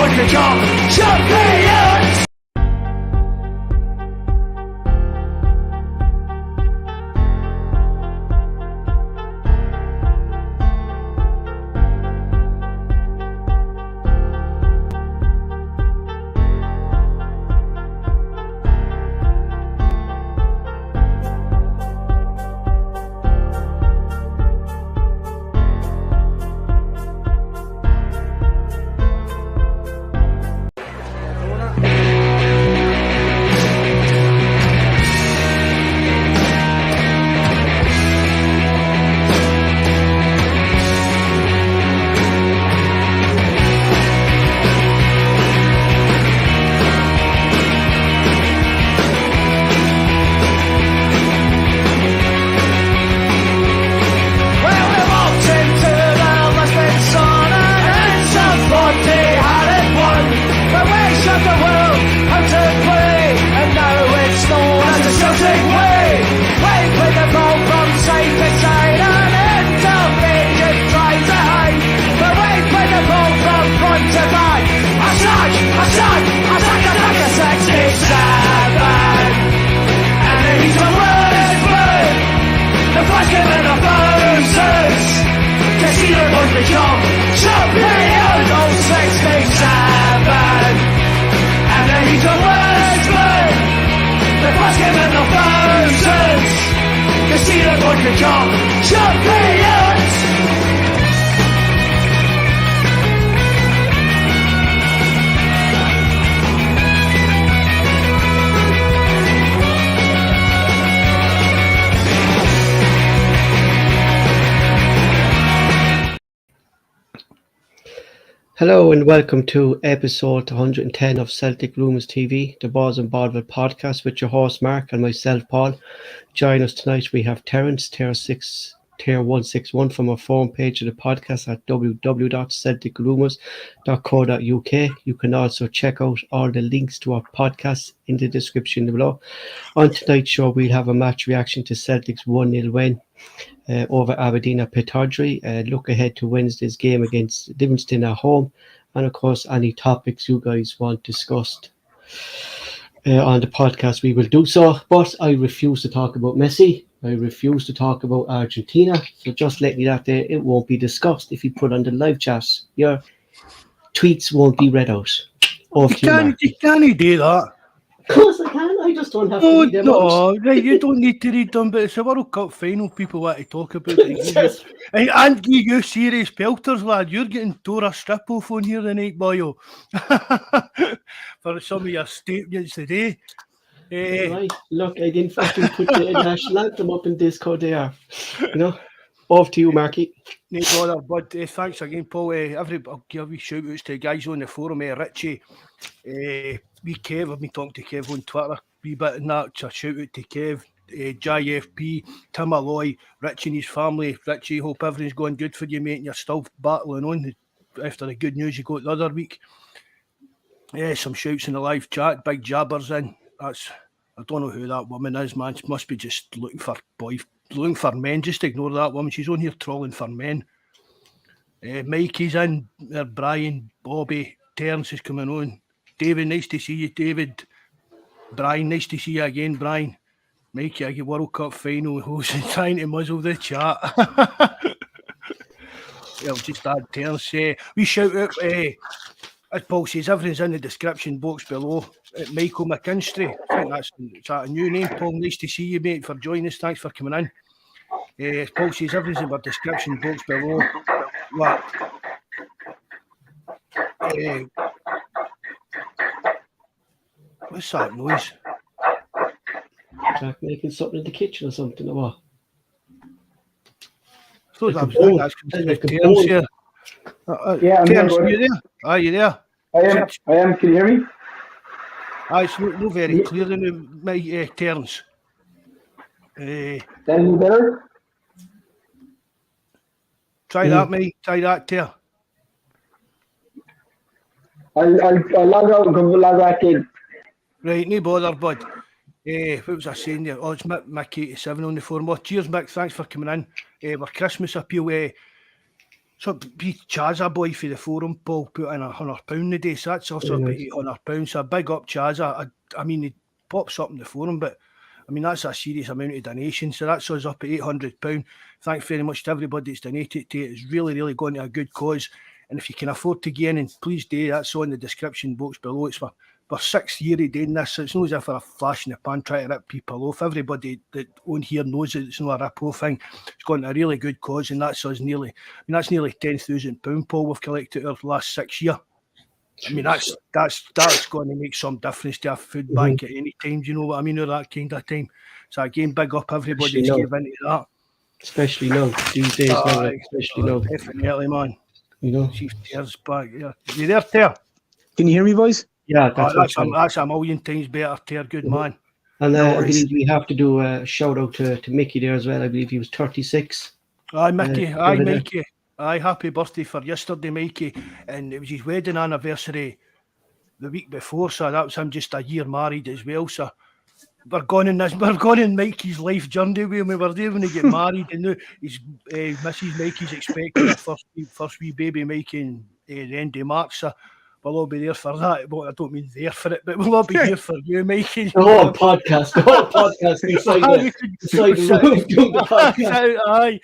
going to become champions. Hello and welcome to episode 110 of Celtic Rumours TV, the Bawz and Bovril podcast with your host Mark and myself Paul. Join us tonight. We have Terence, tier 161 from our forum page of the podcast at www.celticrumours.co.uk. You can also check out all the links to our podcast in the description below. On tonight's show, we'll have a match reaction to Celtic's 1-0 win over Aberdeen at Pittodrie. Look ahead to Wednesday's game against Livingston at home, and of course any topics you guys want discussed on the podcast, we will do so. But I refuse to talk about Messi. I refuse to talk about Argentina. So just let me that there, it won't be discussed if you put on the live chat. Your tweets won't be read out. You can't do that. Of course I can. I just don't have to read them out. Right, you don't need to read them, but it's a World Cup final people want to talk about it. And you serious pelters, lad. You're getting Dora Strippo phone here tonight, boyo. For some of your statements today. Right. Look, I didn't fucking put the national anthem up in Discord there. You know? Off to you, Marky. No bother, but thanks again, Paul. I'll give you shout outs to the guys on the forum, Richie. Kev, I've been talking to Kev on Twitter. Wee bit in that, so shout out to Kev, JFP, Tim Alloy, Richie and his family. Richie, hope everything's going good for you, mate, and you're still battling on after the good news you got the other week. Some shouts in the live chat. Big Jabbers in. I don't know who that woman is, man. She must be just looking for men. Just ignore that woman. She's on here trolling for men. Mikey's in. Brian, Bobby, Terence is coming on. David, nice to see you, David. Brian, nice to see you again, Brian. Mikey, I get World Cup final host and trying to muzzle the chat. I'll just add Terence. We shout out, as Paul says, everything's in the description box below. Michael McKinstry, I think that's a new name. Paul, nice to see you, mate, for joining us. Thanks for coming in. Paul says everything's in the description box below. What? What's that noise? Jack making something in the kitchen or something, or what? So that's Terence here. Yeah, I'm Terence, here. are you there? Are you there? I am. Can you hear me? It's not very clear in my Terence. Any better? Try that, mate. Try that, Ter. I'll log out and log back in. Right, no bother, bud. What was I saying there? Oh, it's Mick 87 on the forum. Oh, cheers, Mick. Thanks for coming in. We're Christmas appeal. So be Chaza boy for the forum, Paul, put in £100 a day, so that's also about £800. So big up Chaza. I mean, he pops up in the forum, but I mean, that's a serious amount of donation. So that's us up at £800. Thanks very much to everybody that's donated to it. It's really, really going to a good cause. And if you can afford to get in, and please do, that's on the description box below. It's for 6th year of doing this. So it's not as if we're a flash in the pan trying to rip people off. Everybody that on here knows that it's not a rip-off thing. It's going to a really good cause, and that's us nearly, that's nearly £10,000, Paul, we've collected our last 6 year. I mean, that's going to make some difference to a food bank at any time. Do you know what I mean? Or that kind of time. So again, big up everybody that's gave into that. Especially now, these days. Especially now. Definitely, man. You know, Chief Tears back. Yeah, you there, Tear? Can you hear me, boys? Yeah, that's a million times better, Tear. Good man. And I believe we have to do a shout out to Mickey there as well. I believe he was 36. Aye, Mickey. Mikey. Aye, happy birthday for yesterday, Mikey. And it was his wedding anniversary the week before, so that was him just a year married as well. So we're going in Mikey's life journey with him. We were there when he get married, and now his Mrs. Mikey's expecting her first wee baby, Mikey, in the end of March. So we'll all be there for that. Well, I don't mean there for it, but we'll all be here for you, Mikey. The whole podcast inside the room doing the podcast. Aye.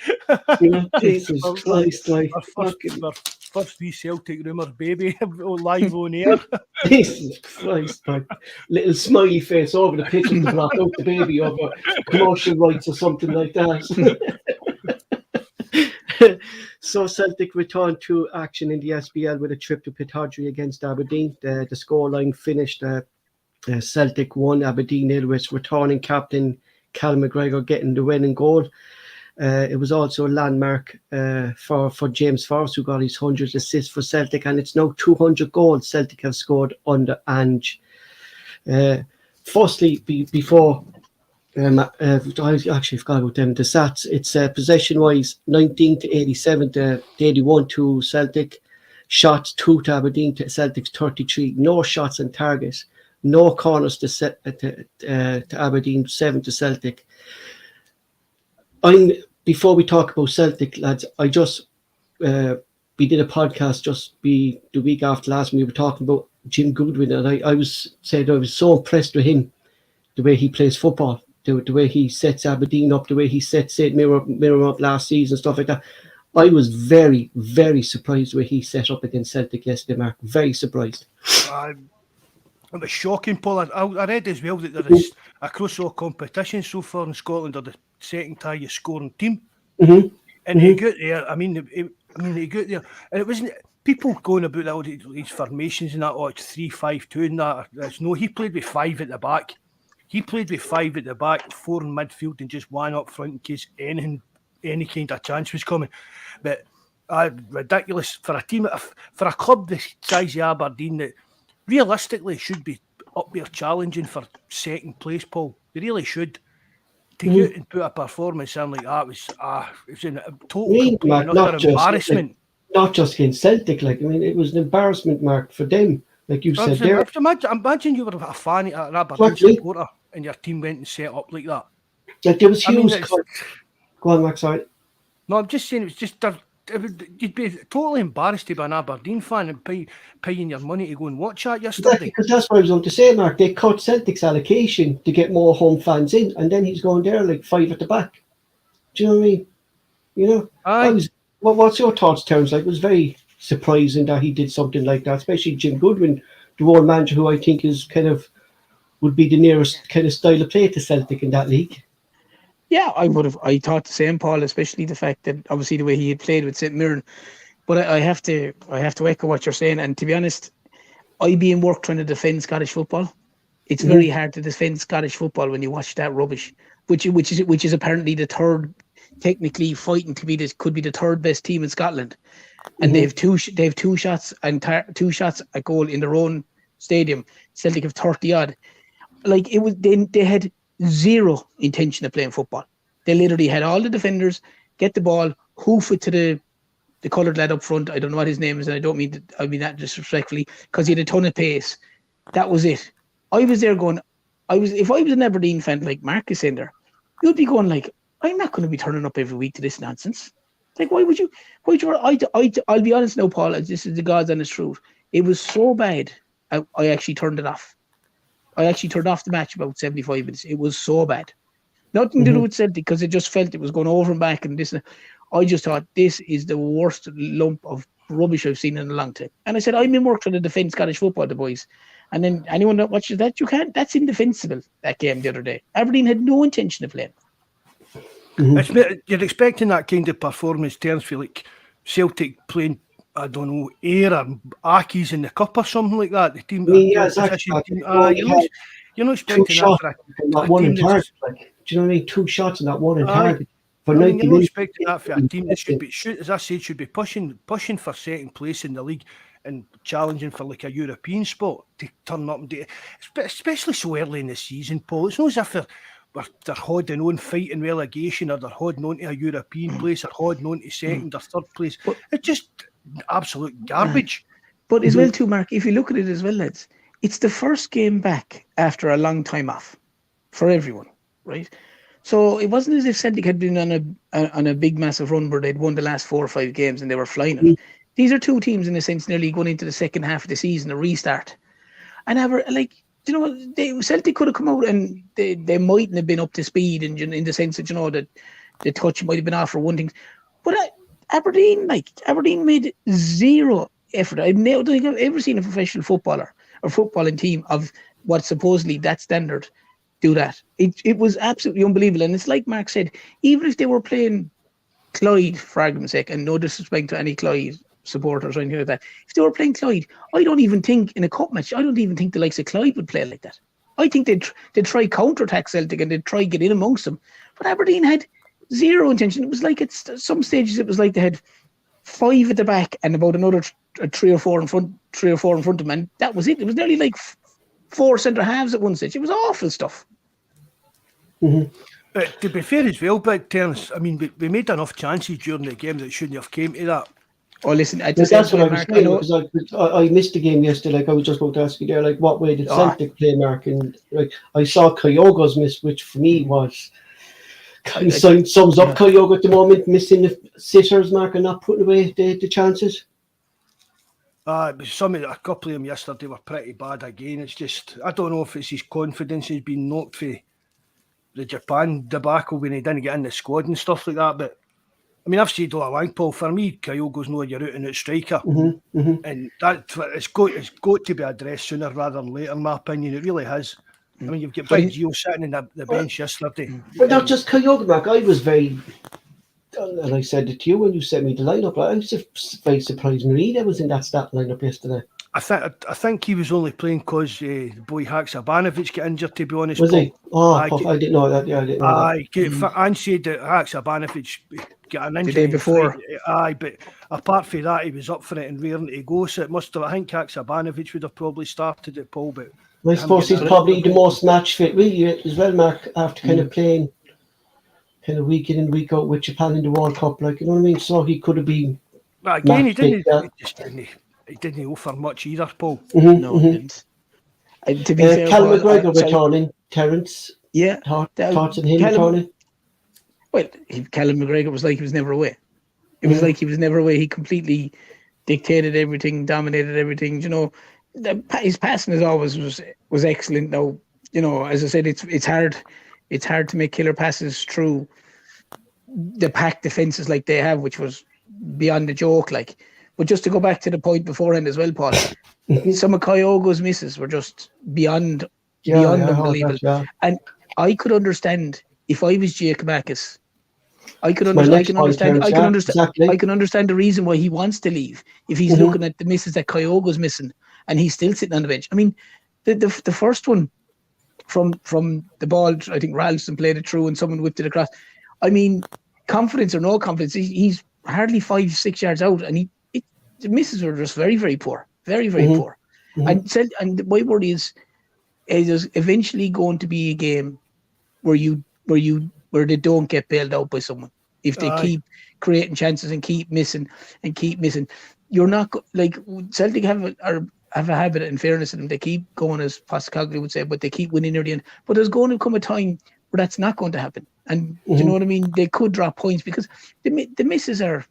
You know, Jesus Christ, like our first wee Celtic Rumours baby live on air. Jesus Christ, like little smiley face over the picture to block out the baby over commercial rights or something like that. So Celtic returned to action in the SPL with a trip to Pittodrie against Aberdeen. The scoreline finished Celtic 1, Aberdeen 0, with returning captain Callum McGregor getting the winning goal. It was also a landmark for James Forrest, who got his 100th assist for Celtic, and it's now 200 goals Celtic have scored under Ange. Firstly, before I actually forgot about them. The stats, it's possession-wise, 19 to 87 to 81 to Celtic. Shots 2 to Aberdeen to Celtic's 33. No shots on target. No corners to Aberdeen, 7 to Celtic. Before we talk about Celtic, lads, we did a podcast the week after last, and we were talking about Jim Goodwin, and I was so impressed with him, the way he plays football. The way he sets Aberdeen up, the way he sets St Mirror up last season, stuff like that. I was very, very surprised the way he set up against Celtic yesterday, Mark. Very surprised. It was shocking, Paul. I read as well that there is across all competitions so far in Scotland are the second highest scoring team. And he got there. I mean, he got there, and it wasn't people going about all these formations and that. Oh, it's 3-5-2 and that. No, he played with 5 at the back. He played with 5 at the back, 4 in midfield, and just 1 up front in case any kind of chance was coming. But ridiculous for a team, for a club the size of Aberdeen that realistically should be up there challenging for second place, Paul. They really should. To get and put a performance in like that was a total embarrassment. Not just against Celtic, it was an embarrassment, Mark, for them. Like you said there. Imagine you were a fan, an Aberdeen supporter, and your team went and set up like that. Like there was huge. Go on, Mark, sorry. No, I'm just saying it was just you'd be totally embarrassed to be an Aberdeen fan and paying your money to go and watch that yesterday. Because that's what I was going to say, Mark. They cut Celtic's allocation to get more home fans in, and then he's going there like 5 at the back. Do you know what I mean? You know, what's your thoughts, Terence? Like, it was very surprising that he did something like that, especially Jim Goodwin, the old manager, who I think is would be the nearest kind of style of play to Celtic in that league. Yeah, I thought the same, Paul, especially the fact that obviously the way he had played with St Mirren. But I have to echo what you're saying, and to be honest, I be in work trying to defend Scottish football. It's very hard to defend Scottish football when you watch that rubbish, which is apparently the third, technically fighting to be could be the third best team in Scotland. And they have two shots and 2 shots at goal in their own stadium. Celtic have 30 odd. Like, it was, they had zero intention of playing football. They literally had all the defenders get the ball, hoof it to the coloured lad up front. I don't know what his name is, and I mean that disrespectfully, because he had a ton of pace. That was it. I was there going, if I was an Aberdeen fan like Mark is in there, you'd be going like, I'm not going to be turning up every week to this nonsense. Like, why would you? I'll be honest now, Paul. This is the God's honest truth. It was so bad. I actually turned it off. I actually turned off the match about 75 minutes. It was so bad. Nothing to do with Celtic, because it just felt it was going over and back and this. I just thought this is the worst lump of rubbish I've seen in a long time. And I said, I'm in work trying to defend Scottish football, the boys. And then anyone that watches that, you can't. That's indefensible, that game the other day. Aberdeen had no intention of playing. You're expecting that kind of performance, terms for like Celtic playing, I don't know, Ayr or Accies in the cup or something like that. The team, Yeah, exactly. You're not expecting that for a team target. Like, do you know what I mean? 2 shots in that one in target. You're not expecting that for a team that should be pushing for second place in the league and challenging for like a European spot to turn up and do it, especially so early in the season, Paul. It's not as if they're holding on fighting relegation, or they're holding on to a European place, or holding on to second or third place. It's just absolute garbage. But as well too, Mark, if you look at it as well, lads, it's the first game back after a long time off for everyone, right? So it wasn't as if Celtic had been on a big massive run where they'd won the last 4 or 5 games and they were flying it. These are 2 teams in a sense nearly going into the second half of the season, a restart. And Celtic could have come out and they mightn't have been up to speed in the sense that, that the touch might have been off for one thing. But Aberdeen made zero effort. I don't think I've ever seen a professional footballer or footballing team of what supposedly that standard do that. It was absolutely unbelievable. And it's like Mark said, even if they were playing Clyde, for argument's sake, and no disrespect to any Clyde supporters or anything like that, if they were playing Clyde, I don't even think in a cup match, I don't even think the likes of Clyde would play like that. I think they'd try counter-attack Celtic and they'd try get in amongst them. But Aberdeen had zero intention. It was like at some stages it was like they had 5 at the back and about another 3 or 4 in front of them, and that was it. It was nearly like 4 centre halves at one stage. It was awful stuff. To be fair as well, Big Terence, I mean, we made enough chances during the game that shouldn't have came to that. Oh, listen, that's what I was saying, because I missed the game yesterday. Like, I was just about to ask you there, like, what way did Celtic play, Mark? And like, I saw Kyogo's miss, which for me was kind of sums up Kyogo at the moment, missing the sitters, Mark, and not putting away the chances. A couple of them yesterday were pretty bad again. It's just, I don't know if it's his confidence has been knocked for the Japan debacle when he didn't get in the squad and stuff like that. But I mean, I've said all along, Paul, for me, Kyogo's not your out and out striker. And it's got to be addressed sooner rather than later, in my opinion. It really has. I mean, you've got Big Gio sitting in the bench yesterday. But not just Kyogo, Mark. I was very, and I said it to you when you sent me the lineup, I was very surprised Marina was in that stat lineup yesterday. I think he was only playing because the boy Haksabanovic got injured, to be honest. Was Paul. he? Oh, I didn't know that. Yeah, I didn't know that. Ange said that Haksabanovic got an injury the day before. But apart from that, he was up for it and rearing to go. So it must have. I think Haksabanovic would have probably started it, Paul. But I suppose he's probably the most match fit, really, as well, Mark, after kind of playing kind of week in and week out with Japan in the World Cup. Like, you know what I mean? So he could have been. But again, he didn't offer much either, Paul. No, he didn't. To be fair, Callum McGregor returning, Terence. Yeah. Thoughts on him returning? Well, Callum McGregor was like he was never away. It was like he was never away. He completely dictated everything, dominated everything. His passing as always was excellent. Now, as I said, it's hard to make killer passes through the packed defences like they have, which was beyond a joke. Like, but just to go back to the point beforehand as well, Paul, some of Kyogo's misses were just beyond unbelievable. And I could understand if I was Giacomakis. I can understand the reason why he wants to leave if he's looking at the misses that Kyogo's missing and he's still sitting on the bench. I mean, the first one from the ball, I think Ralston played it through and someone whipped it across. I mean, confidence or no confidence, he's hardly 5-6 yards out, and the misses were just very, very poor, very, very poor. And my worry is there's eventually going to be a game where they don't get bailed out by someone if they keep creating chances and keep missing. You're not like Celtic have a habit, in fairness to them, they keep going, as Postacoglu would say, but they keep winning near the end. But there's going to come a time where that's not going to happen. And do you know what I mean? They could drop points because the misses are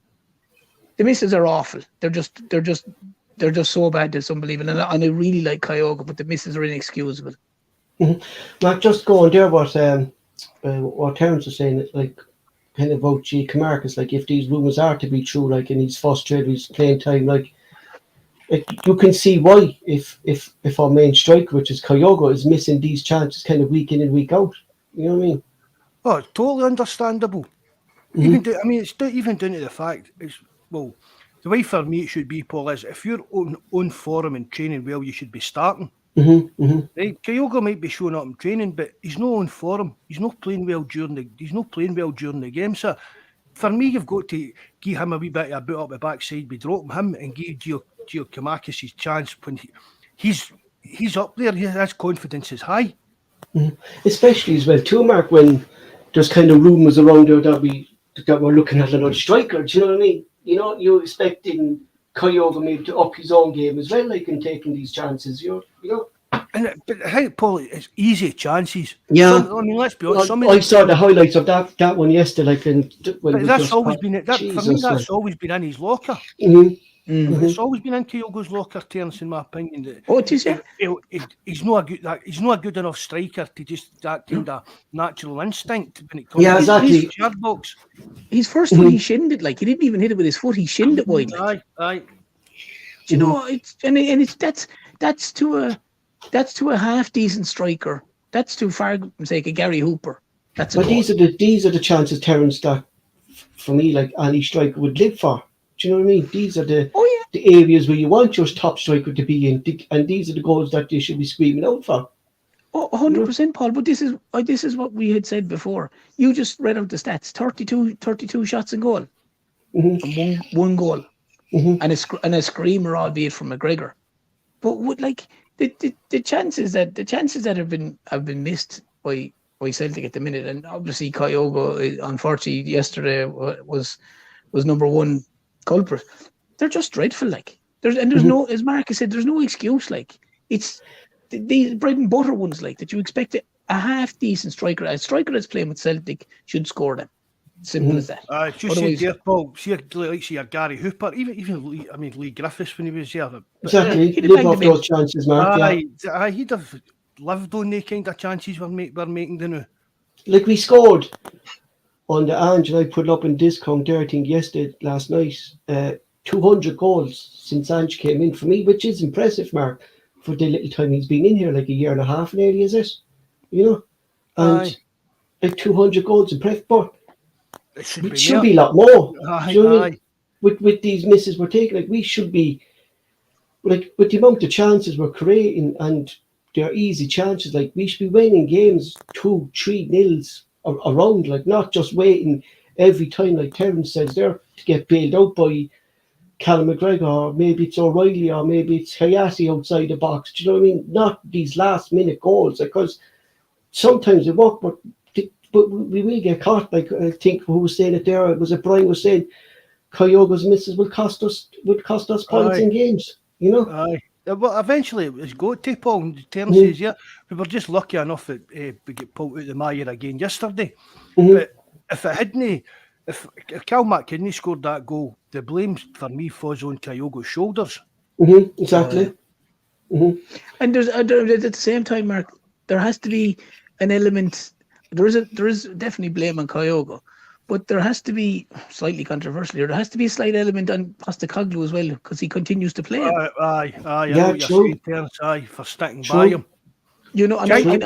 awful. They're just so bad it's unbelievable. And I really like Kyogo, but the misses are inexcusable. Mark, just going there, what Terence was saying, like kind of about G. Camarcus, like if these rumours are to be true, like and he's frustrated with his playing time, like you can see why if our main striker, which is Kyogo, is missing these chances kind of week in and week out. You know what I mean? Oh, totally understandable. Even it's not even down to the fact the way for me it should be, Paul, is if you're on form and training well, you should be starting. Right? Kyogo might be showing up in training, but he's not on form. He's not playing well during the game. So for me, you've got to give him a wee bit of a boot up the backside by dropping him and give Gio Kamakis his chance when he's up there. His confidence is high. Especially as well too, Mark, when there's kind of rumours around there that we're looking at another striker. Do you know what I mean? You know, you're expecting Kyogo maybe to up his own game as well, like in taking these chances. You know. But I think, Paul, it's easy chances. Yeah. I mean, let's be honest. I saw the highlights of that one yesterday. But that's always been it. For me, that's always been in his locker. It's always been in Kyogo's locker, Terence, in my opinion. It is, yeah. He's not a good enough striker to just that kind of natural instinct when it comes to the yard box. His first one, he shinned it. Like he didn't even hit it with his foot. He shinned it wide. Like. Aye. Do you know? That's to a half decent striker. That's to, for argument's sake, a Gary Hooper. But these are the chances, Terence, that for me, like any striker would live for. Do you know what I mean? These are the areas where you want your top striker to be in, and these are the goals that they should be screaming out for. 100%, Paul. But this is what we had said before. You just read out the stats: 32 shots and goal, and one goal, and a screamer, albeit from McGregor. But the chances that have been missed by Celtic at the minute, and obviously Kyogo, unfortunately, yesterday was number one culprit. They're just dreadful. Like there's no, as Marcus said, there's no excuse. Like it's these bread and butter ones, like that you expect a half decent striker, a striker that's playing with Celtic should score them. Simple as that. Just see there, Paul. See a Gary Hooper, even Lee Griffiths when he was there. Exactly, he'd live off those chances, Mark. He'd have lived on the kind of chances we're making now. Like we scored on the Ange, and I put it up in discount there, I think last night, 200 goals since Ange came in for me, which is impressive, Mark, for the little time he's been in here, like a year and a half nearly, is it? You know? And like 200 goals impressive, but it should be a lot more. With these misses we're taking, like we should be, like with the amount of chances we're creating, and they're easy chances, like we should be winning games 2-3-0 around, like not just waiting every time, like Terence says there, to get bailed out by Callum McGregor, or maybe it's O'Reilly, or maybe it's Hayati outside the box. Do you know what I mean? Not these last minute goals, because sometimes they work, but we will get caught. Like I think who was saying it there, it was Brian was saying Kyogo's misses would cost us points in games. You know. Well, eventually it was go to Paul. Terence says, we were just lucky enough that we get pulled out of the mire again yesterday. But if it hadn't, if Cal McKinney scored that goal, the blame for me falls on Kyogo's shoulders. Exactly. And there's at the same time, Mark, there has to be an element. There is definitely blame on Kyogo, but there has to be, slightly controversially, there has to be a slight element on Postecoglou as well, because he continues to play him. For sticking by him. You know, do you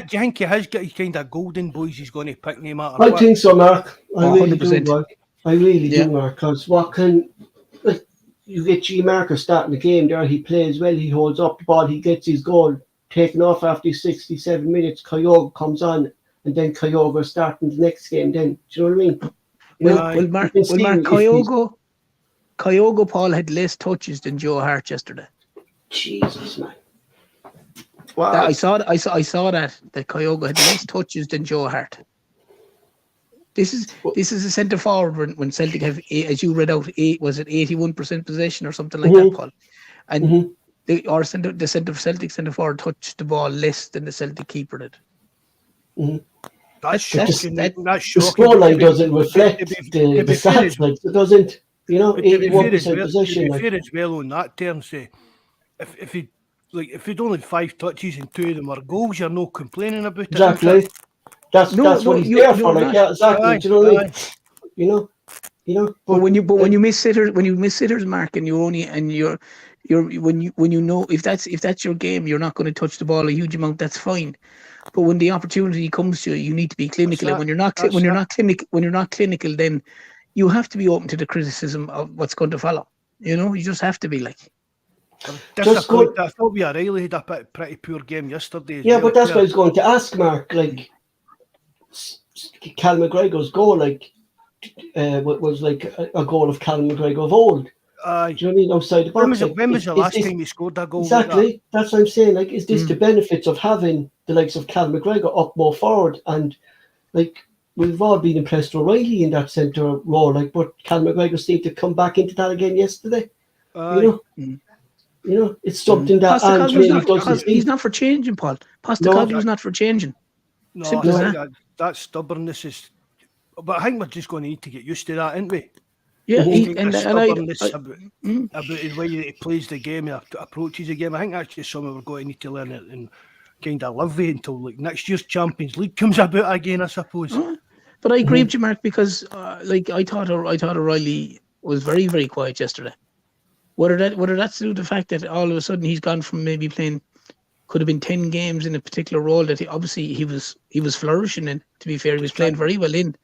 think he has got his kind of golden boys he's going to pick him out? I think so, Mark. I really do, Mark. Because you get G. Marcus starting the game there, he plays well, he holds up the ball, he gets his goal taken off after 67 minutes. Kyogo comes on, and then Kyogo starting the next game. Then, do you know what I mean? Mark, Kyogo, Paul, had less touches than Joe Hart yesterday. Jesus, man. Wow. I saw that Kyogo had less touches than Joe Hart. This is a centre forward when Celtic have, as you read out, 81% possession or something like that, Paul, and the Celtic centre forward touched the ball less than the Celtic keeper did. That's shocking. That's The shocking. scoreline doesn't reflect to the be fair, stats. Like, it doesn't. You know, But to be fair, 81% possession. to be Like, fair as well on that terms, if he'd only 5 touches and 2 of them are goals, you're not complaining about it. exactly. That's what he's there for. Like, yeah, exactly. Aye, Do you know what I mean? aye. You know. But when you miss sitters, Mark, and you're when you know if that's your game, you're not going to touch the ball a huge amount. That's fine. But when the opportunity comes to you, you need to be clinical. And when you're not clinical, then you have to be open to the criticism of what's going to follow. You know, you just have to be like. Just I thought we O'Reilly had a pretty poor game yesterday. Yeah, but that's what I was going to ask, Mark. Like, Callum McGregor's goal, like, was like a goal of Callum McGregor of old. Aye. Do you know what I mean? Outside the box. When was the last time he scored a goal? Exactly. Like that's what I'm saying. Like, is this the benefits of having the likes of Callum McGregor up more forward? And like, we've all been impressed with O'Reilly in that centre role. Like, but Callum McGregor seemed to come back into that again yesterday. You know, it's something that Ange maybe doesn't see. He's not for changing, Paul. Postecoglou's not for changing. No, Simple as that. That stubbornness is. But I think we're just going to need to get used to that, aren't we? Yeah, stubbornness about the way he plays the game and approaches the game. I think that's just something we're going to need to learn it and kind of live with until like next year's Champions League comes about again, I suppose. But I agree with you, Mark, because I thought O'Reilly was very, very quiet yesterday. Whether that's to do with the fact that all of a sudden he's gone from maybe playing could have been 10 games in a particular role that he was flourishing in. To be fair, he was playing very well in,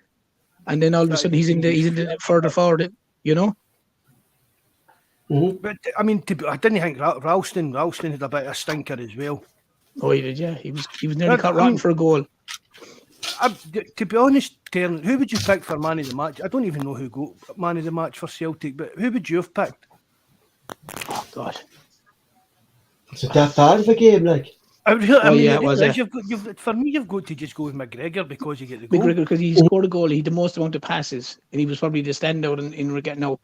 and then all of a sudden he's in the further forward. You know. But I mean, I didn't think Ralston had a bit of a stinker as well. Oh, he did, yeah. He was nearly caught rotten for a goal. To be honest, Tiernan, who would you pick for man of the match? I don't even know who got man of the match for Celtic, but who would you have picked? Oh God. Is it that bad of a game, like? I mean, it was. For me, you've got to just go with McGregor because you get the goal. McGregor, because he scored a goal, he had the most amount of passes, and he was probably the standout in getting. Now,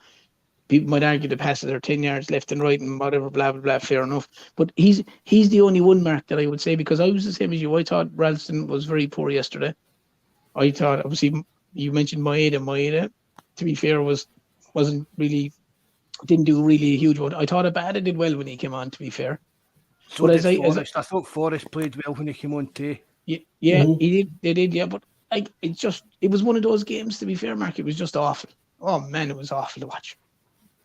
people might argue the passes are 10 yards left and right and whatever, blah blah blah. Fair enough, but he's the only one, Mark, that I would say, because I was the same as you. I thought Ralston was very poor yesterday. I thought, obviously, you mentioned Maeda. To be fair, wasn't really. Didn't do really a huge one. I thought Abada did well when he came on, to be fair. So but I thought Forrest played well when he came on too. He did. They did, yeah. But it was one of those games, to be fair, Mark. It was just awful. Oh man, it was awful to watch.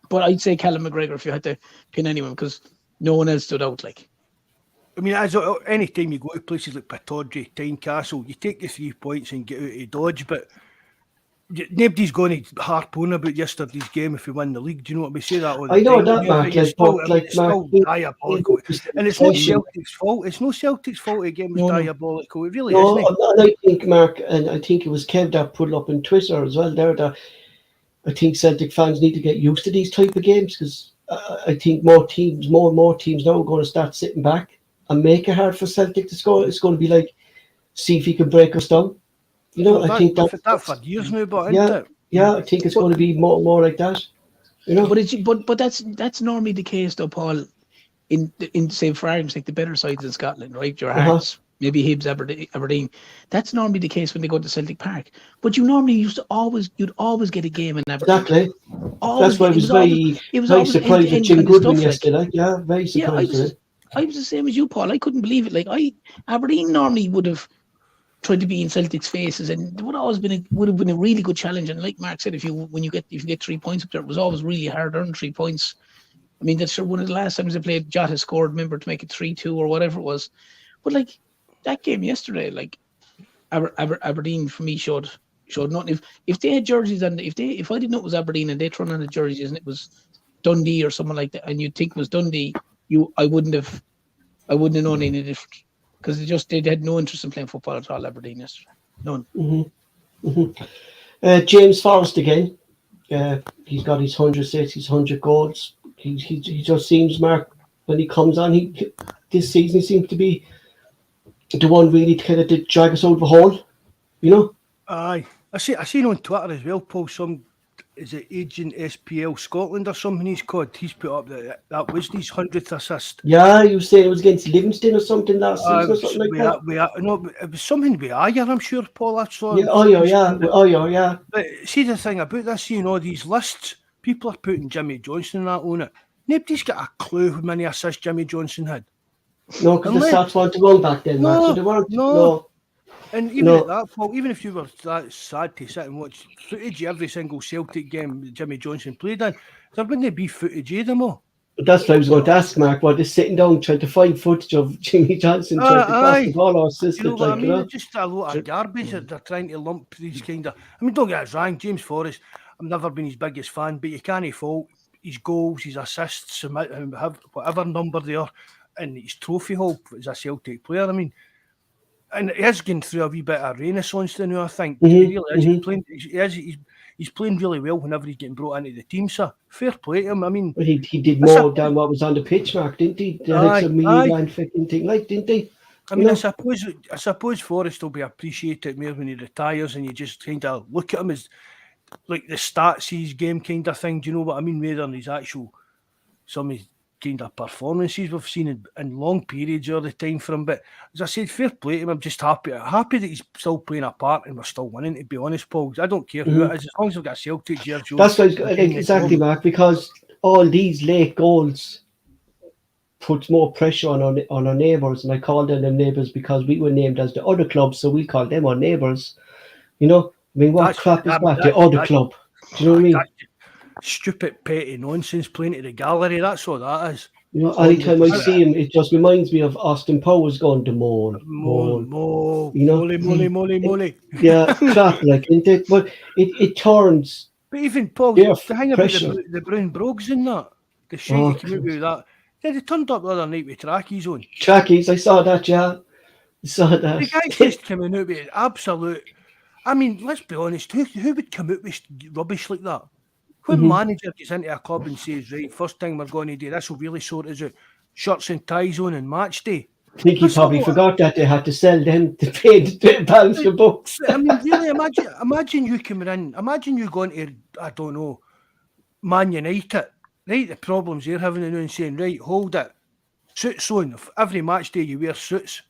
But I'd say Callum McGregor if you had to pin anyone, because no one else stood out. Like, I mean, as any time you go to places like Pittodrie, Tynecastle, you take the 3 points and get out of Dodge, but nobody's going to harp on about yesterday's game if we win the league. Do you know what we say that all the time? I know time? that, Mark. It's still diabolical. And it's not Celtic's fault. It's no Celtic's fault the game was diabolical. It really isn't. And I think, Mark, and I think it was Kev that put it up on Twitter as well there, that I think Celtic fans need to get used to these type of games, because I think more and more teams now are going to start sitting back and make it hard for Celtic to score. It's going to be like, see if he can break us down. You know, I think that's for years now, but isn't it? Yeah, I think it's going to be more like that. You know, but that's normally the case, though, Paul. In say for argument's sake, the better sides in Scotland, right? Your Hearts, maybe Hibs, Aberdeen. That's normally the case when they go to Celtic Park. But you normally you'd always get a game in Aberdeen. Exactly. That's why I was very surprised at Jim Goodwin yesterday. Like, yeah, very surprised. I was the same as you, Paul. I couldn't believe it. Like, Aberdeen normally would have tried to be in Celtic's faces, and it would have been a really good challenge. And like Mark said, if you get 3 points up there, it was always really hard earned 3 points. I mean, that's one of the last times they played, Jota scored, remember, to make it 3-2 or whatever it was. But like that game yesterday, like Aberdeen for me showed nothing. If they had jerseys on, if I didn't know it was Aberdeen and they thrown on the jerseys and it was Dundee or someone like that, and you'd think it was Dundee, I wouldn't have known any different. Because they had no interest in playing football at all, Aberdeen yesterday. None. James Forrest again. He's got his 100 assists, his 100 goals. He just seems, Mark, when he comes on, this season he seems to be the one really to kind of drag us out of the hole. You know? Aye. I seen on Twitter as well, Paul, some is it Agent SPL Scotland or something he's called? He's put up that was his 100th assist. Yeah, you saying it was against Livingston or something last season or something like that? No, it was something with Ayer, I'm sure, Paul. I saw. Yeah, yeah. But see, the thing about this, seeing all these lists, people are putting Jimmy Johnson and that on it. Nobody's got a clue how many assists Jimmy Johnson had. No, because the stats weren't wrong back then, Mark. So they weren't. No. And even at that point, even if you were that sad to sit and watch footage of every single Celtic game that Jimmy Johnson played in, there wouldn't be footage of them all. But that's what I was going to ask, Mark. What is sitting down trying to find footage of Jimmy Johnson trying to pass the ball or assist? You know what I mean? It's just a lot of garbage that they're trying to lump these kind of. I mean, don't get us wrong, James Forrest, I've never been his biggest fan, but you can't fault his goals, his assists, whatever number they are, and his trophy haul as a Celtic player. I mean, and he is going through a wee bit of renaissance now, I think. He really is. He's playing really well whenever he's getting brought into the team, so fair play to him. I mean, he did more than what was on the pitch, Mark, didn't he? They had some Milan fitting thing, like, didn't he? I mean, I suppose Forrest will be appreciated more when he retires, and you just kind of look at him as like the stats of his game kind of thing. Do you know what I mean? Rather than his actual some of his kind of performances we've seen in long periods all the time from him. But as I said, fair play to him. I'm just happy that he's still playing a part and we're still winning, to be honest, Paul. I don't care who it is, as long as we've got Celtic here. That's what exactly, Mark, because all these late goals puts more pressure on our neighbours, and I call them neighbours because we were named as the other club, so we call them our neighbours. You know, I mean, what crap is that? The other club. Do you know what I mean? Stupid, petty nonsense playing to the gallery. That's all that is. You know, anytime I see him, it just reminds me of Austin Powers going to moan. You know, moly. Yeah, crap, like, but it turns. But even Paul, the thing about the brown brogues in that, the shit you came out with that. They turned up the other night with trackies on. Trackies, I saw that, yeah. I saw that. The guy just coming out with absolute. I mean, let's be honest. Who would come out with rubbish like that? When manager gets into a club and says, right, first thing we're going to do, this will really sort us out, shirts and ties on and match day. I think he probably forgot that they had to sell them to pay the pounds for books. I mean, really, imagine you coming in, imagine you going to, I don't know, Man United, right, the problems they're having and saying, right, hold it, suits on, every match day you wear suits.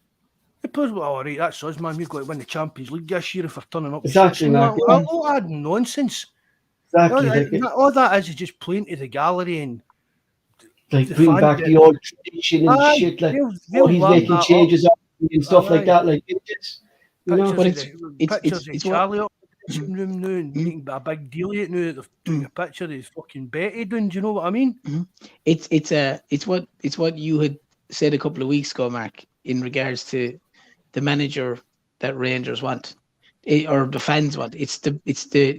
The players go, all right, that's us, man, we've got to win the Champions League this year if we're turning up. Exactly. All that nonsense. Exactly. All that is just playing to the gallery and like bring back the old tradition and shit. Like he's making changes and stuff like that. Like it's you know, but it's Charlie up in the room now and making a big deal of it now that they've taken a picture of his fucking Betty doing. Do you know what I mean? It's what you had said a couple of weeks ago, Mark, in regards to the manager that Rangers want. Or the fans want. It's the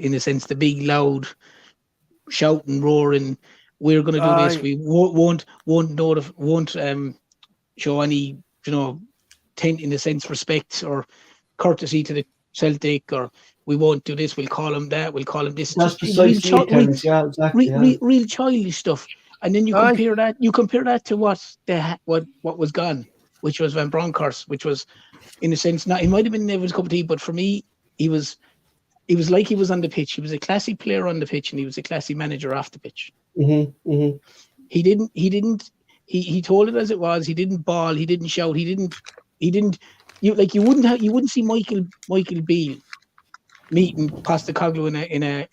in a sense the big loud shouting, roaring. We're going to do this. We won't show any in a sense respect or courtesy to the Celtic, or we won't do this. We'll call them that. We'll call them this. That's real childish stuff. And then you compare that. You compare that to what was gone, which was Van Bronckhorst, which was in a sense not. He might have been Nevin's cup of tea, but for me. He was like he was on the pitch. He was a classy player on the pitch, and he was a classy manager off the pitch. He told it as it was. He didn't bawl. He didn't shout. He didn't. You wouldn't see Michael Beale meeting Postecoglou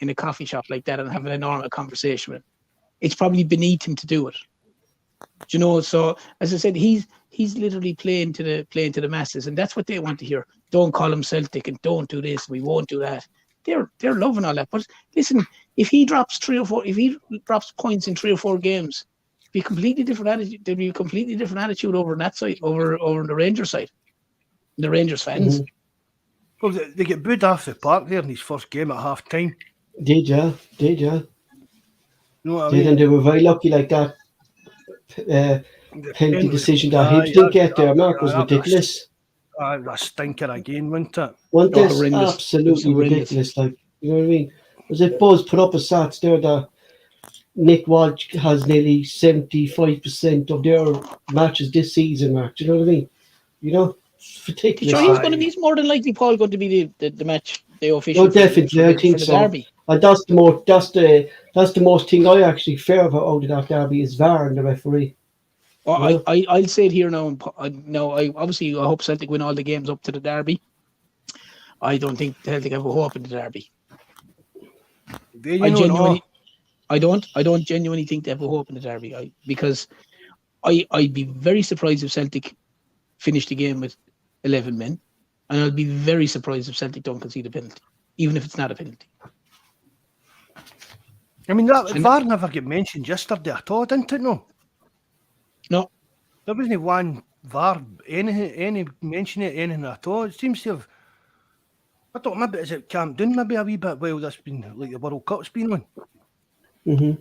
in a coffee shop like that and having a normal conversation with him. It's probably beneath him to do it. You know, so as I said, he's literally playing to the masses, and that's what they want to hear. Don't call him Celtic and don't do this. We won't do that. They're loving all that. But listen, if he drops points in 3 or 4 games, be a completely different attitude. There'll be a completely different attitude over on that side, over on the Rangers side, the Rangers fans. Well, they get booed off the park there in his first game at half time. Did ya? You know what I mean? And they were very lucky like that. Penalty decision that Hibs didn't get there, Mark, was ridiculous. A stinker again, wasn't it? Wasn't this absolutely ridiculous? Like, you know what I mean? Was it Bawz put up a stats there that Nick Walsh has nearly 75% of their matches this season, Mark? Do you know what I mean? You know, it's ridiculous. So he's more than likely, Paul, going to be the match they officially. Oh, definitely, I think so. Derby. And that's the most thing I actually fear about out of that derby is VAR and the referee. Well, I'll say it here now. I hope Celtic win all the games up to the derby. I don't think Celtic have a hope in the derby. I don't genuinely think they have a hope in the derby. Because I'd be very surprised if Celtic finish the game with 11 men, and I'll be very surprised if Celtic don't concede a penalty, even if it's not a penalty. I mean, that VAR never get mentioned yesterday at all, didn't it? No. There wasn't one VAR, any mention of anything at all. It seems to have. I don't maybe is it calmed down maybe a wee bit while that's been like the World Cup's been on. Mm-hmm.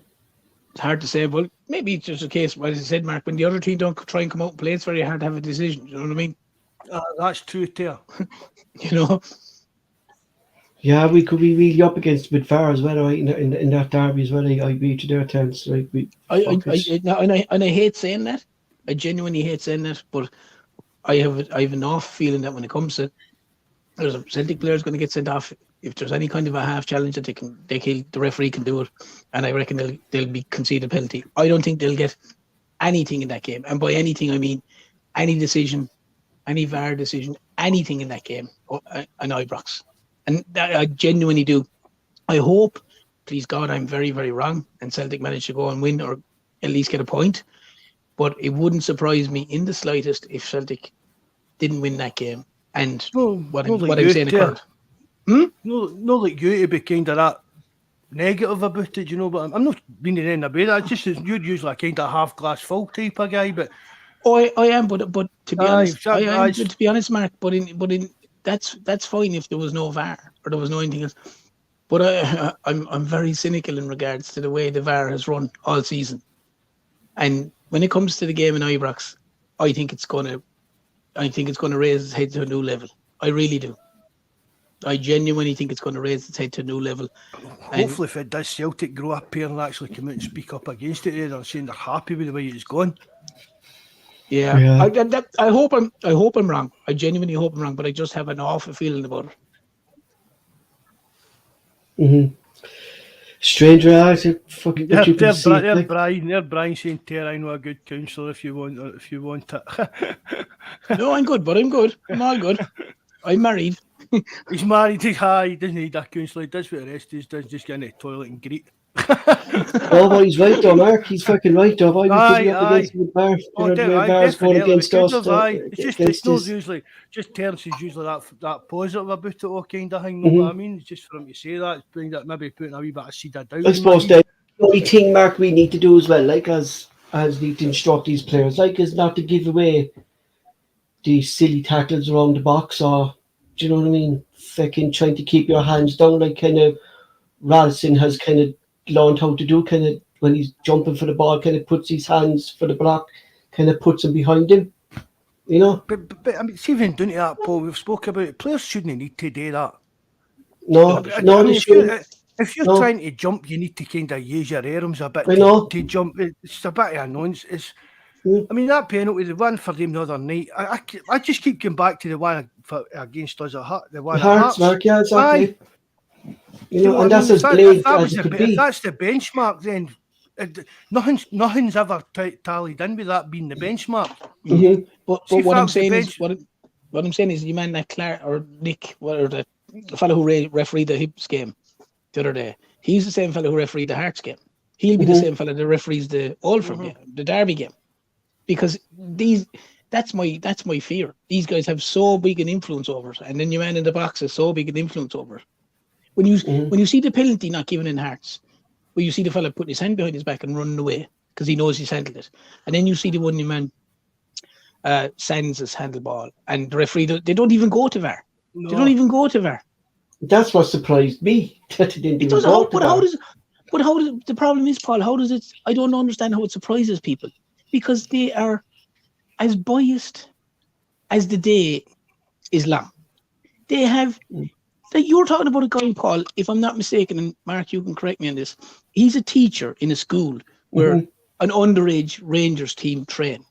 It's hard to say, but maybe it's just a case, as I said, Mark, when the other team don't try and come out and play, it's very hard to have a decision. You know what I mean? That's true too. You know. Yeah, we could be really up against with VAR as well, right? In that derby as well. I agree to their terms. Like I hate saying that. I genuinely hate saying that, but I have an off feeling that when it comes to there's a Celtic players going to get sent off if there's any kind of a half challenge that the referee can do it, and I reckon they'll be conceded a penalty. I don't think they'll get anything in that game, and by anything I mean any decision, any VAR decision, anything in that game, an Ibrox. And that I genuinely do. I hope, please God, I'm very, very wrong, and Celtic manage to go and win or at least get a point. But it wouldn't surprise me in the slightest if Celtic didn't win that game. And what I'm saying occurred. No, like you to be kind of that negative about it, you know. But I'm not being in any way. That's just you're usually a kind of half glass full type of guy. But I am. But to be honest, I am. To be honest, Mark. But in that's fine if there was no VAR or there was no anything else. But I'm very cynical in regards to the way the VAR has run all season. And when it comes to the game in Ibrox, I think it's going to raise its head to a new level. I really do. I genuinely think it's going to raise its head to a new level. Hopefully, if it does, Celtic grow up here and actually come out and speak up against it, they're saying they're happy with the way it's gone. Yeah. I hope I'm wrong. I genuinely hope I'm wrong, but I just have an awful feeling about it. Mm-hmm. Stranger eyes, fucking. They're Brian saying, "Terry, I know a good counsellor if you want it." No, I'm good, but I'm good. I'm all good. I'm married. He's married. He doesn't need a counsellor. He does what the rest is. Does just get in the toilet and greet. Oh, but he's right though, Mark. He's fucking right though. Why would you be up against with VAR? VAR's going against us. It's not usually just Terence is usually that positive about it, all kind of thing. Know what I mean? It's just for him to say that, maybe putting a wee bit of seed of doubt. I suppose the only thing, Mark, we need to do as well, like as need to instruct these players, like is not to give away these silly tackles around the box, or do you know what I mean? Fucking trying to keep your hands down, like kind of Ralston has kind of learned how to do, kind of when he's jumping for the ball, kind of puts his hands for the block, kind of puts him behind him, you know. But I mean, see, even down to that, Paul, we've spoke about it. Players shouldn't need to do that. No, they shouldn't. If you're trying to jump, you need to kind of use your arms a bit to jump. It's a bit of annoyance. I mean, that penalty, the one for them the other night, I just keep going back to the one against us at Hearts. The one at Hearts. Mark, yeah, exactly. You know, and that's as blatant as it could be. If that's the benchmark, then nothing's ever tallied in with that being the benchmark. Mm-hmm. But what I'm saying is, you man that Clark or Nick, or the fellow who refereed the Hibs game the other day, he's the same fellow who refereed the Hearts game. He'll be the same fellow that referees the Old Firm game, the Derby game, because that's my fear. These guys have so big an influence over it, and then your man in the box has so big an influence over it. When you see the penalty not given in Hearts, where you see the fella putting his hand behind his back and running away because he knows he's handled it, and then you see the one your man sends his handball, and the referee they don't even go to VAR. No. They don't even go to VAR. That's what surprised me. That it didn't But how does the problem is, Paul? How does it? I don't understand how it surprises people, because they are as biased as the day is long. They have. Like you're talking about a guy, Paul, if I'm not mistaken, and Mark, you can correct me on this, he's a teacher in a school where an underage Rangers team train,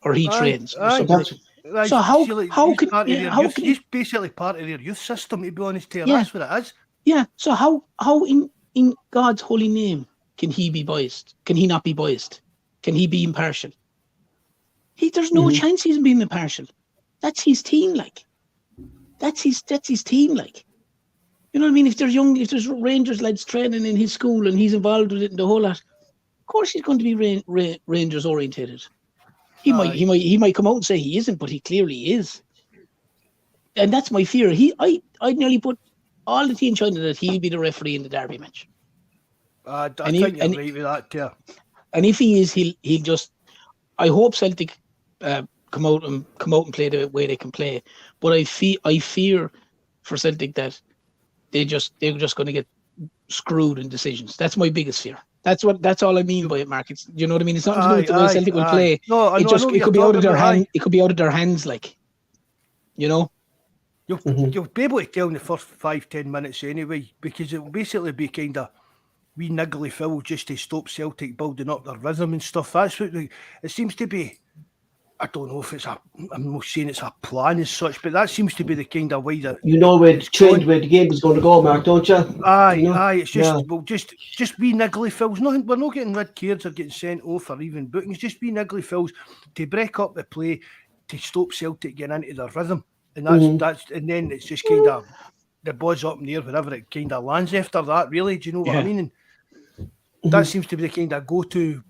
or he trains. So how can he's basically part of their youth system, to be honest, Terry. Yeah. That's what it is. Yeah. So how in God's holy name can he be biased? Can he not be biased? Can he be impartial? There's no chance he's being impartial. That's his team, like. That's his team, like. You know what I mean? If there's Rangers lads training in his school and he's involved with it and the whole lot, of course he's going to be Rangers orientated. He might come out and say he isn't, but he clearly is. And that's my fear. I'd nearly put all the tea in China that he'll be the referee in the derby match. I think you're right with that, yeah. And if he is, he'll just. I hope Celtic come out and play the way they can play. But I fear for Celtic that they're just going to get screwed in decisions. That's my biggest fear. That's all I mean by it, Mark. You know what I mean? It's nothing to do with the way Celtic will play. No, it could be out of their hand. It could be out of their hands, like, you know. You'll be able to tell in the first 5-10 minutes anyway, because it will basically be kind of wee niggly fouls just to stop Celtic building up their rhythm and stuff. That's what it seems to be. I don't know if I'm not saying it's a plan as such, but that seems to be the kind of way that where the game is going to go, Mark, don't you? Aye. It's just wee niggly fouls. We're not getting red cards or getting sent off or even bookings. Just wee niggly fouls to break up the play to stop Celtic getting into their rhythm, and that's and then it's just kind of the buzz up in the air wherever it kind of lands after that. Really, do you know what I mean? And that seems to be the kind of go-to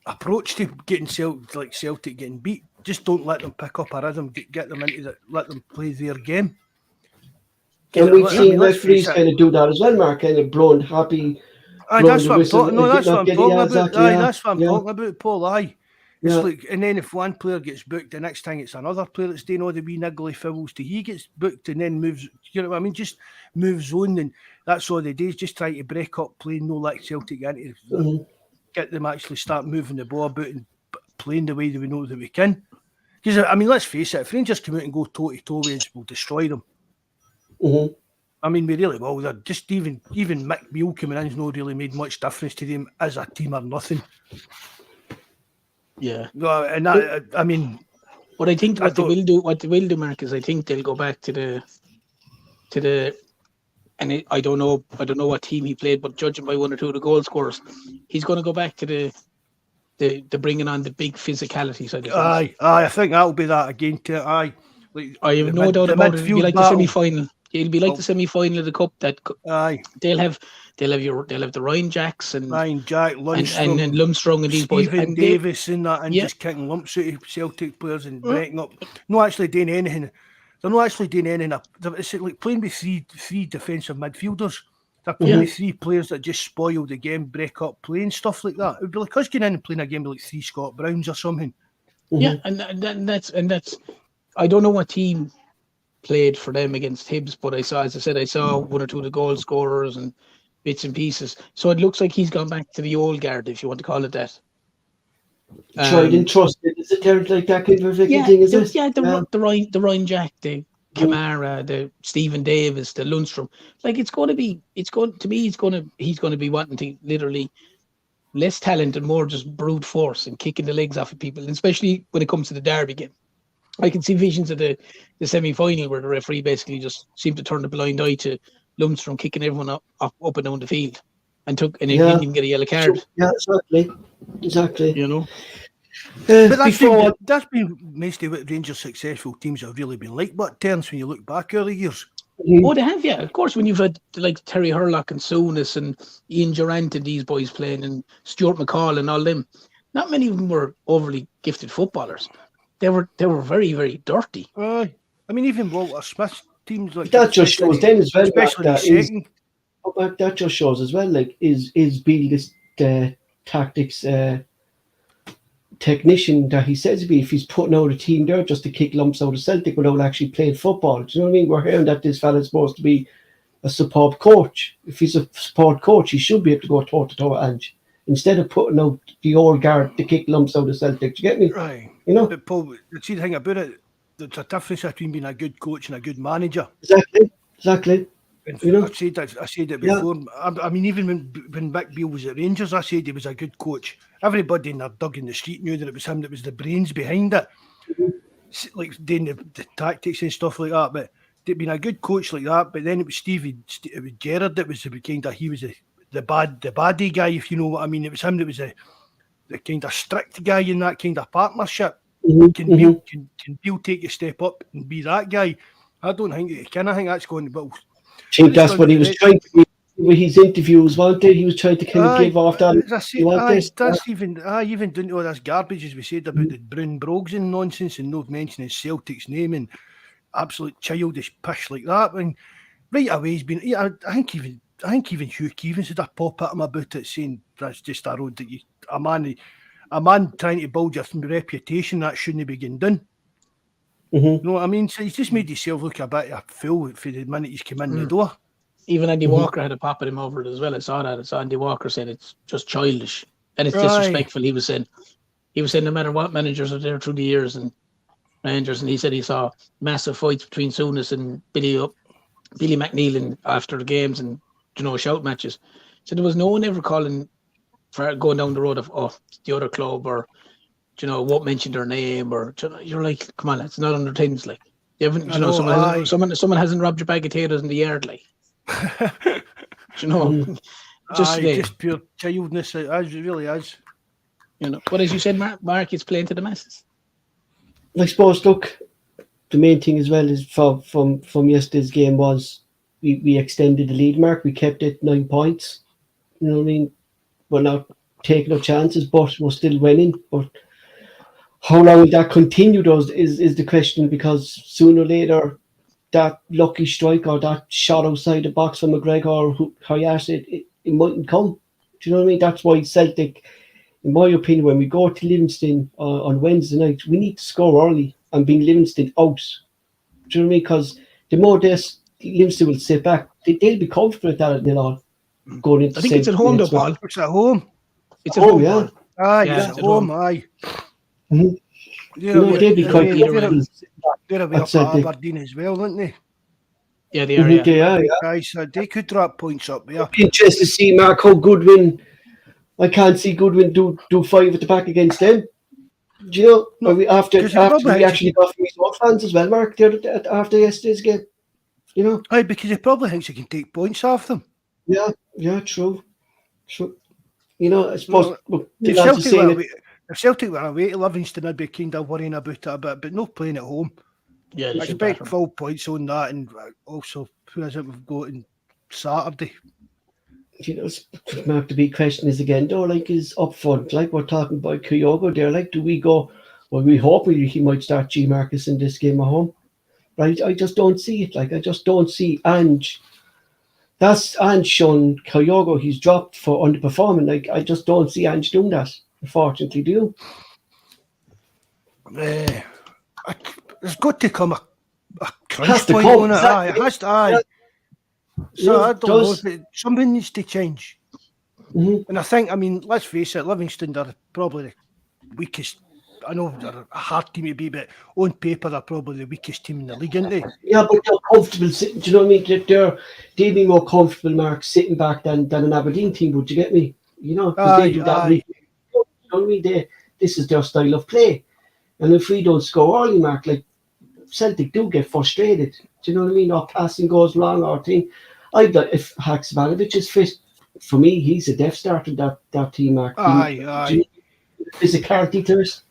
approach to getting Celtic getting beat. Just don't let them pick up a rhythm. Get them into let them play their game. And we've seen referees kind of do that as well, Mark. Kind of blowing happy. That's what I'm talking. No, that's what I'm talking about. That's what I'm talking about, Paul. Aye. It's like, and then if one player gets booked, the next time it's another player that's doing all the wee niggly fouls till he gets booked and then moves. You know what I mean? Just moves on, and that's all they do is just try to break up play, no let Celtic into. Get them actually start moving the ball about and playing the way that we know that we can. Because I mean, let's face it, if Rangers come out and go toe to toe with us, we'll destroy them. I mean, we really will. They're just even Mick Beale coming in has not really made much difference to them as a team or nothing. Yeah. And that, I mean, but I think what they will do, Mark, is I think they'll go back to the. And I don't know what team he played, but judging by one or two of the goal scorers, he's going to go back to the bringing on the big physicality side of things. Aye, I think that'll be that again too. Aye, I have no doubt about it. It'll be like the semi-final. It'll be like the semi-final of the cup. That they'll have the Ryan Jacks and Lundstrom and Lundstrom and these boys and Davis and that, and just kicking lumps out of Celtic players and breaking up. Not actually doing anything. They're not actually doing anything. It's like playing with three defensive midfielders. They're playing with three players that just spoil the game, break up play and stuff like that. It would be like us getting in and playing a game with like three Scott Browns or something. Yeah, and that's. I don't know what team played for them against Hibs, but I saw one or two of the goal scorers and bits and pieces. So it looks like he's gone back to the old guard, if you want to call it that. Tried and trusted. Is it there like that kind of thing? Is it? Yeah, the Ryan Jack, the Kamara, the Stephen Davis, the Lundstrom. Like he's going to be wanting to literally less talent and more just brute force and kicking the legs off of people, and especially when it comes to the derby game. I can see visions of the semi-final where the referee basically just seemed to turn a blind eye to Lundstrom kicking everyone up and down the field. And he didn't even get a yellow card. Yeah, exactly. You know, but that's been mostly what Rangers' successful teams have really been like. What turns when you look back early years? Oh, they have, yeah. Of course, when you've had like Terry Hurlock and Souness and Ian Durant and these boys playing and Stuart McCall and all them, not many of them were overly gifted footballers. They were very, very dirty. I mean, even Walter Smith's teams like that just shows then as well. Especially the second. That just shows as well, like, is Beale this tactics technician that he says to be, if he's putting out a team there just to kick lumps out of Celtic without actually playing football. Do you know what I mean? We're hearing that this fella's supposed to be a superb coach. If he's a superb coach, he should be able to go toe-to-toe with Ange instead of putting out the old guard to kick lumps out of Celtic. Do you get me? Right. You know? But Paul, see the thing about it, there's a difference between being a good coach and a good manager. Exactly. You know, I said it before. Yeah. I mean, even when Mick Beale was at Rangers, I said he was a good coach. Everybody in their dug in the street knew that it was him that was the brains behind it, like doing the tactics and stuff like that. But been a good coach like that, but then it was it was Gerrard that was he was the baddie guy, if you know what I mean. It was him that was the kind of strict guy in that kind of partnership. Can Beale take a step up and be that guy? I don't think I think that's going to. But I think that's what he was trying to do with his interviews, wasn't it? He was trying to kind of give off that. I even didn't know this garbage as we said about the Brown Brogues and nonsense, and not mentioning Celtic's name and absolute childish pish like that. And right away he's been. Yeah, I think even Hugh Keevins had a pop at him about it, saying that's just a road that a man trying to build your reputation that shouldn't be getting done. You know what I mean? So he's just made himself look a bit of a fool for the minute he's come in the door. Even Andy Walker had a pop at him over it as well. I saw that. So Andy Walker said it's just childish and it's disrespectful. He was saying no matter what managers are there through the years and Rangers, and he said he saw massive fights between Souness and Billy McNeil after the games and shout matches. So there was no one ever calling for going down the road of the other club or won't mention their name or you're like, come on, it's not under things like you haven't someone hasn't robbed your bag of potatoes in the yard like just pure childness. It really is. But as you said, Mark, it's playing to the masses. I suppose. Look, the main thing as well is from yesterday's game was we extended the lead, Mark. We kept it 9 points. You know what I mean? We're not taking no chances, but we're still winning. But how long will that continue? Is the question, because sooner or later that lucky strike or that shot outside the box from McGregor or Hayashi, it mightn't come. Do you know what I mean? That's why Celtic, in my opinion, when we go to Livingston on Wednesday night, we need to score early and bring Livingston out. Do you know what I mean? Because the more Livingston will sit back, they'll be comfortable with that. They'll all going into. I think it's at home, though, Paul. It's at home. It's at home, yeah. It's at home. Aye. They'll be quite They're away up at Aberdeen as well, aren't they? Yeah, they are. Yeah. Guys, they could drop points up there. Be interested to see, Mark, how Goodwin. I can't see Goodwin do 5 at the back against them. Do you know? After we actually got from his fans as well, Mark, after yesterday's game. Aye, because he probably thinks he can take points off them. Yeah, true. I suppose. If Celtic were away to Livingston, I'd be kind of worrying about it a bit, but not playing at home. Yeah, I expect full points on that, and also who is it we've got on Saturday? Mark, the big question is again, though, like, is up front, like we're talking about Kyogo there, like, do we go? Well, we hope he might start G Marcus in this game at home, right? I just don't see it. Like, I just don't see Ange. That's Ange showing Kyogo he's dropped for underperforming. Like, I just don't see Ange doing that. Unfortunately, do you? There's got to come a crunch point on it. It has to. Aye. So I don't know, but something needs to change. And I think, let's face it, Livingston are probably the weakest. I know they're a hard team to beat, but on paper they're probably the weakest team in the league, aren't they? Yeah, but they're comfortable sitting. Do you know what I mean? They'd be more comfortable, Mark, sitting back than an Aberdeen team. Would you get me? Because they do that. You know what I mean? This is their style of play, and if we don't score early, Mark, like Celtic do get frustrated. Do you know what I mean? Or passing goes wrong or thing. If Haksabanovic is fit, for me, he's a Death Star to that team, Mark. Aye. Physicality to it,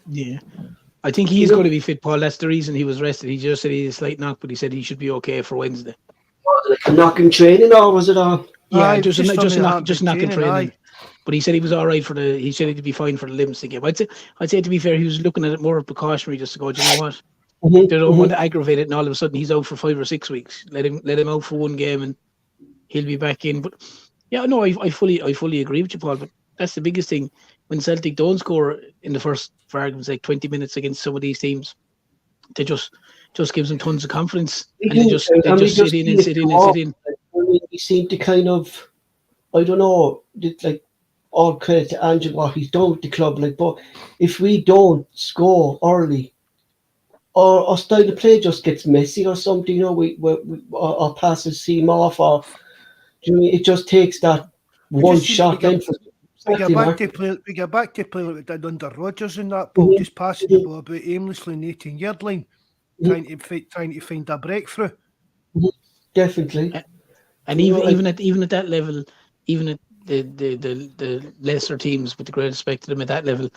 Yeah. I think he's going to be fit, Paul. That's the reason he was rested. He just said he had a slight knock, but he said he should be okay for Wednesday. Like a knock in training, or was it all? Yeah, just a knock in training. Aye. But he said he was all right he said he'd be fine for the Livingston game. I'd say to be fair, he was looking at it more precautionary, just to go, do you know what? They don't want to aggravate it, and all of a sudden he's out for 5 or 6 weeks. Let him out for one game, and he'll be back in. But yeah, no, I fully agree with you, Paul. But that's the biggest thing. When Celtic don't score in the first, for argument's sake, 20 minutes against some of these teams, they just gives them tons of confidence, and they just sit in. We seem to kind of, I don't know, like, all credit to Ange what he's done with the club. Like, but if we don't score early, or our style of play just gets messy or something, our passes seem off, or it just takes that one shot. We get back to play like we did under Rodgers in that ball, just passing the ball about aimlessly in the 18-yard line. trying to find a breakthrough. Definitely. And even at that level, even at the lesser teams, with the great respect to them at that level,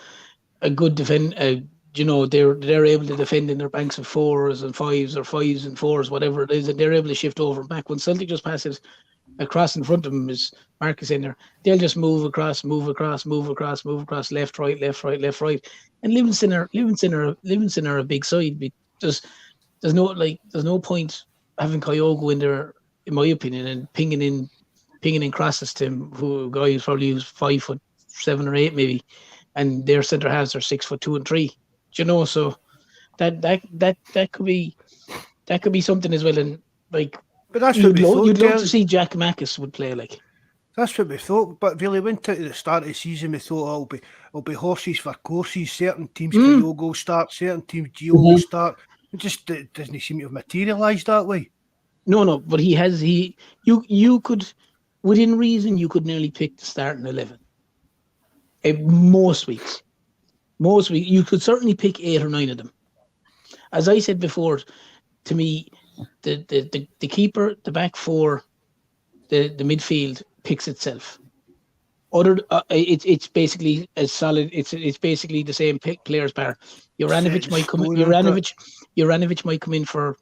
a good defend, they're able to defend in their banks of 4s and 5s or 5s and 4s, whatever it is, and they're able to shift over and back. When Celtic just passes across in front of them, as Mark is in there, they'll just move across, left, right. And Livingston are a big side. There's no point having Kyogo in there, in my opinion, and pinging in crosses to him, who guy who's probably 5'7" or 8 maybe, and their centre halves are 6'2" and 3. So that could be something as well. And like, but that's what you'd love to see Jack Mackis would play like. That's what we thought, but really went out at the start of the season. We thought it'll be horses for courses. Certain teams Kyogo start, certain teams Gio will start. It just doesn't seem to have materialised that way. No, but you could, within reason, you could nearly pick the starting 11. Most weeks, you could certainly pick 8 or 9 of them. As I said before, to me, the keeper, the back 4, the midfield picks itself. It's basically as solid. It's basically the same players bar. Juranovic might come in for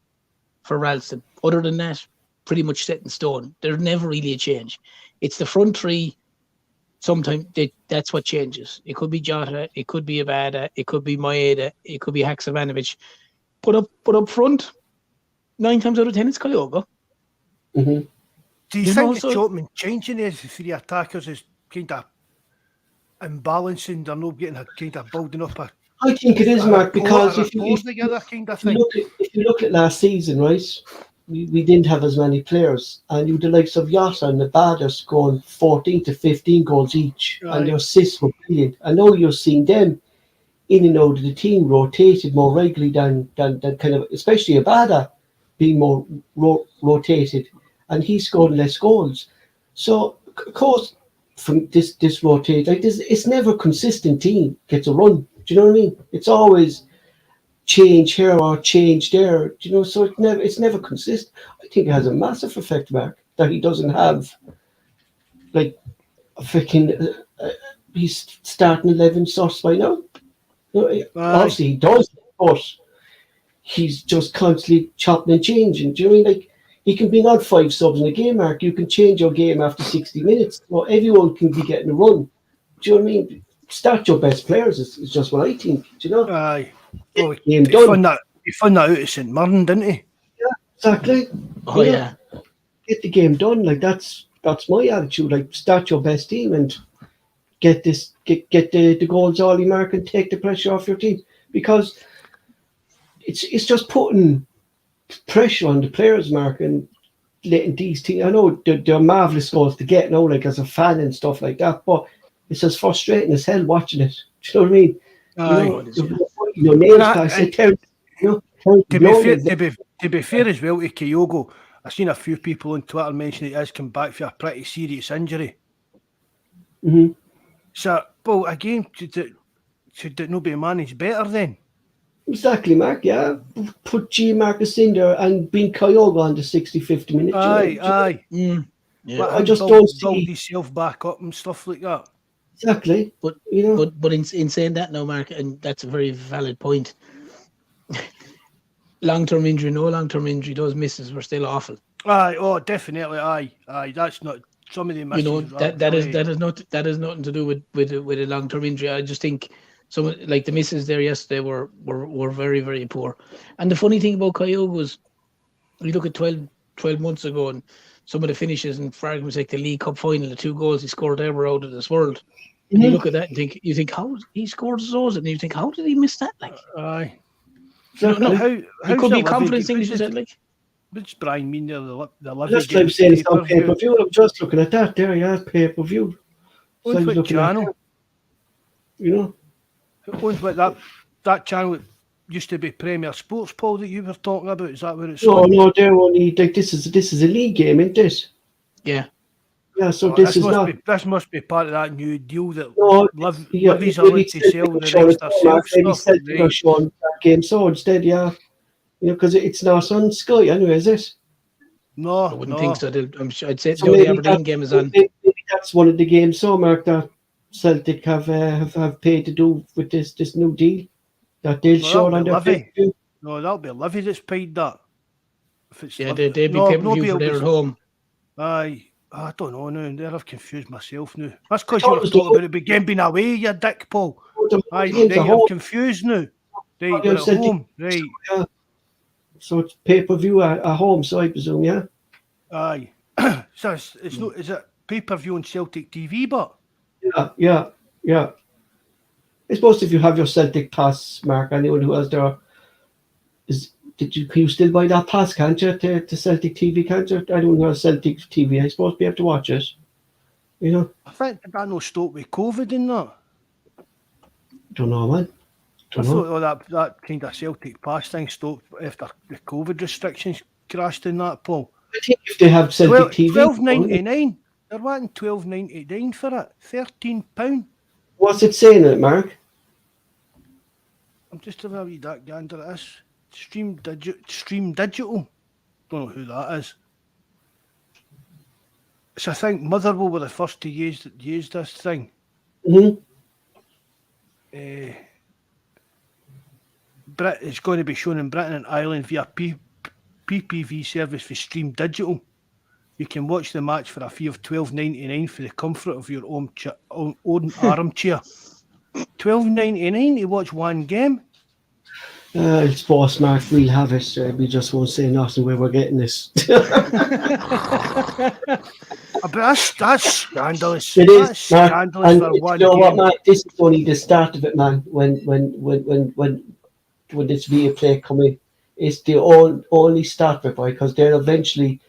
Ralston. Other than that, pretty much set in stone. There's never really a change. It's the front 3. Sometimes that's what changes. It could be Jota, it could be Abada, it could be Maeda, it could be Haksabanovic. But up front, 9 times out of 10, it's Kyogo. Do you think the Chopman changing the 3 attackers is kind of imbalancing? They're not getting a kind of building up a. I think it is, Mark, because if you look at last season, right, we didn't have as many players, and you had the likes of Jota and Abada scoring 14 to 15 goals each, and their assists were brilliant. I know you're seeing them in and out of the team rotated more regularly than kind of, especially Abada being more rotated, and he scored less goals. So, of course, from this rotate, like this, it's never a consistent team gets a run. Do you know what I mean? It's always change here or change there. Do you know? So it's never consistent. I think it has a massive effect, Mark, that he doesn't have like a freaking he's starting 11 sauce by now. Obviously he does, but he's just constantly chopping and changing. Do you know what I mean? Like, he can bring on 5 subs in a game, Mark. You can change your game after 60 minutes. Well, everyone can be getting a run. Do you know what I mean? Start your best players is just what I think. Do you know? Aye. Well, he found that out at St Mirren, didn't he? Yeah, exactly. Oh yeah. Get the game done. Like that's my attitude. Like, start your best team and get the goals early, Mark, and take the pressure off your team, because it's just putting pressure on the players, Mark, and letting these teams. I know they're marvelous goals to get now, like as a fan and stuff like that, but it's as frustrating as hell watching it. Do you know what I mean? To be fair as well to Kyogo, I've seen a few people on Twitter mention he has come back for a pretty serious injury. Mm-hmm. So, well, again, should it not be managed better then? Exactly, Mark. Yeah, put G Marcus in there and bring Kyogo on the 60-50 minute. Aye. Yeah. I just don't see build himself back up and stuff like that. Exactly, but in saying that now, Mark, and that's a very valid point. Long-term injury, no long-term injury, those misses were still awful. Aye, oh, definitely, aye. That's not some of the misses. That has nothing to do with a long-term injury. I just think some, like the misses there yesterday, were very, very poor. And the funny thing about Kyogo was, we look at 12 months ago, and some of the finishes, and for argument's sake, the League Cup final, the 2 goals he scored there were out of this world. And you look at that and you think how he scored those, and you think, how did he miss that? Like, aye. No, how it could be a confidence thing, you said, like. Which Brian mean the that's what I'm saying. It's on pay-per-view. I'm just looking at that there. Yeah, pay-per-view. So what channel? You know. What that channel used to be Premier Sports, Paul, that you were talking about. Is that where it's? No, they're only like this is a league game, isn't it? Yeah. Yeah, so this must be part of that new deal that Livy's are going to sell the next stuff. Maybe showing that game, so instead, yeah, You know, because it's not on Sky anyway, is it? No, I wouldn't think so. I'd say So the maybe Aberdeen game is on. Maybe that's one of the games, so Mark, that Celtic have paid to do with this new deal that they'll show it on their pay-per-view. No, that'll be Livy that's paid that. If it's Yeah, they'd be pay-per-view for there at home. Aye, I don't know now. There I've confused myself now. That's because you were talking about the game being away, you dick, Paul. Aye, right, I'm confused now. Right, we're at home, right. So it's pay-per-view at home, so I presume, yeah? Aye. So it's not, is it pay-per-view on Celtic TV, but? Yeah. I suppose if you have your Celtic pass, Mark, anyone who has their... can you still buy that pass, can't you, to Celtic TV, can't you? Anyone who has Celtic TV, I suppose, be able to watch it, you know? I think that no stop with COVID in that. Don't know, man. I thought that kind of Celtic pass thing stopped after the COVID restrictions crashed in that, Paul. I think if they have Celtic TV... $12.99. They're wanting $12.99 for it. £13. What's it saying, it, Mark? I'm just having a wee that gander at this. Stream Digital. Don't know who that is. So I think Motherwell were the first to use this thing. Mm-hmm. It's going to be shown in Britain and Ireland via PPV service for Stream Digital. You can watch the match for a fee of $12.99 for the comfort of your own armchair. $12.99 to watch one game? It's boss, Mark. We'll have it. We just won't say nothing where we're getting this. But that's scandalous. It is, that's scandalous and for one you know game. what, Mark? This is only the start of it, man. When this replay coming, it's the only start of it, boy, because they're eventually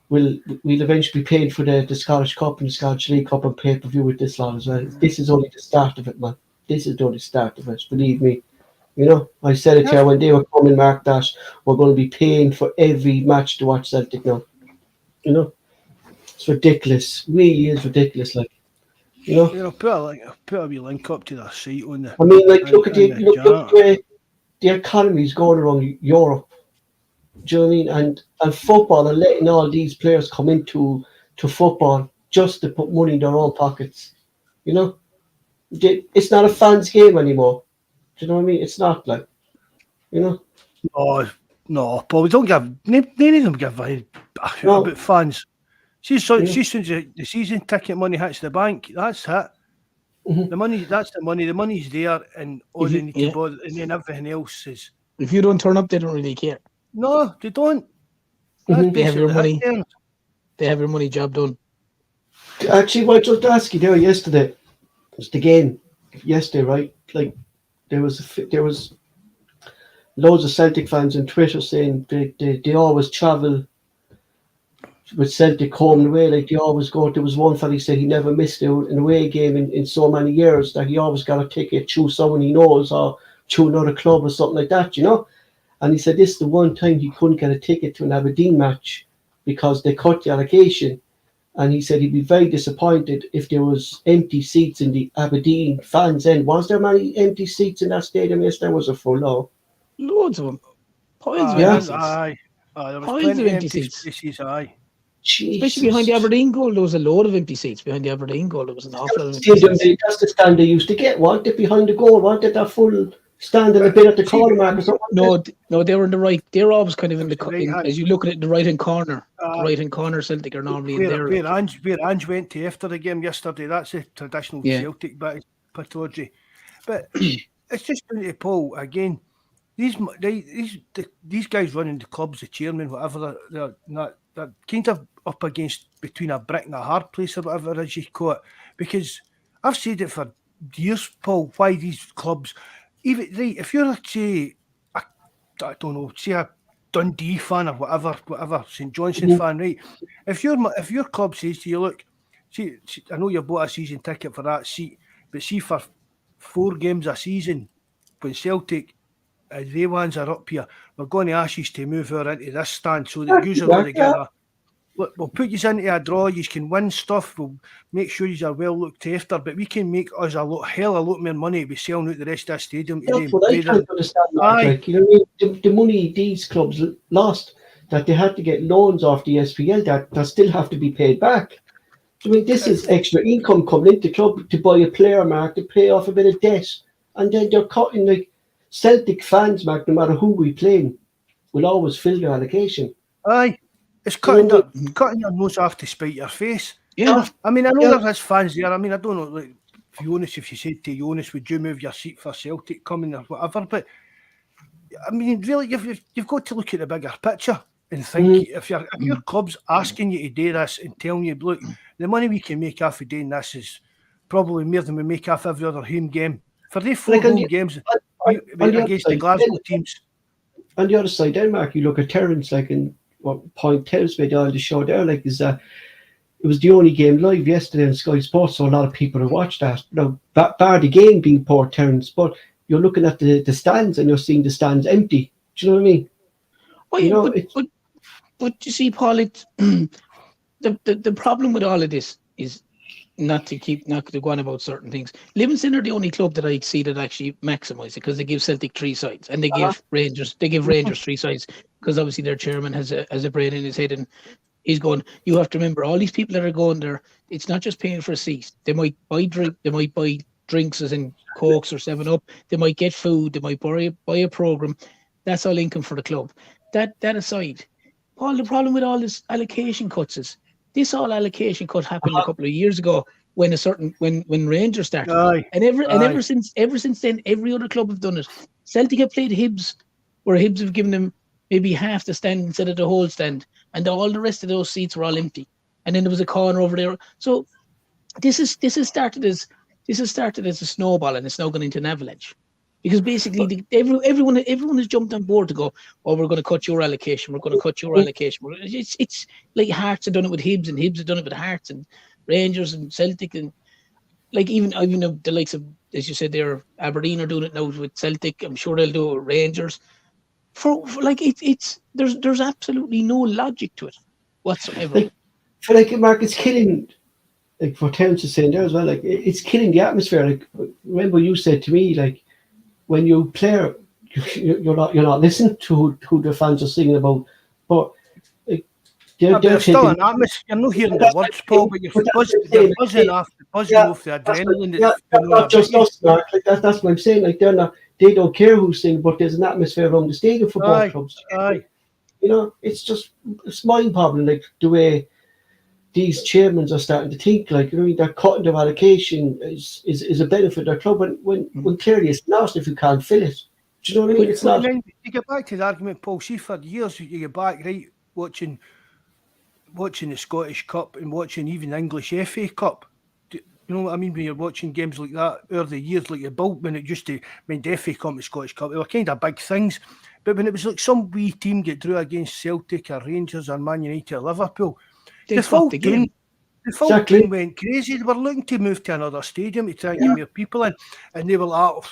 we'll eventually be paying for the Scottish Cup and the Scottish League Cup and pay-per-view with this lot as well. This is only the start of it, man. This is the only start of it. Believe me. You know, I said it here when they were coming, Mark, that we're going to be paying for every match to watch Celtic now. You know, it's ridiculous. Really is ridiculous. Like, you know, put a wee link up to their site on the. I mean, like, look at the economy's going around Europe. Do you know what I mean? And football and letting all these players come into football just to put money in their own pockets. You know, it's not a fans' game anymore. Do you know what I mean? It's not like, you know. No, Paul. We don't give. None of them give about fans. See, soon as the season ticket money hits the bank, that's it. Mm-hmm. The money, that's the money. The money's there, and all they need to bother, and then everything else is. If you don't turn up, they don't really care. No, they don't. They have your money. They have your money job done. Actually, what I was to ask you there yesterday was the game yesterday, right? Like, there was loads of Celtic fans on Twitter saying they always travel with Celtic home and away, like they always go. There was one fella said he never missed an away game in so many years, that he always got a ticket through someone he knows or through another club or something like that, you know. And he said this is the one time he couldn't get a ticket to an Aberdeen match because they cut the allocation. And he said he'd be very disappointed if there was empty seats in the Aberdeen fans' end. Was there many empty seats in that stadium? Yes, there was a full lot. Loads of them. Piles of empty seats. Aye. There was Piles plenty of of empty empty seats. spaces, aye. Jesus. Especially behind the Aberdeen goal, there was a load of empty seats behind the Aberdeen goal. There was an awful lot of empty seats. That's the stand they used to get. Want it behind the goal? Want it that full stand and a bit at the corner mark or something? No, they were in the right. They're always kind of in the as you look at it, the right hand corner. The right hand corner, Celtic are normally in there. Where Ange went to after the game yesterday, that's a traditional Celtic bit of pathology. But it's just going to Paul again. These guys running the clubs, the chairman, whatever, they're kind of up against between a brick and a hard place or whatever as you call it. Because I've said it for years, Paul, why these clubs, even right, if you're I don't know, say a Dundee fan or whatever, St Johnstone fan, right? If your club says to you, look, see, I know you bought a season ticket for that seat, but see for 4 games a season, when Celtic, they ones are up here, we're going to ask you to move her into this stand so that usually they get look, we'll put you into a draw, you can win stuff, we'll make sure you are well looked after, but we can make us a lot more money by selling out the rest of that stadium. That's what I can't understand, Mark. Like, you know what I mean? The money these clubs lost, that they had to get loans off the SPL that still have to be paid back. I mean, this is extra income coming into the club to buy a player, Mark, to pay off a bit of debt. And then they're cutting, like, Celtic fans, Mark, no matter who we play, will always fill their allocation. Aye. It's cutting your nose off to spite your face. Yeah. I mean, I know there's fans there. I mean, I don't know, like, Jonas, if you said to Jonas, would you move your seat for Celtic coming or whatever? But, I mean, really, you've got to look at the bigger picture and think, if your club's asking you to do this and telling you, look, the money we can make off of doing this is probably more than we make off every other home game. For the 4 home games against the Glasgow teams. On the other side, Denmark, you look at Terence, like, and what point Terence made on the show there, like, is that it was the only game live yesterday on Sky Sports, so a lot of people have watched that. Now, bar the game being poor Terence, but you're looking at the stands and you're seeing the stands empty. Do you know what I mean? Well, you know, but you see, Paul, the problem with all of this is not to go on about certain things. Livingston are the only club that I see that actually maximise it, because they give Celtic 3 sides and they give Rangers 3 sides, because obviously their chairman has a brain in his head and he's going, you have to remember, all these people that are going there, it's not just paying for a seat. They might buy drinks as in Cokes or 7-Up. They might get food. They might buy a programme. That's all income for the club. That aside, Paul, the problem with all this allocation cuts is this all allocation cut happened a couple of years ago when Rangers started. And ever since then, every other club have done it. Celtic have played Hibs, where Hibs have given them maybe half the stand instead of the whole stand, and all the rest of those seats were all empty. And then there was a corner over there. So this has started as a snowball, and it's now gone into an avalanche. Because basically, everyone has jumped on board to go, oh, we're going to cut your allocation. We're going to cut your allocation. It's like Hearts have done it with Hibs, and Hibs have done it with Hearts, and Rangers and Celtic, and like even the likes of, as you said, there, Aberdeen are doing it now with Celtic. I'm sure they'll do it with Rangers. For like there's absolutely no logic to it whatsoever. Like Mark, it's killing. Like for Terence is saying there as well, like it's killing the atmosphere. Like remember you said to me, like, when you play, you're not listening to who the fans are singing about, but like, they're still an atmosphere. You're not hearing the words, Paul, but you're buzzing off the adrenaline. Not just us, Mark. Like that's what I'm saying. Like they don't care who's singing, but there's an atmosphere around the stadium for both clubs. You know, it's mind-boggling, like the way these chairmen are starting to think, like, you know, they're cutting their allocation is a benefit to their club, when clearly it's not if you can't fill it. Do you know what I mean? It's not. Then you get back to the argument, Paul. See, for years you get back, right, watching the Scottish Cup and watching even the English FA Cup. You know what I mean? When you're watching games like that over the years, like the Bolt, when it used to, when the FA Cup and Scottish Cup, they were kind of big things. But when it was like some wee team get through against Celtic or Rangers or Man United or Liverpool, the full game went crazy. They were looking to move to another stadium to try and get more people in, and they were like,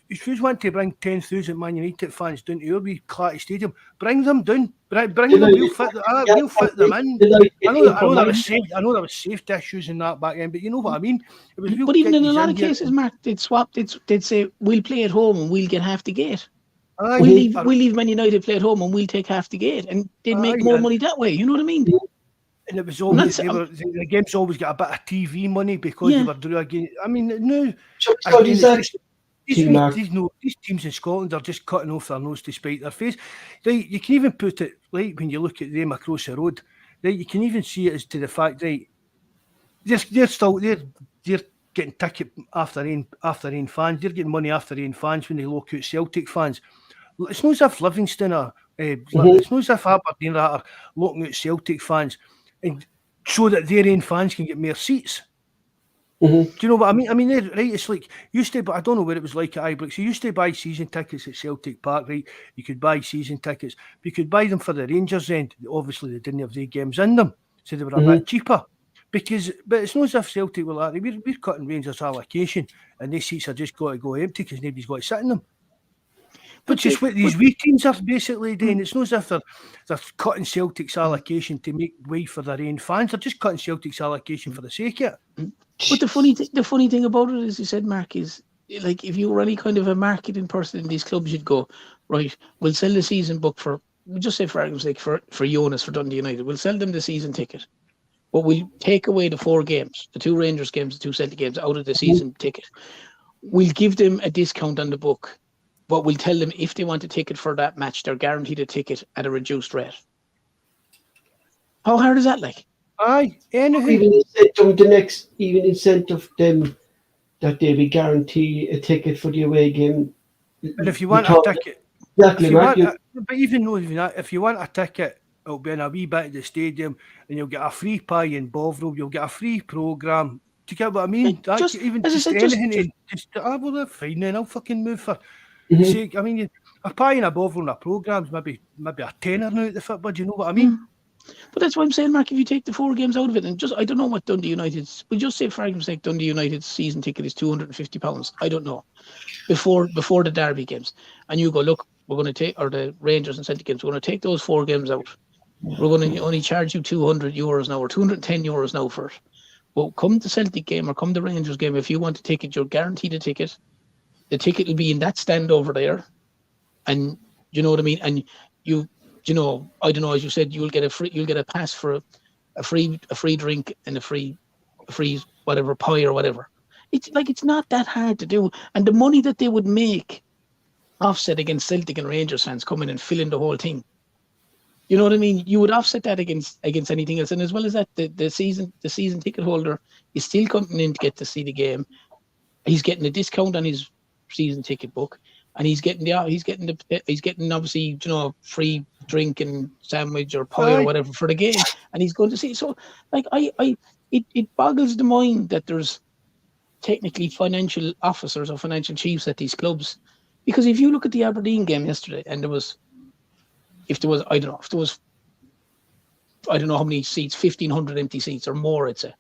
if you want to bring 10,000 Man United fans down to your wee Clatty stadium, bring them down. Bring them. We'll fit them in. I know there was safety issues in that back end, but you know what I mean. But even in a lot of cases, Mark, they'd swap. They'd say, we'll play at home and we'll get half the gate. We'll leave Man United play at home and we'll take half the gate, and they'd make more money that way. You know what I mean? And it was always the games always got a bit of TV money because they were drew again. I mean, no. These teams in Scotland are just cutting off their nose to spite their face. You can even put it, like, when you look at them across the road, right, you can even see it as to the fact, right, they're getting ticket after rain fans. They're getting money after rain fans when they look at Celtic fans. It's not as if Livingston are. It's not as if Aberdeen are looking at Celtic fans and so that their own fans can get more seats. Do you know what I mean? I mean, right, it's like, but I don't know where it was like at Ibrox. You used to buy season tickets at Celtic Park, right? You could buy season tickets. But you could buy them for the Rangers end. Obviously, they didn't have the games in them, so they were a bit cheaper. But it's not as if Celtic were like, we're cutting Rangers allocation and these seats are just got to go empty because nobody's got to sit in them. Which is what these wee teams are basically doing. It's not as if they're cutting Celtic's allocation to make way for their own fans. They're just cutting Celtic's allocation for the sake of it. But the funny thing about it, as you said, Mark, is like if you were any kind of a marketing person in these clubs, you'd go, right, we'll sell the season book for, we'll just say for argument's sake, for Jonas, for Dundee United, we'll sell them the season ticket. But we'll take away the 4 games, the 2 Rangers games, the 2 Celtic games out of the season ticket. We'll give them a discount on the book, but we'll tell them if they want a ticket for that match, they're guaranteed a ticket at a reduced rate. How hard is that, like? Aye, anything. Even incentive them that they be guarantee a ticket for the away game. But if you want a ticket, exactly, but even though if you want a ticket, it'll be in a wee bit of the stadium, and you'll get a free pie in Bovril, you'll get a free programme. Do you get what I mean? Just, even as I just said, anything. Well, they're fine then. I'll fucking move for sake. I mean, a pie in a Bovril and a programme's maybe a tenner now at the football. Do you know what I mean? But that's what I'm saying, Mark. If you take the 4 games out of it, and just I don't know what Dundee United's. We'll just say, for argument's sake, Dundee United's season ticket is £250. I don't know. Before the Derby games, and you go, look, we're going to take, or the Rangers and Celtic games, we're going to take those 4 games out. We're going to only charge you €200 now, or €210 now for it. But come the Celtic game or come the Rangers game, if you want a ticket, you're guaranteed a ticket. The ticket will be in that stand over there, and you know what I mean. And you know, I don't know, as you said, you'll get a pass for a free drink and a free whatever pie or whatever. It's not that hard to do, and the money that they would make offset against Celtic and Rangers fans coming and filling the whole thing. You know what I mean? You would offset that against anything else, and as well as that, the season ticket holder is still coming in to get to see the game. He's getting a discount on his season ticket book. And he's getting obviously, you know, free drink and sandwich or pie or whatever for the game, and he's going to see. So, like, it boggles the mind that there's technically financial officers or financial chiefs at these clubs, because if you look at the Aberdeen game yesterday, and I don't know how many seats, 1,500 empty seats or more, I'd say,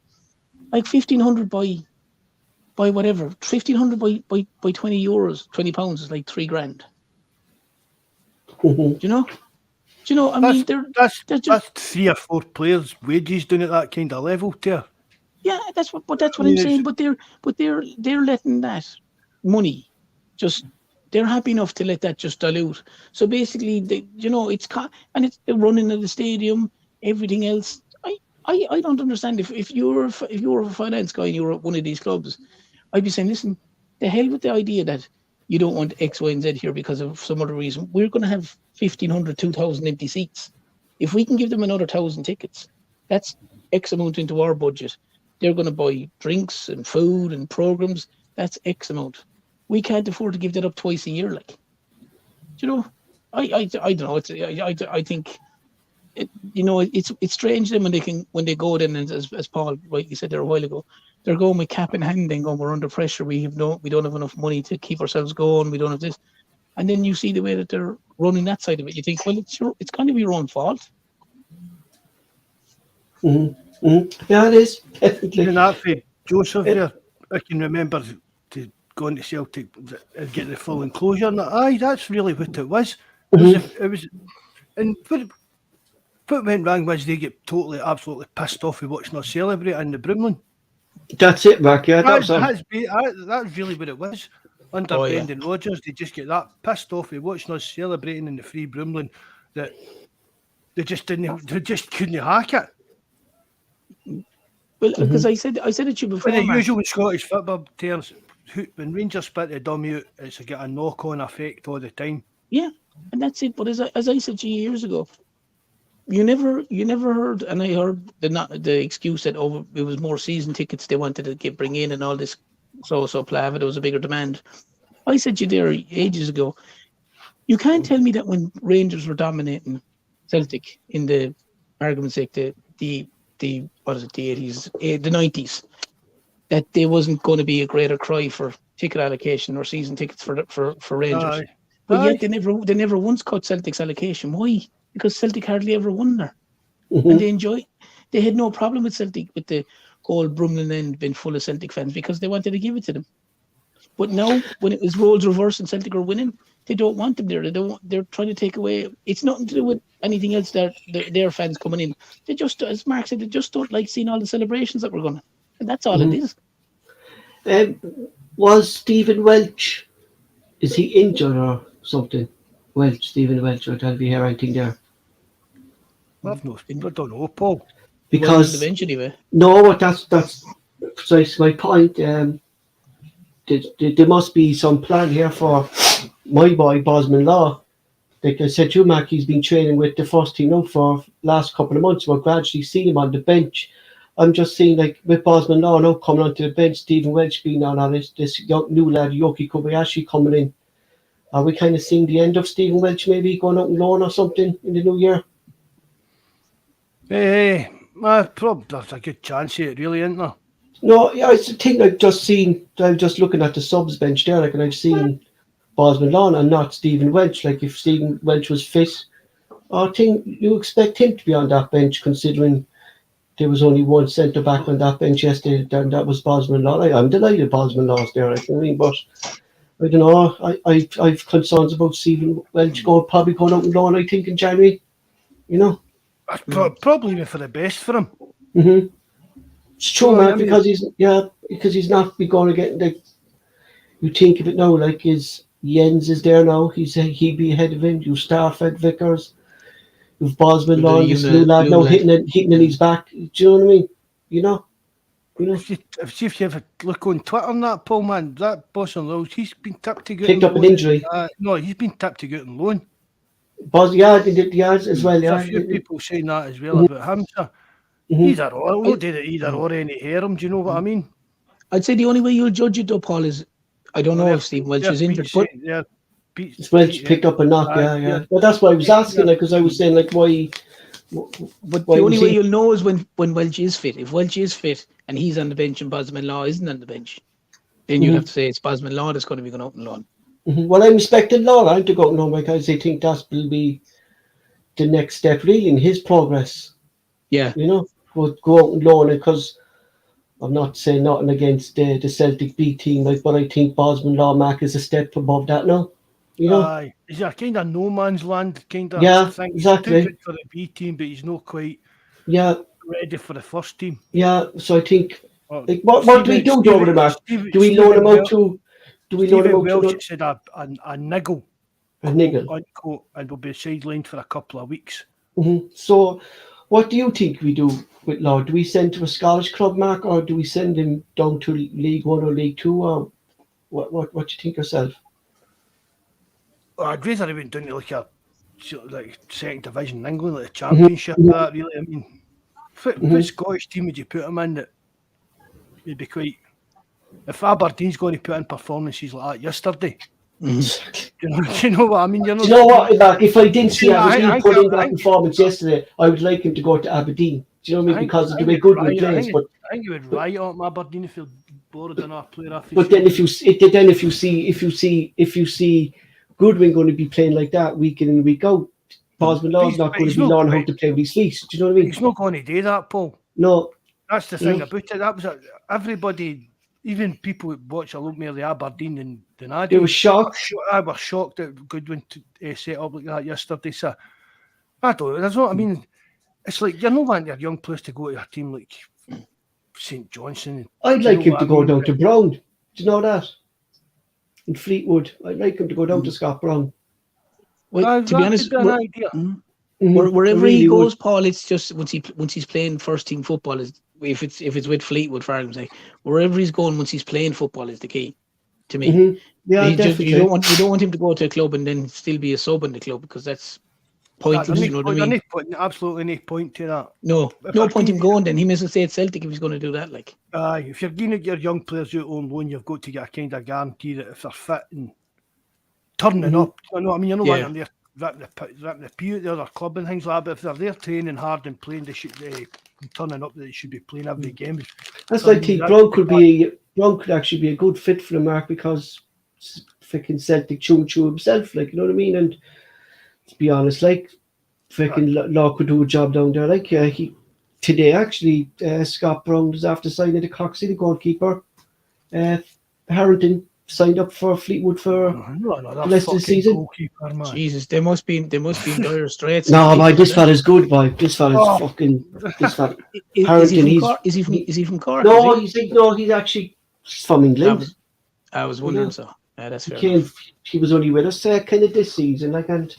like 1,500 by whatever, 1,500 by €20, £20 is like $3,000. Do you know? I mean, that's just 3 or 4 players' wages doing at that kind of level, too. Yeah, that's what I'm saying. But they're letting that money just. They're happy enough to let that just dilute. So basically, it's the running of the stadium, everything else. I don't understand if you're a finance guy and you're at one of these clubs, I'd be saying, listen, the hell with the idea that you don't want X, Y, and Z here because of some other reason. We're going to have 1,500, 2,000 empty seats. If we can give them another 1,000 tickets, that's X amount into our budget. They're going to buy drinks and food and programs. That's X amount. We can't afford to give that up twice a year. Like, you know, I don't know. I think. It's strange then when they go then, and as Paul rightly said there a while ago, they're going with cap in hand and going, we're under pressure, we don't have enough money to keep ourselves going, we don't have this, and then you see the way that they're running that side of it, you think, well, it's kind of your own fault. Yeah, it is definitely. And that Joseph there, I can remember to going to Celtic and get the full enclosure, and that's really what it was. It was, and what went wrong was they get absolutely pissed off with watching us celebrate in the Brimlin. That's it, Mark. Yeah, that's really what it was. Under Brendan Rodgers, they just get that pissed off with watching us celebrating in the free Brimlin that they just couldn't hack it. Well, because I said it to you before. The usual in Scottish football terms, when Rangers spit the dummy out, it's got a knock-on effect all the time. Yeah, and that's it. But as I said to you years ago, you never heard, and I heard the excuse that it was more season tickets they wanted to bring in and all this so plava, there was a bigger demand. I said to you there ages ago, you can't tell me that when Rangers were dominating Celtic in the argument's sake, the 80s, the 90s, that there wasn't going to be a greater cry for ticket allocation or season tickets for Rangers. But yet they never once cut Celtic's allocation. Why? Because Celtic hardly ever won there. And they had no problem with Celtic, with the whole Brumlin end being full of Celtic fans, because they wanted to give it to them. But now, when it was roles reversed and Celtic were winning, They don't want them there. They're trying to take away. It's nothing to do with anything else. Their fans coming in. They just, as Mark said, they just don't like seeing all the celebrations that we're going. And that's all it is. Was Stephen Welch? Is he injured or something? Stephen Welch, or have you heard anything there? I don't know, Paul. Because on the bench anyway. No, that's precisely my point. There must be some plan here for my boy Bosman Law. Like I said, you Mark, he's been training with the first team now for last couple of months. We're gradually seeing him on the bench. I'm just seeing, like, with Bosman Law now coming onto the bench, Stephen Welch being on this young new lad Yoki Kobayashi coming in. Are we kind of seeing the end of Stephen Welch maybe going out on loan or something in the new year? Probably there's a good chance of it, really, isn't there? No, yeah, it's the thing I've just seen. I'm just looking at the subs bench there, like, and I've seen Bosman Law and not Stephen Welch. Like, if Stephen Welch was fit, I think you expect him to be on that bench, considering there was only one centre back on that bench yesterday, and that was Bosman Law. I'm delighted Bosman Law's there, I mean, but I don't know. I've concerns about Stephen Welch probably going out on loan, I think, in January. You know? Probably for the best for him. Mm-hmm. It's true, man, because he's not be going to get, like, you think of it now, like, Jens is there now, he'd be ahead of him. You Starfed Vickers, you've Bosman Law, this new lad now hitting in his back. Do you know what I mean? You know. If you have a look on Twitter on that, Paul, man, that Bosman Law, he's been tipped to get picked up an injury. No, he's been tipped to get on loan. They did the ads as well. There's a few people saying that as well about him, sir. Either or, we'll do the either or any hair him. Do you know what I mean? I'd say the only way you'll judge it, though, Paul, is I don't know if Stephen Welch is injured, but Welch picked up a knock. Yeah. Well, that's why I was asking, like, because I was saying, like, why. But the only way you'll know is when Welch is fit. If Welch is fit and he's on the bench and Bosman Law isn't on the bench, then you'd have to say it's Bosman Law that's going to be going out on loan. Well, I'm expecting Law to go out on loan because I think that will be the next step, really, in his progress. Yeah. You know, go out on loan, because I'm not saying nothing against the Celtic B team, like, but I think Bosman Law, Mark, is a step above that now. You know, he's a kind of no man's land kind of thing. Exactly. He's too good for the B team, but he's not quite ready for the first team. Yeah, so I think, like, what do we do over the Mark? Do we loan him out to? Do we loan him out to? Welch said a niggle. A niggle. Unquote, and will be sidelined for a couple of weeks. So, what do you think we do with Law? Do we send to a Scottish club, Mark, or do we send him down to League One or League Two, or what do you think yourself? I'd rather he went down to like second division in England, like the Championship. That really, I mean, what Scottish team would you put him in that would be quite? If Aberdeen's going to put in performances like that yesterday, do you know what I mean? Do you know what? Like, if I didn't see Aberdeen put in that performance yesterday, I would like him to go to Aberdeen. Do you know what I mean? Because it'd be good with players. But I think you would riot on Aberdeen if you're bored of a player. But then if you see Goodwin going to be playing like that week in and week out, Bosman Law's not going to be learning how to play with his feet. Do you know what I mean? He's not going to do that, Paul. No. That's the thing about it. That was everybody, even people who watch a lot more of the Aberdeen than I do. They were shocked. I was shocked that Goodwin set up like that yesterday. So I don't know. That's what I mean. It's like you're not wanting your young players to go to a team like St. Johnson. I'd like him to go down to Brown. Do you know that? In Fleetwood, I'd like him to go down to Scott Brown. Well, to be honest, wherever he goes, Paul, it's just once he's playing first team football, is if it's with Fleetwood, for argument's sake, wherever he's going once he's playing football is the key to me. Yeah, definitely. You don't want him to go to a club and then still be a sub in the club, because that's pointless. You know what I mean? Absolutely no point to that. No point him going. Then he mustn't stay at Celtic if he's going to do that. Like, if you're getting your young players out on loan, you've got to get a kind of guarantee that if they're fit and turning up, you know what I mean? You're not wanting them there ripping the pew at the other club and things like that. But if they're there training hard and playing, they should turning up. They should be playing every game. That's why I think Brown could actually be a good fit for the Mark, because freaking Celtic chewing himself, like, you know what I mean? And to be honest, like, freaking Law could do a job down there. Like, today actually, Scott Brown was after signing the Cork City goalkeeper, Harrington, signed up for Fleetwood for No, the that rest of the fucking season. goalkeeper, man. Jesus, they must be in dire straits. No, boy, this fella's good, boy. This fella's fucking. This fella. Is he Harrington, from Cork? Is he from Cork? No, is he? he's actually from England. I was wondering. So that's fair. He was only with us kind of this season, like, and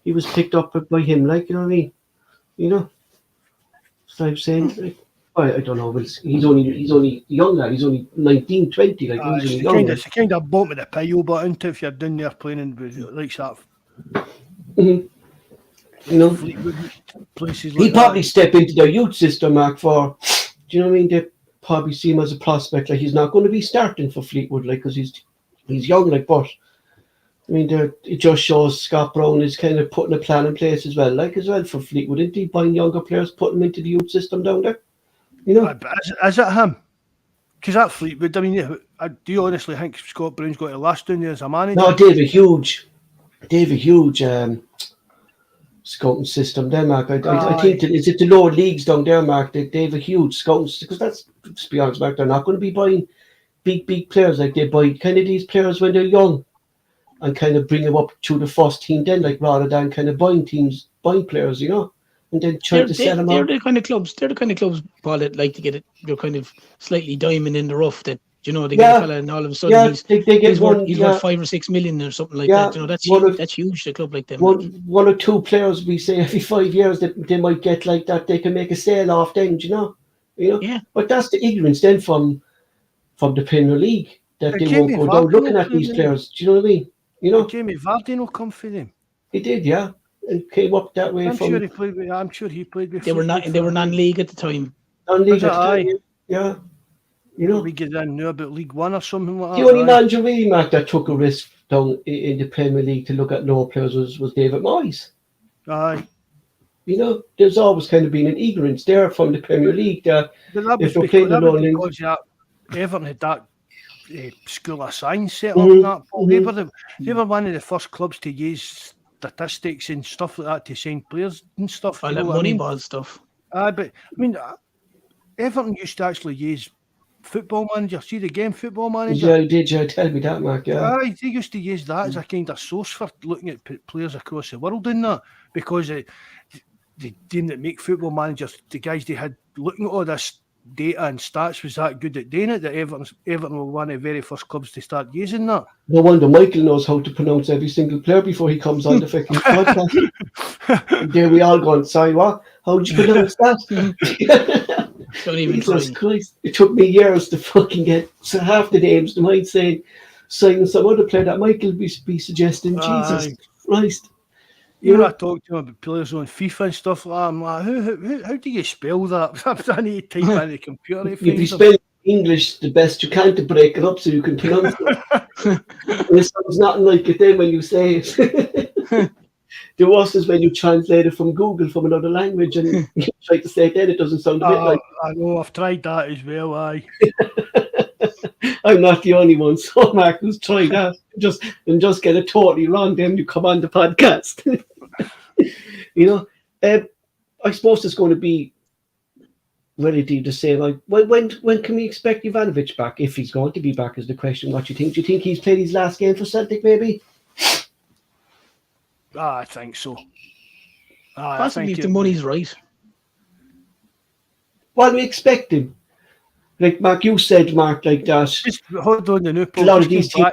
he was picked up by him, like, you know what I mean? You know, so I'm saying, like, I don't know, but he's only young lad. He's only 19, 20, like, he's only young. It's kind of bump with the pile, but into if you're down there playing in like that. You know, Places he'd like probably that. step into their youth system, Mark, for, do you know what I mean? They probably see him as a prospect. Like, he's not going to be starting for Fleetwood, like, because he's young, like, but I mean, it just shows Scott Brown is kind of putting a plan in place as well for Fleetwood, isn't he? Buying younger players, putting them into the youth system down there. You know, But is it him? Because that Fleetwood, I mean, do you honestly think Scott Brown's got to last down there as a manager? no, David Hughes, scouting system there, Mark. I think is it the lower leagues down there, Mark? The David Hughes scouting, because that's, to be honest, Mark, they're not going to be buying big players. Like, they buy kind of these players when they're young and kind of bring them up to the first team then, like, rather than kind of buying players, you know, and then trying to sell them out. They're the kind of clubs, Paul, that like to get it. They're kind of slightly diamond in the rough. That, you know, they get a fella and all of a sudden he's worth 5 or 6 million or something like that. You know, that's huge. The club like them. One or two players, we say every 5 years that they might get like that. They can make a sale off then, you know. Yeah. But that's the ignorance then from the Premier League, that they won't go down looking at these players. Do you know what I mean? You know, Jamie Vardy will come for them. He did, yeah, and came up that way. I'm sure he played with. They were non-league at the time. Non-league at the time, yeah. You know, we get in now about League One or something like that. The only manager really, Mark, that took a risk down in the Premier League to look at lower players was David Moyes. Aye. You know, there's always kind of been an ignorance there from the Premier League that if they're playing the lower league, because Everton had that school of science set up. They were one of the first clubs to use statistics and stuff like that to sign players and stuff. All that Moneyball stuff. But I mean, Everton used to actually use Football Manager. See the game Football Manager? Yeah, did you tell me that, Mark? Yeah. They used to use that as a kind of source for looking at players across the world in that, because the team that make Football Managers, the guys they had looking at all this data and stats was that good at doing it that Everton were one of the very first clubs to start using that. No wonder Michael knows how to pronounce every single player before he comes on the fucking podcast. And there we all going, sorry, what? How did you pronounce that? Don't even Jesus Christ. It took me years to fucking get half the names to mind saying signing some other player that Michael be suggesting. Jesus Christ. You know, I talk to him about players on FIFA and stuff like that. I'm like, how do you spell that? I need to type in the computer. You'd be spelling English the best you can to break it up so you can pronounce it. And it sounds nothing like it then when you say it. The worst is when you translate it from Google from another language and you try to say it then, it doesn't sound a bit like... I know, I've tried that as well, aye. I'm not the only one, so Mark, who's tried that. Just get it totally wrong, then you come on the podcast. You know, I suppose it's going to be relatively the same. Like, when can we expect Ivanovic back? If he's going to be back is the question. What do you think? Do you think he's played his last game for Celtic, maybe? I think so. Possibly if the money's right. What are we expecting? Like, Mark, you said, Mark, like that. Just hold on the new a lot of these teams.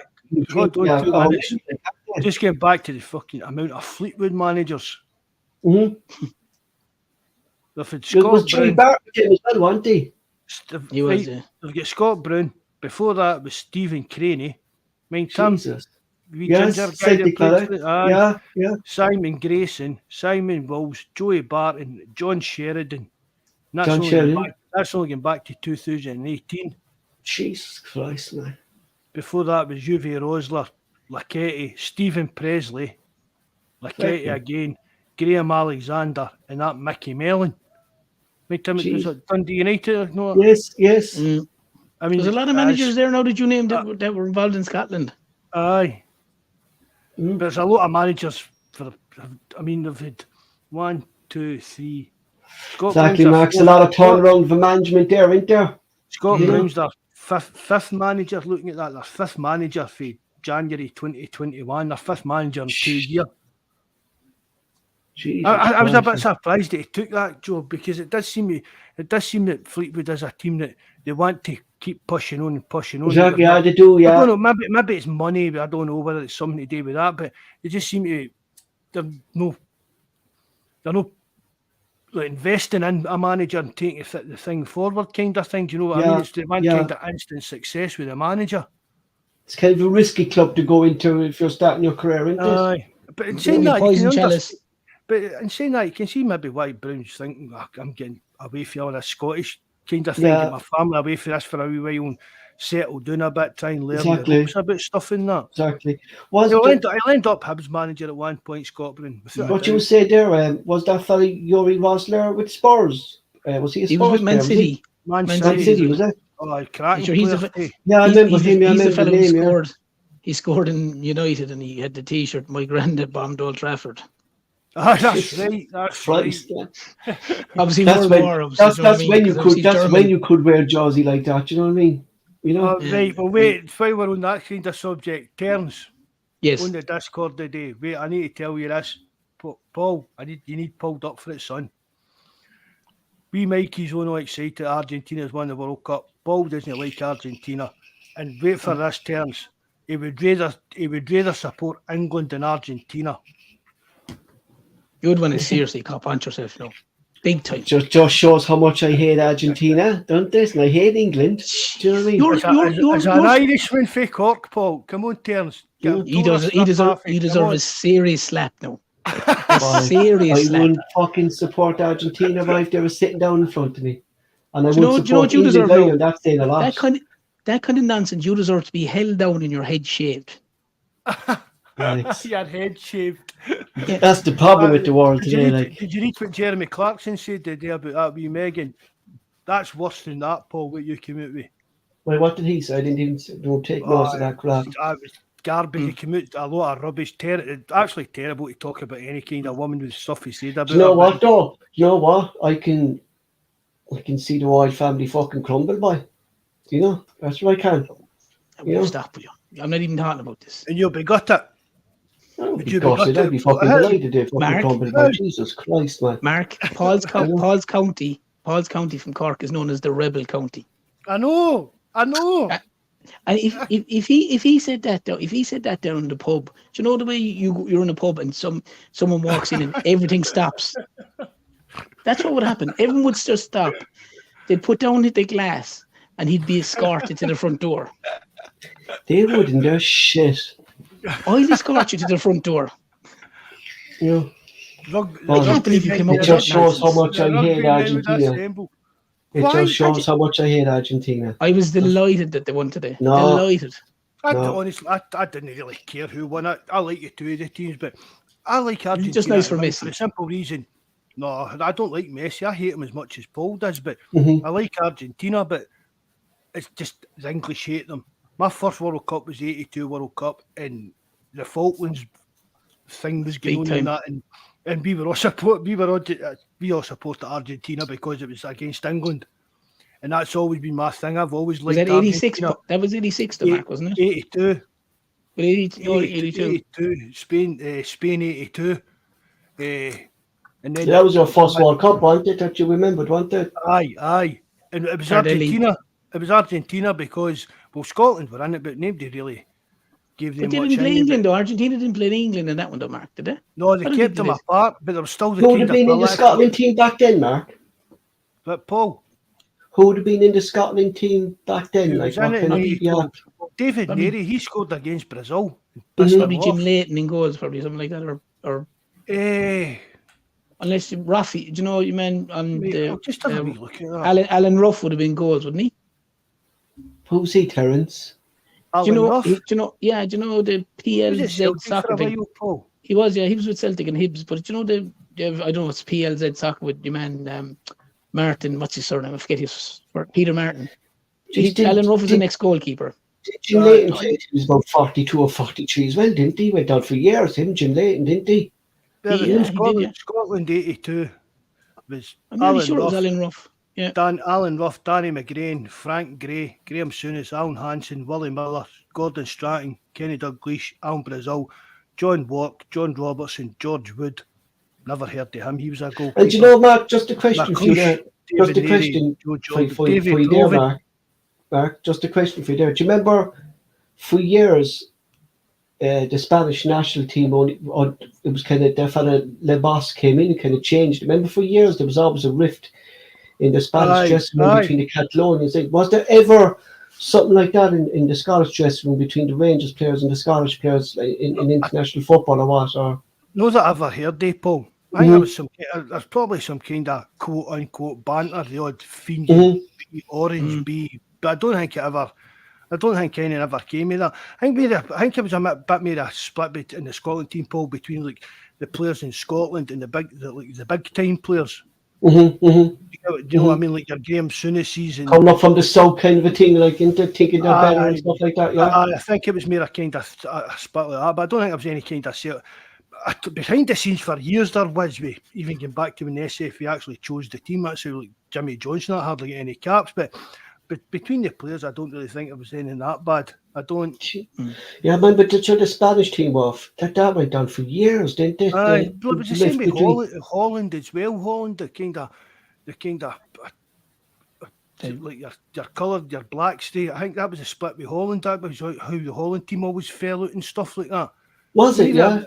Just getting back to the fucking amount of Fleetwood managers. Mm-hmm. Was Jimmy Barrett as well, wasn't he? He was, They've got Scott Brown. Before that was Stephen Craney. Jesus. Ginger guy that yeah. Simon Grayson, Simon Bawz, Joey Barton, John Sheridan. That's only going back to 2018. Jesus Christ, man. Before that was Uwe Rosler, Laketti, Stephen Presley, Laketti again, Graham Alexander, and that Mickey Mellon. Was it Dundee United? No. Yes. I mean, there's a lot of managers there now that you named that were involved in Scotland. Aye. But there's a lot of managers they've had 1, 2, 3. Exactly, Max. A lot of turnaround for management there, isn't there? Scott Brown's their fifth manager looking at that. Their fifth manager for January 2021. Their fifth manager in 2 years. I was a bit surprised that he took that job, because it does seem that Fleetwood is a team that they want to keep pushing on and pushing on. Exactly, yeah, they do, yeah. I don't know, maybe it's money, but I don't know whether it's something to do with that. But they just seem to they're no like investing in a manager and taking the thing forward, kind of thing. Do you know what I mean? It's the one kind of instant success with a manager. It's kind of a risky club to go into if you're starting your career, isn't it? But in saying that, you can see maybe why Brown's thinking, I'm getting away from all this Scottish kind of thing, get my family away from this for a wee while and settle down a bit, try and learn the ropes about stuff in that. Exactly. I'll end up Hibs manager at one point, Scotland. What you said there, was that fella Yuri Rosler with Spurs? Was he a Spurs? He was with Man City. Man City, was it? Oh, cracking. Sure, He's the fellow who scored. He scored in United and he had the T-shirt, "My granddad bombed Old Trafford." That's right. That's right. Obviously, that's when you could wear Jawsy like that. You know what I mean? You know. Right. Well, wait. While we're on that kind of subject, terms. Yes. On the Discord today. Wait, I need to tell you this, Paul. You need pulled up for it, son. We Mikey's all excited. Argentina's won the World Cup. Paul doesn't like Argentina, and wait for this, terms. He would rather support England than Argentina. You'd want to seriously cop on yourself now. Big time. Just shows how much I hate Argentina, don't this? And I hate England. Do you know what I mean? As an Irishman for Cork, Paul. Come on, terms. He deserves a serious slap now. I wouldn't fucking support Argentina if they were sitting down in front of me. And I would support England, and that's saying a lot. That kind of nonsense, you deserve to be held down and your head shaved. Your head shaved. Yeah. That's the problem with the world today. Did you read what Jeremy Clarkson said today about that wee Megan? That's worse than that, Paul, what you came out with. Well, what did he say? I didn't even take notes of that crap. It was garbage. He came out a lot of rubbish. It's actually terrible to talk about any kind of woman with stuff he said about. Do you know what, though? You know what? I can see the royal family fucking crumble, boy. You know, that's what I can. Stop with you. I'm not even talking about this. And you'll be got it. I'd be fucking delighted if fucking crumbled, by Jesus Christ, man. Mark, Paul's county from Cork is known as the Rebel County. I know. And if he said that down in the pub, do you know the way you're in a pub and someone walks in and everything stops? That's what would happen. Everyone would just stop. They'd put down the glass and he'd be escorted to the front door. They wouldn't. They're shit. I'll escort you to the front door. Yeah. I can't believe you came up with that. It just shows how much I hate Argentina. It just shows how much I hate Argentina. I was delighted that they won today. No. Delighted. Honestly, I didn't really care who won it. I like the two of the teams, but I like Argentina. Just nice for Messi. For the simple reason. No, I don't like Messi. I hate him as much as Paul does, but I like Argentina, but it's just the English hate them. My first World Cup was the 82 World Cup, and the Falklands thing was going on in that, and we all supported Argentina because it was against England, and that's always been my thing. I've always liked. Was that 86? That was 86, the mark, wasn't it? 82. 82. Spain 82. And then that was your first World Cup, wasn't it? That you remembered, wasn't it? Aye. And it was Argentina. It was Argentina because, well, Scotland were in it, but nobody really gave them much. But they didn't play England, though. Argentina didn't play England in that one, though, Mark, did they? No, they kept them apart, but there was still the Who would have been in the Scotland team back then, Mark? But Paul? Who would have been in the Scotland team back then? David Neary, he scored against Brazil. Probably Jim Leighton in goals, probably something like that, or unless Rafi, do you know you meant on just have a wee look at that. Alan Ruff would have been goals, wouldn't he? Who's he, Terence? Do you know the PLZ soccer thing? He was with Celtic and Hibs, but do you know I don't know, it's PLZ soccer with your man Martin, what's his surname? I forget Peter Martin. Alan Ruff was the next goalkeeper. Jim Leighton played, he was about 42 or 43 as well, didn't he? Went out for years, Jim Leighton, didn't he? Scotland 82 was I'm really sure it was Alan Ruff. Yeah. Alan Ruff, Danny McGrain, Frank Gray, Graham Souness, Alan Hansen, Willie Miller, Gordon Stratton, Kenny Dalglish, Alan Brazil, John Walk, John Robertson, George Wood. Never heard of him. He was a goalkeeper. And you know, Mark, just a question for you there. Just a David question Leary, for David you there, Provan. Mark, just a question for you there. Do you remember for years the Spanish national team it was kind of that fella Bawz came in and kind of changed. Remember for years there was always a rift in the Spanish dressing room between the Catalonians. Was there ever something like that in the Scottish dressing room between the Rangers players and the Scottish players in international football or what? Or No that I ever heard of, Paul. I think there was there's probably some kind of quote unquote banter, the odd fiend B, orange B, but I don't think any ever came of that. I think it was a bit more a split in the Scotland team, Paul, between like the players in Scotland and the big time players. Do you know what I mean? Like your Graham Souness and coming up from the south kind of a thing, like into thinking they're better and stuff like that. Yeah, I think it was more a kind of a split like that, but I don't think there was any kind of set. Behind the scenes for years there was, even going back to when the SFA actually chose the team. That's how like Jimmy Johnson not hardly get any caps, but between the players, I don't really think it was anything that bad. I don't. Yeah, man, but the Spanish team off that went on for years, didn't it? But it was the same with Holland as well. Holland, the kind of like your coloured, your black state. I think that was a split with Holland. That was how the Holland team always fell out and stuff like that. Was it? Yeah.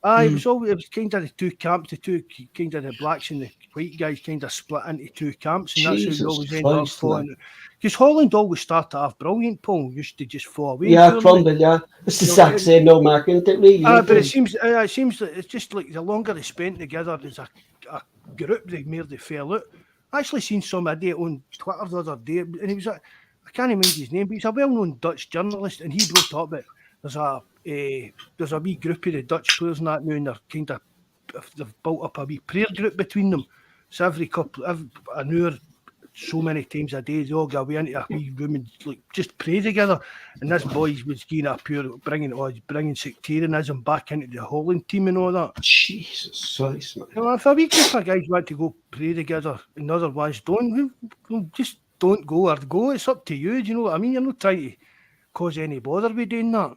It was kind of the two camps, the two kind of the blacks and the white guys kind of split into two camps, and that's how we always end up falling. Because Holland always started off brilliant, Paul. Used to just fall away. Yeah, crumble. Yeah, it's the exact same. No mark, isn't it? Really. But it seems that it's just like the longer they spent together as a group, the more they fell out. I actually seen some idiot on Twitter the other day, and he was I can't remember his name, but he's a well-known Dutch journalist, and he brought up that there's a wee group of the Dutch players and that now, and they've built up a wee prayer group between them. So every an hour, so many times a day, they all go away into a wee room and like just pray together. And this boy was getting up here bringing sectarianism back into the Holland team and all that. Jesus Christ, man! You know, if a wee group of guys want to go pray together and other ones don't, just don't go or go. It's up to you. Do you know what I mean? You're not trying to cause any bother with doing that.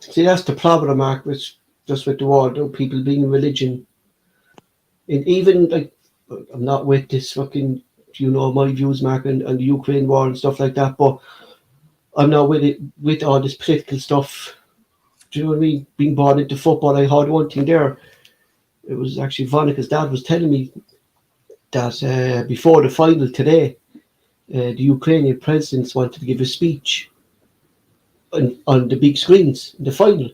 See, that's the problem, Mark, with the war, people being in religion. And even, like, I'm not with this fucking, you know, my views, Mark, and the Ukraine war and stuff like that, but I'm not with it, with all this political stuff. Do you know what I mean? Being brought into football, I heard one thing there. It was actually Vonika's dad was telling me that before the final today, the Ukrainian presidents wanted to give a speech on the big screens in the final,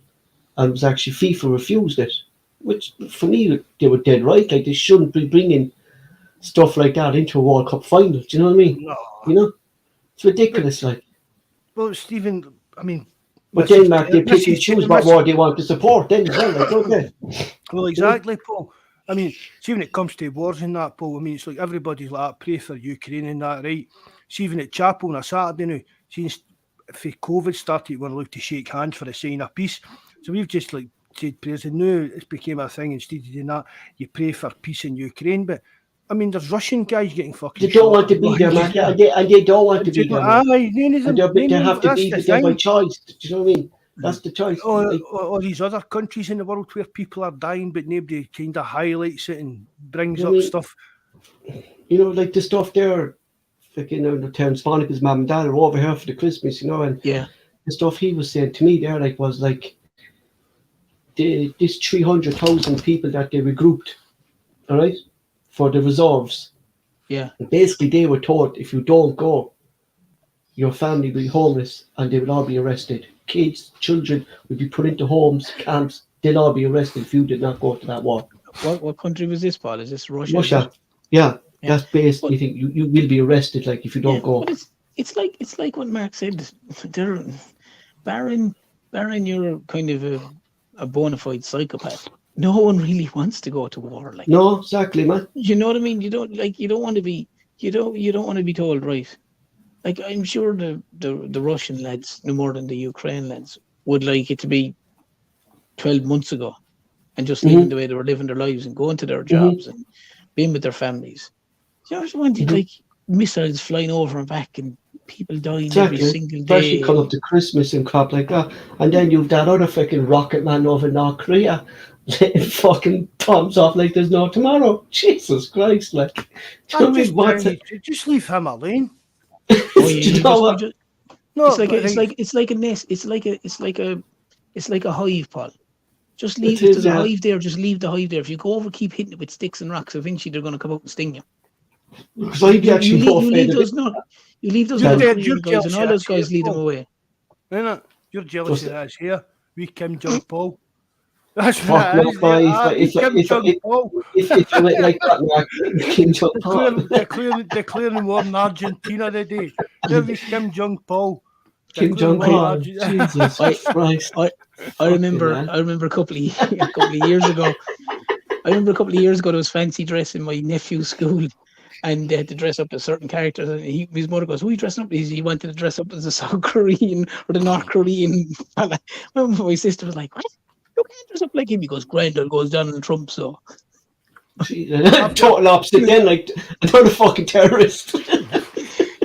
and it was actually FIFA refused it, which for me they were dead right. Like, they shouldn't be bringing stuff like that into a World Cup final. Do you know what I mean? No. You know, it's ridiculous. Like, well, Stephen, I mean, but then, Mark, they pick and choose what war they want to support. Then, don't they? Well, exactly, Paul. I mean, see, when it comes to wars and that, Paul, I mean, it's like everybody's like, pray for Ukraine and that, right? See, even at chapel on a Saturday now, since if COVID started, we're allowed to shake hands for a sign of peace. So we've just like said prayers, and now it's became a thing. Instead of doing that, you pray for peace in Ukraine. But I mean, there's Russian guys getting fucking. They don't want to be there, man. And they don't want to be there. They have to be there by choice. Do you know what I mean? That's the choice. Or these other countries in the world where people are dying, but nobody kind of highlights it and brings up stuff. You know, like the stuff there. Like, you know, the Terence Vonika's mum and dad are over here for the Christmas, you know, and the stuff he was saying to me there, like, was like this 300,000 people that they regrouped, all right, for the reserves. Yeah. And basically, they were told, if you don't go, your family will be homeless and they will all be arrested. Kids, children will be put into homes, camps. They'll all be arrested if you did not go to that war. What country was this, Paul? Is this Russia? Russia. Yeah. That's basically, you will be arrested, like, if you don't go. But it's like what Mark said. They're barring you're kind of a bona fide psychopath. No one really wants to go to war. Like, no, exactly, man. You know what I mean? You don't want to be told, right? Like, I'm sure the Russian lads, no more than the Ukraine lads, would like it to be 12 months ago, and just living the way they were living their lives and going to their jobs and being with their families. You ever wanted like missiles flying over and back and people dying Exactly. every single Especially day? come up to Christmas and crap like that. And then you've that other fucking rocket man over North Korea letting fucking bombs off like there's no tomorrow. Jesus Christ, like. Do you know what I mean? What's it? Just leave him alone. Oh, Do you know what? No, it's like but a, it's like, like it's like a nest. It's like a hive, Paul. Just leave It if is, there's a yeah. hive there. Just leave the hive there. If you go over, keep hitting it with sticks and rocks. Eventually, they're going to come out and sting you. Because I'd be You actually leave, more you afraid leave of those it. not. You leave those You're North dead, Korean you're guys, and jealous all of those that guys shit, leave them Paul. away. innit? You're jealous Just- of us here. We Kim Jong Paul. That's Fuck what no, it is. boy, Kim Jong Paul. if you went like that, Mark, King Jong Paul. Declaring war in Argentina today. There we Kim Jong Paul. Kim Jong Paul. Jesus Christ. I remember a couple of years ago. There was fancy dress in my nephew's school, and they had to dress up as certain characters. And his mother goes, "Who are you dressing up?" He wanted to dress up as the South Korean or the North Korean. My sister was like, "What? You can't dress up like him." He goes, "Grandad goes down in Trump, so." Total opposite then, like another fucking terrorist.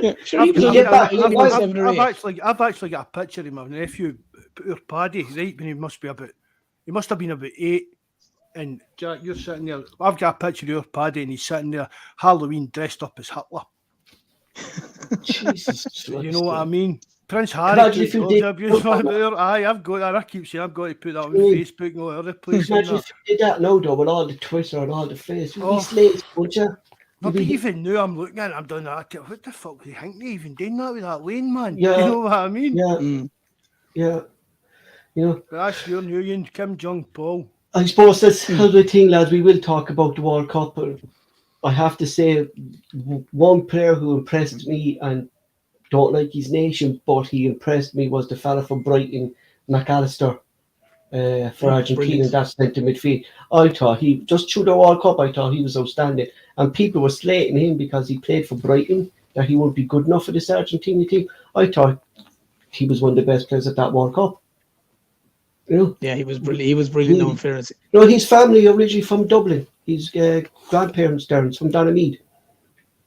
Yeah, sure. He was only about 7 or 8. I've actually got a picture of my nephew, poor Paddy, right? When he must have been about 8. And Jack, you're sitting there. I've got a picture of your Paddy, and he's sitting there, Halloween, dressed up as Hitler. Jesus Christ. You know what I mean? Prince Harry. Imagine if you did- I've got that. I've got to put that on Facebook and all other places. Imagine if you did that now, though, with all the Twitter and all the face. You'd be slates, would you? No, but even now I'm looking at it, I'm doing that. What the fuck do you think they even doing that with that lane, man? Yeah. You know what I mean? Yeah. Yeah. You know, But that's your new one, Kim Jong Paul. I suppose that's the thing, lads. We will talk about the World Cup, but I have to say, one player who impressed me, and don't like his nation, but he impressed me, was the fella from Brighton, McAllister, for Argentina. Brilliant. That centre midfield. I thought he just through the World Cup. I thought he was outstanding, and people were slating him because he played for Brighton, that he wouldn't be good enough for this Argentina team. I thought he was one of the best players at that World Cup. You know? Yeah, he was brilliant. He was brilliant. No, in fairness. You know, his family originally from Dublin. His grandparents there from Donamead.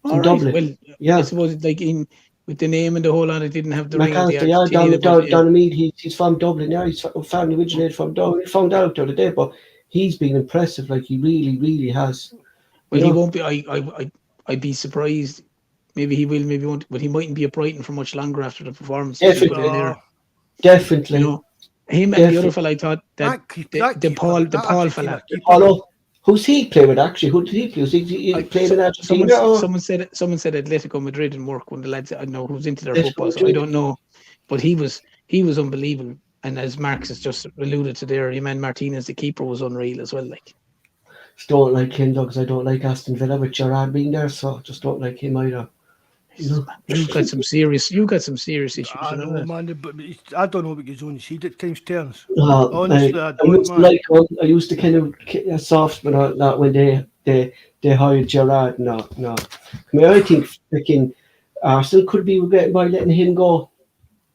From All right. Dublin. Well, Yeah. I suppose with the name and the whole lot, it didn't have the ring of the McAllister, yeah, Argentina, but, Donamead. He's from Dublin. Yeah, his family originated from Dublin. We found out the other day, but he's been impressive. Like he really, really has. Well, You he know? won't be. I'd be surprised. Maybe he will. Maybe won't. But he mightn't be at Brighton for much longer after the performance. Definitely. You know, him and the other fella. I thought that the Paul fella. Hello. Who's he play with actually? Who did he play? Was he playing in Argentina? Someone said Atletico Madrid didn't work. One of the lads I know who's into their football, so I don't know. But he was unbelievable. And as Marx has just alluded to there, Iman Martinez, the keeper, was unreal as well. Like, Just don't like him because I don't like Aston Villa with Gerrard being there, so just don't like him either. You know? you've got some serious issues. I know, man, but I don't know what goes on his head at times turns. Honestly, I I don't, used to man. like I used to kind of soft, but not when they hired Gerrard. No. I mean, I think freaking Arsenal could be regretting by letting him go.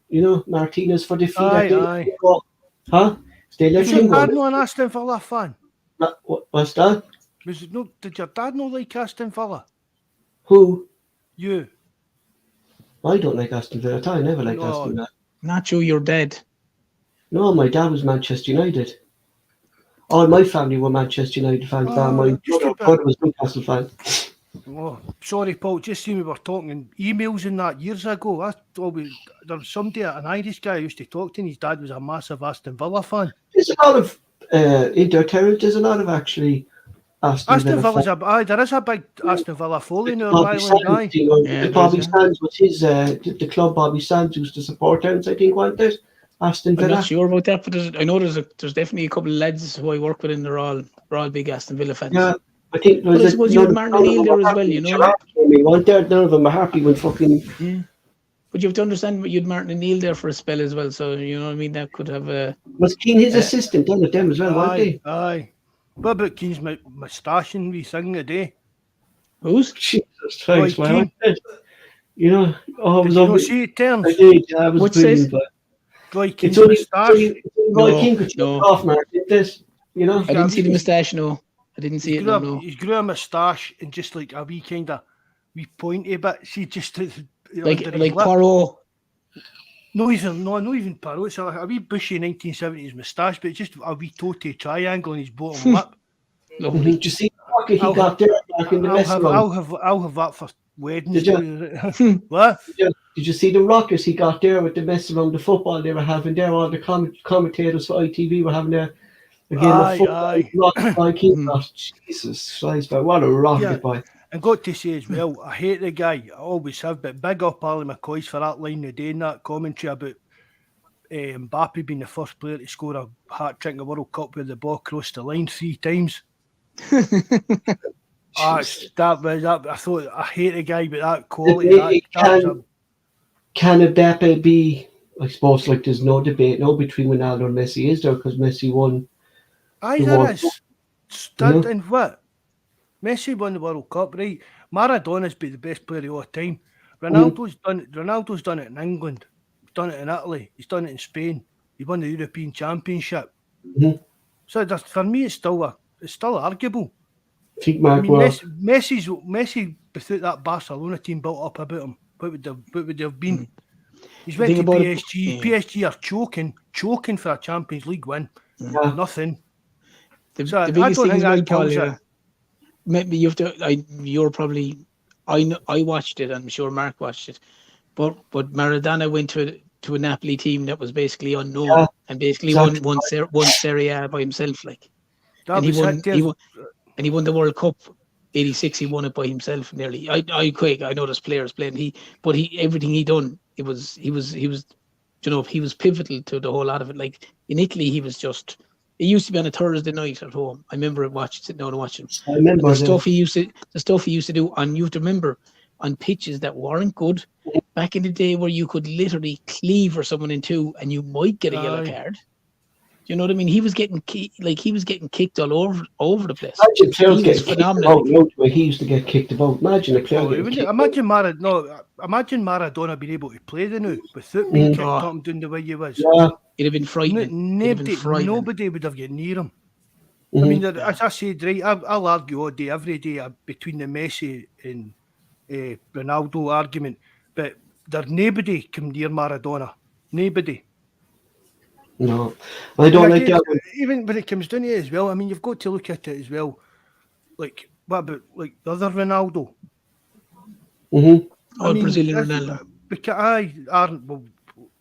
You know, Martinez for the fee. Aye. Huh? They let Was him your dad go. not an Aston Villa fan? What's that? Did your dad not like Aston Villa? Who? You? I don't like Aston Villa. I never liked No. Aston Villa. Not you, you're dead. No, my dad was Manchester United. All my family were Manchester United fans. My brother was Newcastle fan. Oh, sorry, Paul. Just see we were talking in emails and that years ago. There was somebody, an Irish guy, I used to talk to, and his dad was a massive Aston Villa fan. There's a lot of there's a lot of actually Aston Villa. There is a big Aston Villa following in Bobby Ireland. Sands, Bobby Sands was his the club. Bobby Sands used to support Towns, I think, wasn't it? Aston Villa. I'm not sure about that, but I know there's definitely a couple of lads who I work with, and they're all big Aston Villa fans. Yeah, I think. But I suppose you had Martin O'Neill there as well, you know. None of them were happy when fucking. Yeah. But you have to understand, you had Martin O'Neill there for a spell as well, so you know what I mean. That could have a. Was Keane his assistant then with them as well, weren't they? Aye. What about Keane's moustache and wee thing today? Who's? Jesus Christ, Roy man! You know, Did you not see it turns? I did. Yeah, it was What's brilliant, this? but Roy Keane's it's only moustache. Roy Keane could take No. it off, Mark. This, you know. I didn't see the moustache. No, I didn't see it. No. He's grew a moustache and just like a wee kind of wee pointy bit. See, just like Poirot. Not even Poirot. It's a wee bushy 1970s moustache, but just a wee toty triangle on his bottom lip. Lovely. Did you see the rocket he got there back in the I'll have that for weddings. Did you? What? Did you see the rockets he got there with the mess around the football they were having there? All the commentators for ITV were having a game of football. Rocket like he got. Jesus Christ, but what a rocket boy. And got to say as well, I hate the guy, I always have, but big up Ali McCoy's for that line today in that commentary about Mbappe being the first player to score a hat-trick in the World Cup with the ball crossed the line 3 times. I thought, I hate the guy, but that quality. Can Mbappe be, I suppose, like there's no debate now between Ronaldo and Messi, is there? Because Messi won. Aye, there is. And what? Messi won the World Cup, right? Maradona's been the best player of all time. Ronaldo's done it in England. He's done it in Italy. He's done it in Spain. He won the European Championship. So for me, it's still arguable. I think Messi, without that Barcelona team built up about him, what would they have been? He's went to PSG. PSG are choking for a Champions League win. Nothing. The biggest thing is, well, Paul, maybe you have to. You're probably. I watched it. I'm sure Mark watched it, but Maradona went to a Napoli team that was basically unknown and basically won Serie A by himself, like. And he won the World Cup '86. He won it by himself nearly. I know there's players playing. Everything he done. He was pivotal to the whole lot of it. Like in Italy, he was just. It used to be on a Thursday night at home. I remember sitting down and watching. I remember the stuff he used to do. And you have to remember on pitches that weren't good back in the day, where you could literally cleaver someone in two and you might get a yellow card. You know what I mean? He was getting kicked all over the place. Imagine players getting phenomenal. He used to get kicked about. Imagine a player. Imagine Maradona being able to play the now without being kicked up and doing the way he was. Yeah. It'd have been frightening. Nobody would have got near him. I mean, as I said, right, I'll argue all day, every day between the Messi and Ronaldo argument, but there's nobody come near Maradona. Nobody. No, I don't like that. Even when it comes down to it as well, I mean, you've got to look at it as well. Like, what about like the other Ronaldo? Brazilian Ronaldo. Because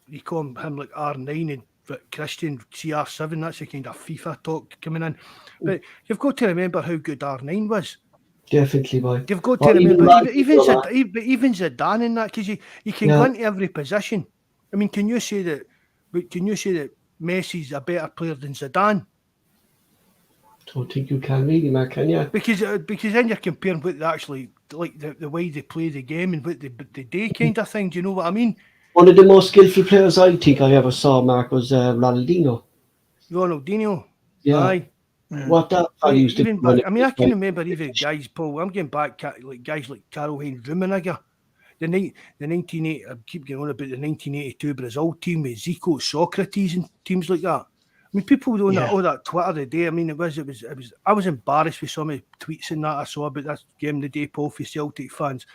you call him like R9 and Christian CR7. That's the kind of FIFA talk coming in. But you've got to remember how good R9 was. Definitely, boy. You've got to remember even Zidane in that, because you can go into every position. I mean, can you say that Messi's a better player than Zidane? I don't think you can really, Mark, can you? Because then you're comparing what they actually like the way they play the game and what they do kind of thing. Do you know what I mean? One of the most skillful players I think I ever saw, Mark, was Ronaldinho. Yeah. Aye. What that I used to. I mean, I can remember even guys, Paul. I'm getting back like guys like Karl-Heinz Rummenigge. The 1980, I keep going on about the 1982 Brazil team with Zico, Socrates, and teams like that. I mean, people don't know all that Twitter today. I mean, it was. I was embarrassed with some of the tweets and that I saw about that game the day, Paul, for Celtic fans.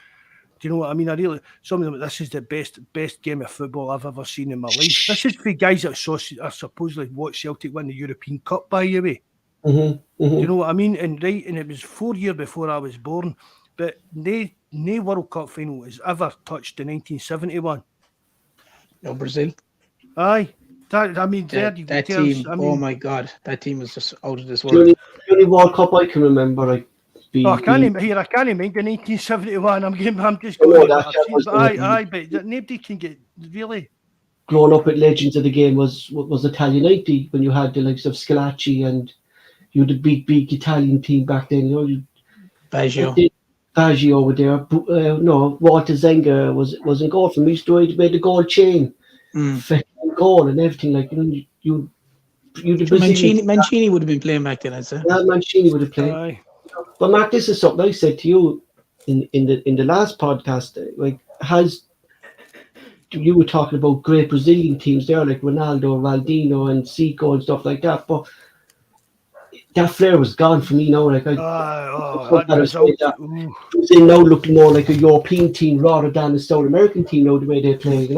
Do you know what I mean? Some of them. This is the best game of football I've ever seen in my life. This is for guys that are supposedly watched Celtic win the European Cup, by the way. Do you know what I mean? And it was 4 years before I was born, but no World Cup final has ever touched the 1971. No, Brazil. Aye. That team. Oh my God, that team was just out of this world. The only World Cup I can remember, I can't mind the 1971. I'm just going. But nobody can get really. Growing up with legends of the game was Italian '90 when you had the likes of Scalacci and you had the big Italian team back then. You know, Baggio over there. Walter Zenga was in goal for me. He made the goal chain, goal and everything. Like you Mancini would have been playing back then, I'd say. Yeah, Mancini would have played. Aye. But Mark, this is something I said to you in the last podcast. Like, you were talking about great Brazilian teams there, like Ronaldo, Ronaldinho, and Zico and stuff like that. But that flair was gone for me now. Like that result. It was now looking more like a European team rather than a South American team now, the way they play,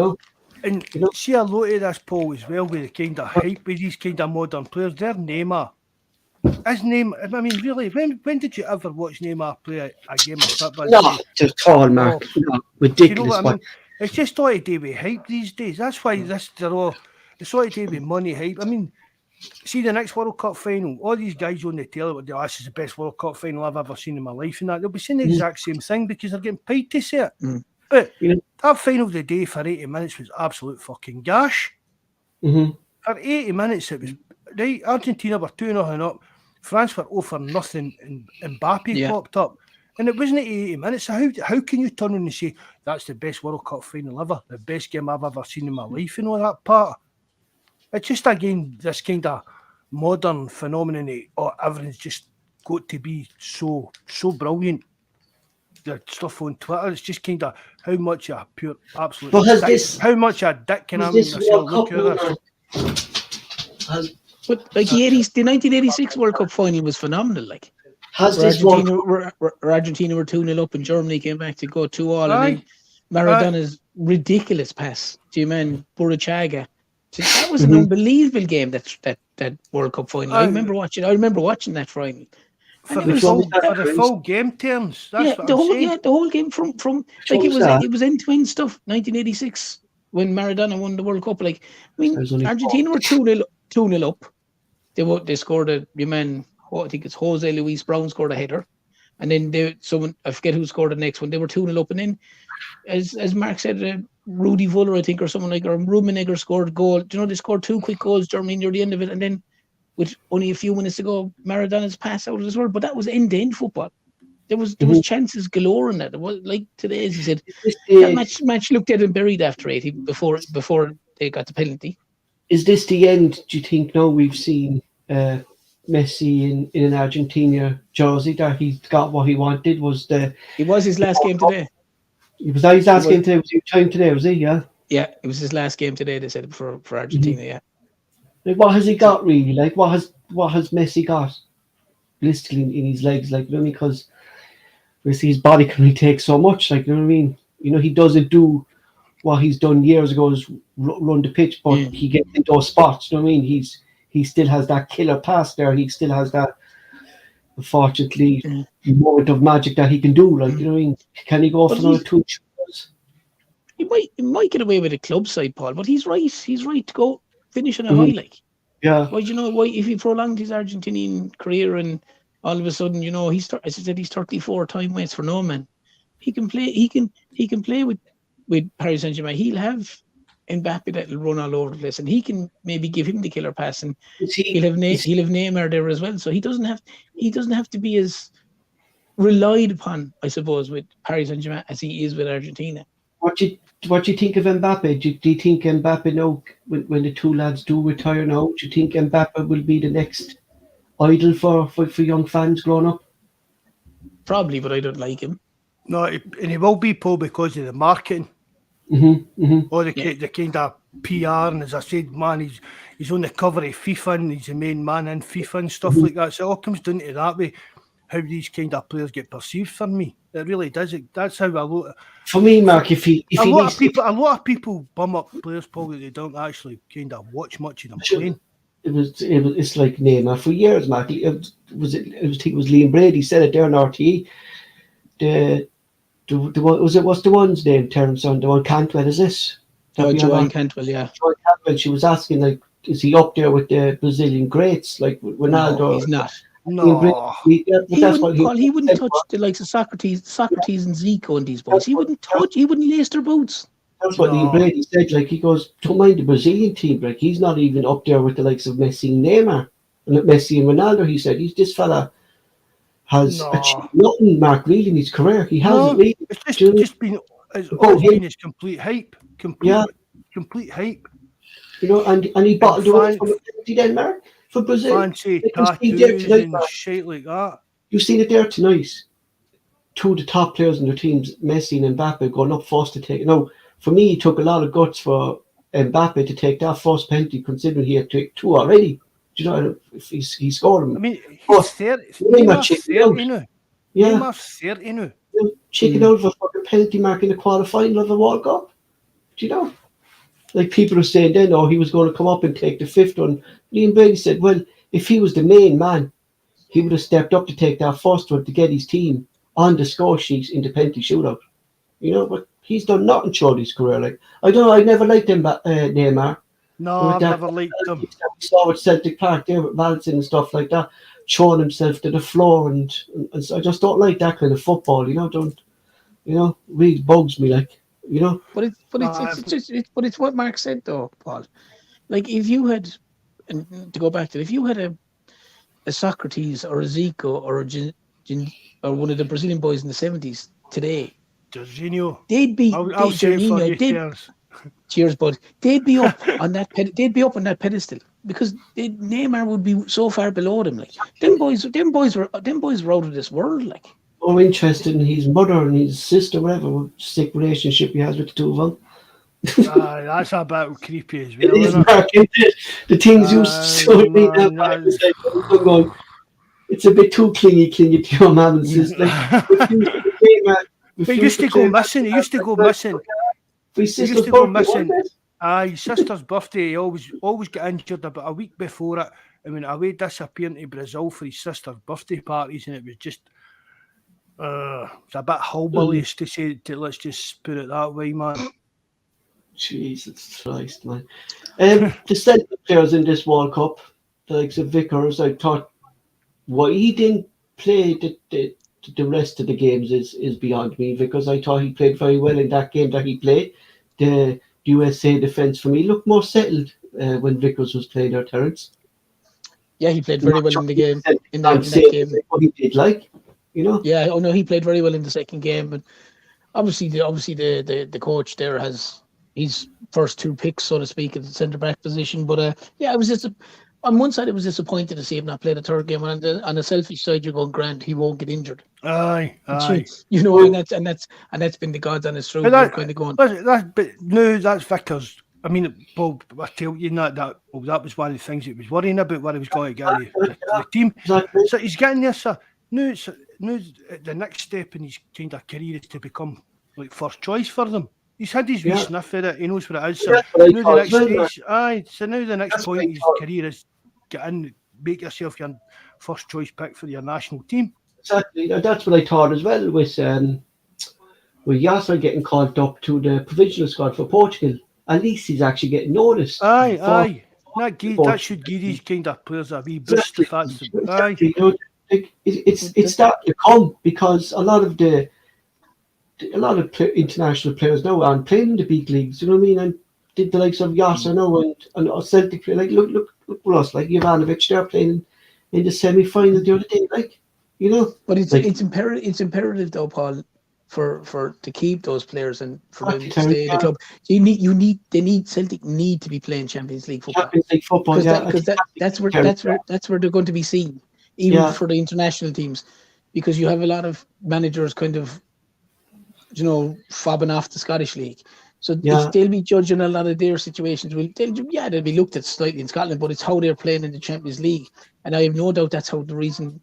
And see a lot of this, Paul, as well, with the kind of hype with these kind of modern players. Their Neymar. His name, I mean, really, when did you ever watch Neymar play a game of football? No, just tall, Mark. No, ridiculous. You know what I mean? It's just all to do with hype these days. That's why it's all to do with money hype. I mean, see the next World Cup final, all these guys on the telly would this is the best World Cup final I've ever seen in my life, and that they'll be saying the exact same thing because they're getting paid to say it. But that final of the day for 80 minutes was absolute fucking gash. For 80 minutes, it was right. Argentina were 2-0 up. France were 0 for nothing, and Mbappe popped up. And it wasn't 80 minutes. So how can you turn around and say that's the best World Cup final ever, the best game I've ever seen in my life, and all that part? It's just, again, this kind of modern phenomenon of everything's just got to be so brilliant. The stuff on Twitter, it's just kind of how much a pure absolute how much a dick can I make myself look at this. But like the 1986 World Cup final was phenomenal. Like, Argentina were 2-0 up, and Germany came back to go 2-2, and then Maradona's ridiculous pass to your man Burruchaga. So that was an unbelievable game. That World Cup final. I remember watching that final. For the full game terms. That's what I'm saying. The whole game from like it was end-to-end stuff. 1986 when Maradona won the World Cup. Like, I mean, Argentina were 2-0 up. They scored your man, I think it's Jose Luis Brown scored a header, and then someone, I forget who scored the next one. They were 2-0 up, and then as Mark said, Rudi Vuller, I think, or someone like, or Rummenigge scored a goal. Do you know, they scored 2 quick goals, Germany, near the end of it, and then with only a few minutes to go, Maradona's pass out of this world. But that was end-to-end football. There was chances galore in that. It was like today, as you said, that match looked dead and buried after 80 before they got the penalty. Is this the end? Do you think now we've seen Messi in an Argentina jersey that he got what he wanted? It was his last game today. It was his last game today. Was your time today? Was he? Yeah. Yeah, it was his last game today. They said for Argentina. Yeah. Like, what has he got really? Like, what has Messi got? Realistically, in his legs, like, you know, because we see his body can only take so much. Like, you know what I mean? You know, he doesn't do what he's done years ago, is run the pitch, but he gets into those spots. You know what I mean? He still has that killer pass there. He still has that, unfortunately, moment of magic that he can do. Like, you know what I mean? Can he go for another 2 years? He might get away with a club side, Paul, but he's right. He's right to go finish on a high, like. Yeah. Well, you know, why if he prolonged his Argentinian career and all of a sudden, you know, as I said, he's 34, time waits for no man. He can play. He can play with Paris Saint-Germain. He'll have Mbappe that'll run all over the place, and he can maybe give him the killer pass, and he'll have Neymar there as well. So he doesn't have to be as relied upon, I suppose, with Paris Saint-Germain as he is with Argentina. What do you think of Mbappe? Do you think Mbappe now, when the two lads do retire now, do you think Mbappe will be the next idol for young fans growing up? Probably, but I don't like him. No, and he will be, Paul, because of the marketing. Or the kind of PR, and as I said, man, he's on the cover of FIFA, and he's the main man in FIFA and stuff like that. So it all comes down to that way, how these kind of players get perceived. For me, it really does. That's how I look. For me, Mark, a lot of people bum up players, Paul, that they don't actually kind of watch much of them playing. It's like Neymar for years, Mark. I think it was Liam Brady said it there on RTE. What's the one's name? Terence on the one Cantwell, is this? Joanne Cantwell, yeah. Joanne Cantwell. She was asking, like, is he up there with the Brazilian greats like Ronaldo? No, he's not. No, he wouldn't touch the likes of Socrates and Zico and these boys. He wouldn't lace their boots. That's what Liam Brady said. Like, he goes, don't mind the Brazilian team. Like, he's not even up there with the likes of Messi and Neymar, and Messi and Ronaldo. He said, this fella has achieved nothing, Mark, really, in his career. He hasn't really. It's just been his complete hype. Complete hype. You know, and he bottled the way from Denmark for Brazil. Fancy tattoos and shit like that. You've seen it there tonight. Two of the top players in their teams, Messi and Mbappe, going up first to take it. Now, for me, it took a lot of guts for Mbappe to take that first penalty, considering he had to take 2 already. Do you know if he scored him? I mean, Oh, he's 30. Neymar Neymar's checked 30 now. Yeah, Neymar's 30 now. chicken out of a fucking penalty mark in the quarter-final of the World Cup. Do you know? Like people are saying then, he was going to come up and take the 5th one. Liam Brady said, well, if he was the main man, he would have stepped up to take that first one to get his team on the score sheet in the penalty shootout. You know, but he's done nothing throughout his career. Like, I don't know, I never liked him, Neymar. No, I've never liked him. We saw at Celtic Park there with Valson and stuff like that, throwing himself to the floor, and so I just don't like that kind of football. Really bugs me, like, you know. But it's what Mark said though, Paul. Like if you had, and to go back to it, if you had a Socrates or a Zico or or one of the Brazilian boys in the 70s today, Jorginho. they'd be. I'll say it for you, cheers. Cheers, bud. They'd be up on that. They'd be up on that pedestal because Neymar would be so far below them. Like them boys were out of this world. Like. More interested in his mother and his sister, whatever sick relationship he has with the two of them. That's a bit creepy as well. It is, Mark, the things you showed me now. It's a bit too clingy to your mum and sister. He used to go missing. His sister's birthday, he always get injured about a week before it. I mean, away disappearing to Brazil for his sister's birthday parties, and it was just it's a bit hillbilly to say. Let's just put it that way, man. Jesus Christ, man. The Celtic players in this World Cup, the likes of Vickers, I thought why he didn't play the rest of the games is beyond me, because I thought he played very well in that game that he played. The USA defence for me looked more settled when Vickers was playing there, Terence. Yeah, he played very well in the game. In that game, what he did, like, you know. Yeah, he played very well in the second game, but obviously the coach there has his first 2 picks, so to speak, at the centre back position. But it was just on one side, it was disappointing to see him not play the third game, and on the selfish side, you're going, Grant, he won't get injured. Aye. You know, and that's been the God's honest truth. Kind of going. That's Vickers. I mean, Paul, I tell you that was one of the things he was worrying about, where he was going to get the team. Exactly. So he's getting there, sir. Now the next step in his kind of career is to become like first choice for them. He's had his wee sniff at it. He knows what it is. So now the next stage, so now the next point in his career is get in, make yourself your first choice pick for your national team. Exactly. That's what I thought as well with Yasser getting called up to the provincial squad for Portugal. At least he's actually getting noticed. Aye. That should give these kind of players a wee boost. Exactly. You know, it's starting to come, because a lot of international players now aren't playing in the big leagues. You know what I mean? And the likes of Yasser now and Celtic play, like look for us, like Ivanovic, they're playing in the semi-final the other day, like, you know. But it's imperative though, Paul, for to keep those players and for them to stay in the club. Celtic need to be playing Champions League football. Champions League football, because that's where they're going to be seen, even for the international teams, because you have a lot of managers kind of, you know, fobbing off the Scottish League. So they'll be judging a lot of their situations. They'll be looked at slightly in Scotland, but it's how they're playing in the Champions League. And I have no doubt that's how the reason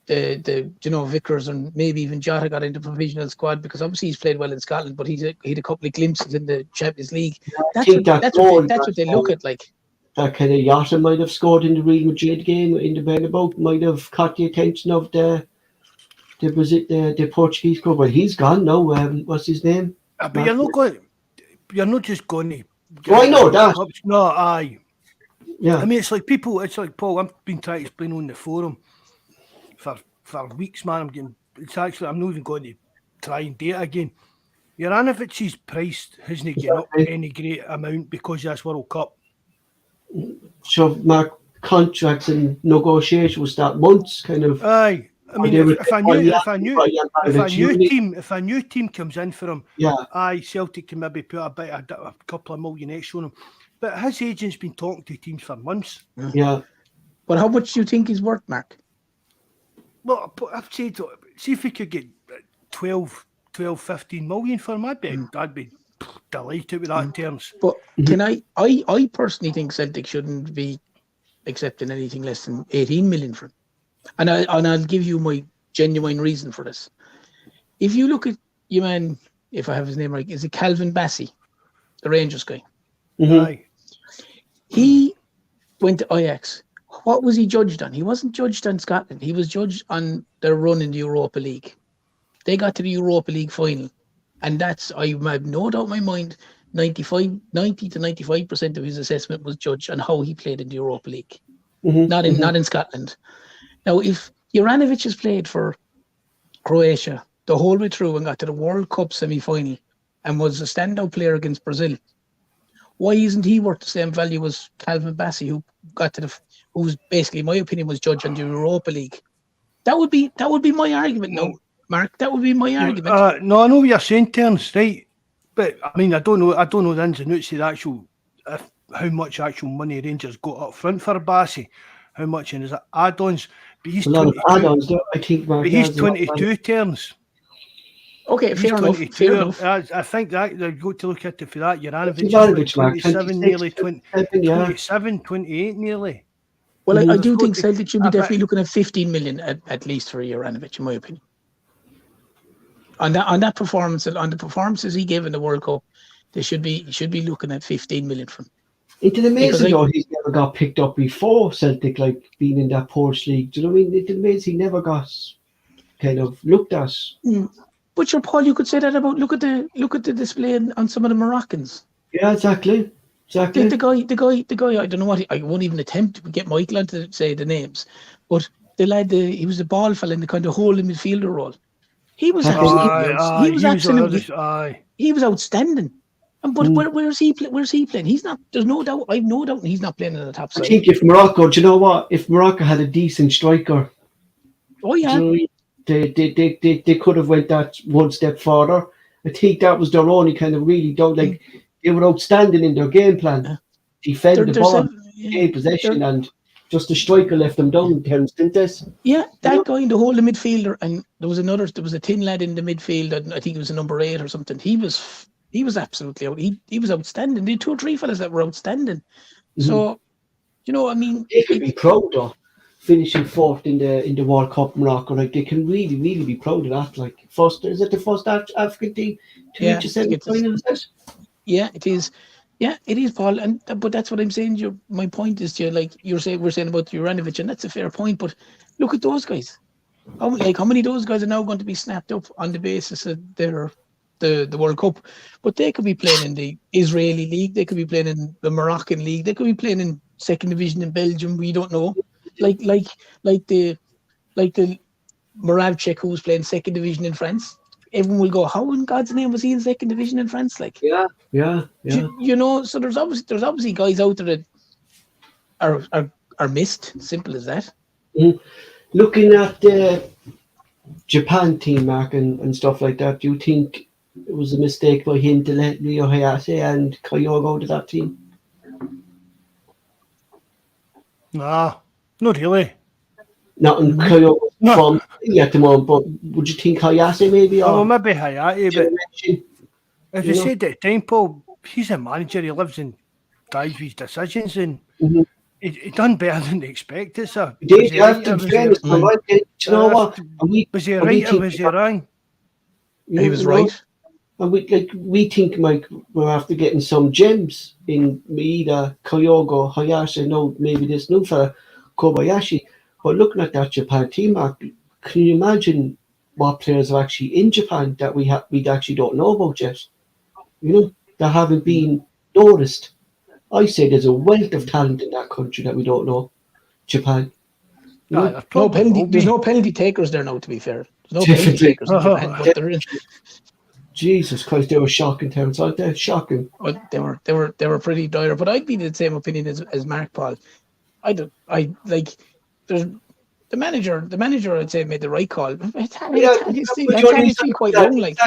Vickers and maybe even Jota got into provisional squad, because obviously he's played well in Scotland, but he had a couple of glimpses in the Champions League. That's what they look at, like. That kind of Jota might have scored in the Real Madrid game in the Bernabeu, might have caught the attention of the Portuguese club. Well, he's gone now. What's his name? But you're not just going to. I know that. No, aye. Yeah. I mean, it's like Paul, I've been trying to explain on the forum for weeks, man. I'm not even going to try and do it again. Juranovic's price hasn't gone up any great amount because of this World Cup. So, Mark, contracts and negotiations will start months, kind of. Aye. I mean, if a new team comes in for him, Celtic can maybe put a couple of million extra on him. But his agent's been talking to teams for months. Yeah. But how much do you think he's worth, Mark? Well, I've said, see if we could get 12, 15 million for him. I'd be delighted with that in terms. But can I personally think Celtic shouldn't be accepting anything less than 18 million for him. And I'll give you my genuine reason for this. If you look at your man, if I have his name right, is it Calvin Bassey, the Rangers guy? Aye. He went to Ajax. What was he judged on? He wasn't judged on Scotland. He was judged on their run in the Europa League. They got to the Europa League final. And that's, I have no doubt in my mind, 90 to 95% of his assessment was judged on how he played in the Europa League. Not in Scotland. Now, if Juranovic has played for Croatia the whole way through and got to the World Cup semi-final and was a standout player against Brazil, why isn't he worth the same value as Calvin Bassey, who got to who's basically, in my opinion, was judged on the Europa League? That would be my argument. No, Mark, that would be my argument. No, I know what you're saying, Terence, right? But I mean, I don't know the ins and outs of the actual, how much actual money Rangers got up front for Bassey, how much in his add-ons. But he's 22. Add-ons, I think. But he's 22, Terence. Okay, fair enough. I think that they've got to look at it for that. Juranovic, 27, nearly 27, 28 nearly. Well, I do think Celtic should be definitely looking at 15 million at least for Juranovic, in my opinion. On that performance, on the performances he gave in the World Cup, they should be looking at 15 million from. It amazing though he's never got picked up before Celtic, like being in that Porsche league. Do you know what I mean? It amazing he never got kind of looked at. But sure, Paul, you could say that about look at the display on some of the Moroccans. Yeah, exactly. The guy. I don't know what I won't even attempt to get Michael on to say the names, but the lad, he was the ball fella in the kind of holding midfielder role. He was outstanding. But where's he playing? He's not. There's no doubt. I've no doubt he's not playing on the top side. I think if Morocco, do you know what? If Morocco had a decent striker, they could have went that one step further. I think that was their only kind of really don't like. They were outstanding in their game plan, defend the ball, gain possession, and just the striker left them down. Terence, didn't this? Yeah, that guy in the whole midfielder, and there was a thin lad in the midfield, and I think he was a number 8 or something. He was absolutely out. He was outstanding. They had 2 or 3 fellas that were outstanding. So, you know, I mean, they could be proud of finishing 4th in the World Cup, Morocco. Like they can really, really be proud of that. Like is it the first African team to reach a semi-final? Yeah, it is. Yeah, it is, Paul. But that's what I'm saying. My point is, like we're saying about Juranovic, and that's a fair point. But look at those guys. How many of those guys are now going to be snapped up on the basis of the World Cup? But they could be playing in the Israeli league. They could be playing in the Moroccan league. They could be playing in 2nd division in Belgium. We don't know. Like the Moravcik who was playing 2nd division in France. Everyone will go, how in God's name was he in 2nd division in France? Like, yeah. You know, so there's obviously guys out there that are missed. Simple as that. Looking at the Japan team, Mark, and stuff like that, do you think it was a mistake by him to let Ryo Hayase and Kyogo go to that team? Nah, not really. Not in Kyogo from at the moment, but would you think Hayase maybe? Oh, maybe Hayate, but as you said at the time, Paul, he's a manager. He lives and dies with his decisions, and he done better than expected. So he did. You have to be fairness. Do you know what? Was he right or was he wrong? He was right. And we think, Mike, we're after getting some gems in Maeda, Kyogo, Hayase, no, maybe this new fella, Kobayashi. But looking at that Japan team, Mark, can you imagine what players are actually in Japan that we actually don't know about yet? You know, that haven't been noticed. I say there's a wealth of talent in that country that we don't know. Japan. There's no penalty takers there now, to be fair. There's no penalty takers in Japan, but there is. Jesus Christ, they were shocking, Terence, aren't they? Shocking. Well, they were pretty dire, but I'd be the same opinion as Mark, Paul. There's the manager I'd say made the right call. He's still quite young. Like,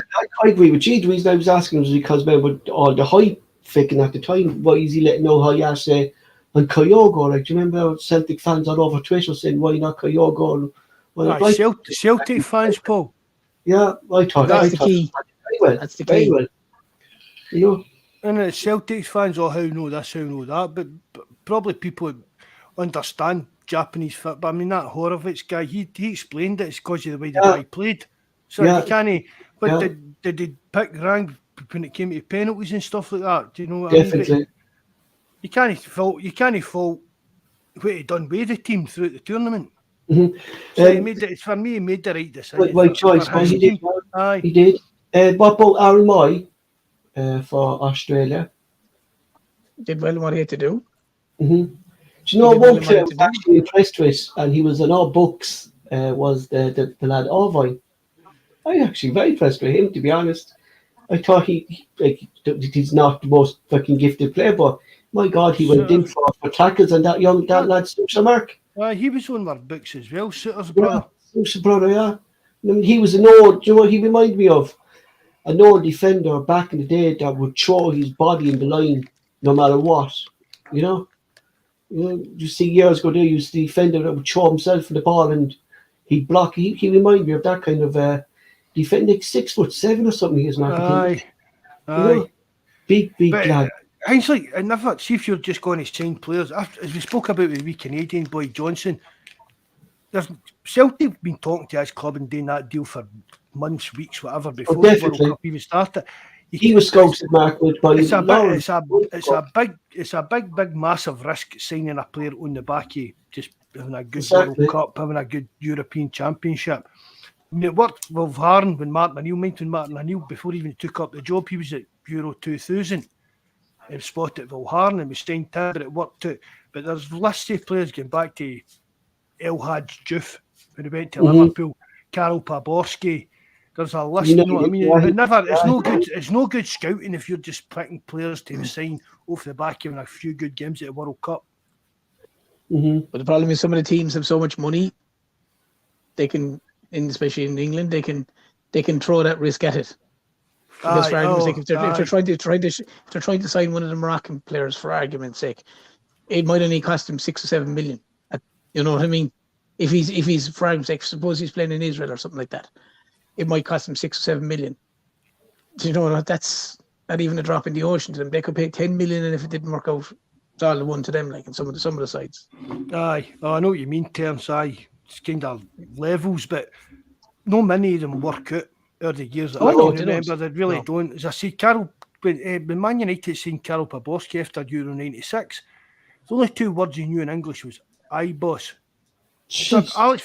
I agree with you. The reason I was asking was because with all the hype faking at the time, why is he letting know Hayase and Kyogo? Like, do you remember Celtic fans all over Twitter saying why not Kyogo? Celtic fans, Paul. Yeah, I thought that's the key. That's the key. Well. You know, and Celtic fans, how know this, how know that, but probably people understand Japanese football. I mean, that Horowitz guy, he explained it. It's because of the way the guy played. So you can't. But did they pick rank when it came to penalties and stuff like that? Do you know what I mean? But you can't fault what he done with the team throughout the tournament. Mm-hmm. So he made the right decision. Right choice. He did. Aye. He did. What about Aaron Moy for Australia? Did well what he had to do. Mm-hmm. Do you know one player I was actually impressed with, and he was in our books, was the lad Orvoy. I'm actually very impressed with him, to be honest. I thought he's not the most fucking gifted player, but my God, he went in for tackles, and that lad suits a mark. He was on our books as well, Sutter's brother. Suits brother, yeah. I mean, he was an old, do you know what he reminded me of? An old defender back in the day that would throw his body in the line no matter what, you know? You see years ago there, you used the defender that would throw himself in the ball and he'd block. He reminded me of that kind of defender, 6'7" or something. He is not. Aye. Big lad. Hindsight, I never see if you're just going to sign players. As we spoke about with the wee Canadian boy Johnson, there's Celtic been talking to his club and doing that deal for months, weeks, whatever before the World Cup even started. He was scouted, Mark, by it's a big, massive risk signing a player on the back of just having a good World Cup, having a good European Championship. I mean, it worked with Harn when Martin O'Neill, before he even took up the job, he was at Euro 2000. He was spotted at Vilharn and was signed to, but it worked out. But there's lists of players going back to El Hadj Diouf when he went to Liverpool, Karol Paborski. There's a list, you know what I mean? It's no good scouting if you're just picking players to sign off the back of a few good games at the World Cup. Mm-hmm. But the problem is some of the teams have so much money, they can, especially in England, they can throw that risk at it. Because for argument's sake, if they're trying to sign one of the Moroccan players, for argument's sake, it might only cost them 6 or 7 million. You know what I mean? If he's for argument's sake, suppose he's playing in Israel or something like that, it might cost them 6 or 7 million. Do you know what? That's not even a drop in the ocean to them. They could pay 10 million, and if it didn't work out, it's all the one to them. Like in some of the sides. Aye, I know what you mean. Terms, it's kind of levels, but no many of them work out over the years that I can remember. They really don't. As I say, when Man United signed Karol Paborski after Euro '96, the only 2 words he knew in English was "aye, boss." Alex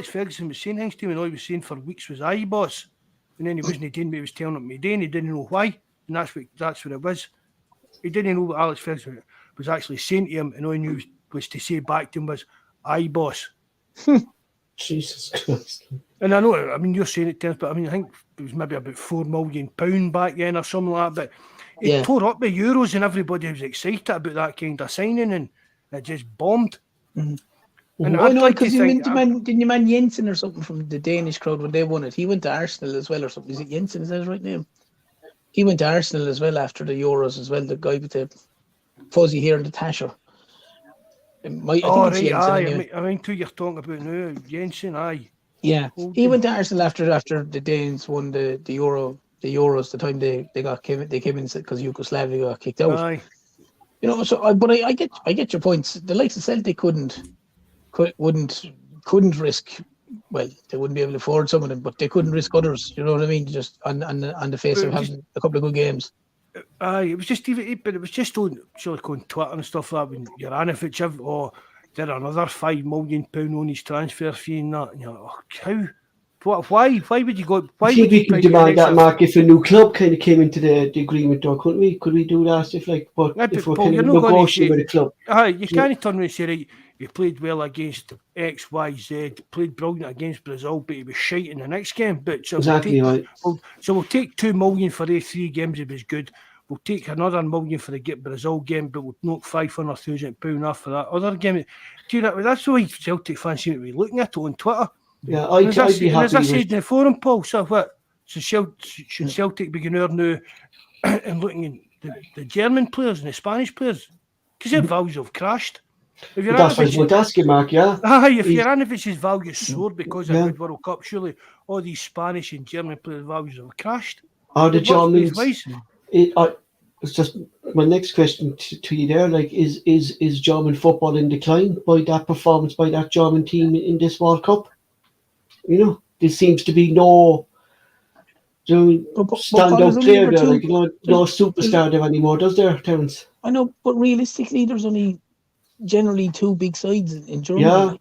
Ferguson was saying things to him, and all he was saying for weeks was "aye, boss," and then he wasn't doing what he was telling him to do, and he didn't know why, and that's what it was. He didn't know what Alex Ferguson was actually saying to him, and all he knew was to say back to him was "aye, boss." Jesus Christ. And I know, I mean, you're saying it, Terence, but I mean, I think it was maybe about £4 million back then or something like that. But it tore up the Euros and everybody was excited about that kind of signing, and it just bombed. Mm-hmm. And I know, because didn't you man Jensen or something from the Danish crowd when they won it? He went to Arsenal as well or something. Is it Jensen? Is that his right name? He went to Arsenal as well after the Euros as well, the guy with the fuzzy hair and the tasher. I mean, who you're talking about now, Jensen, aye. Yeah, he went to Arsenal after the Danes won the Euros, the time they came in because Yugoslavia got kicked out. Aye. You know, so but I get your points. The likes of Celtic couldn't risk. Well, they wouldn't be able to afford some of them, but they couldn't risk others. You know what I mean? Just on the face of having a couple of good games. Aye, it was just on Twitter and stuff like that when Juranovic did another £5 million on his transfer fee and that. And you're like, why would you go? Why would we could demand that, Mark, if a new club kind of came into the agreement, though, couldn't we? Could we do that if we're kind of negotiating with a club? Aye, you can't turn around and say, right, he played well against X, Y, Z, played brilliant against Brazil, but he was shite in the next game. But so we'll take $2 million for the 3 games. It was good. We'll take another $1 million for the Brazil game, but we'll knock £500,000 off for that other game. That's the way Celtic fans seem to be looking at it on Twitter. Yeah, I'd be happy. As I said in the forum, Paul, so what? So should Celtic be going there now and looking at the German players and the Spanish players? Because their values have crashed. That's what I was asking, Mark, yeah. If Juranovic's value soared because of the World Cup, surely all these Spanish and German players' values have crashed. The Germans... It's just my next question to you there, like, is German football in decline by that performance by that German team in this World Cup? You know, there seems to be no standout player there, like, no superstar there anymore, does there, Terence? I know, but realistically, there's only generally two big sides in Germany. Yeah. Like,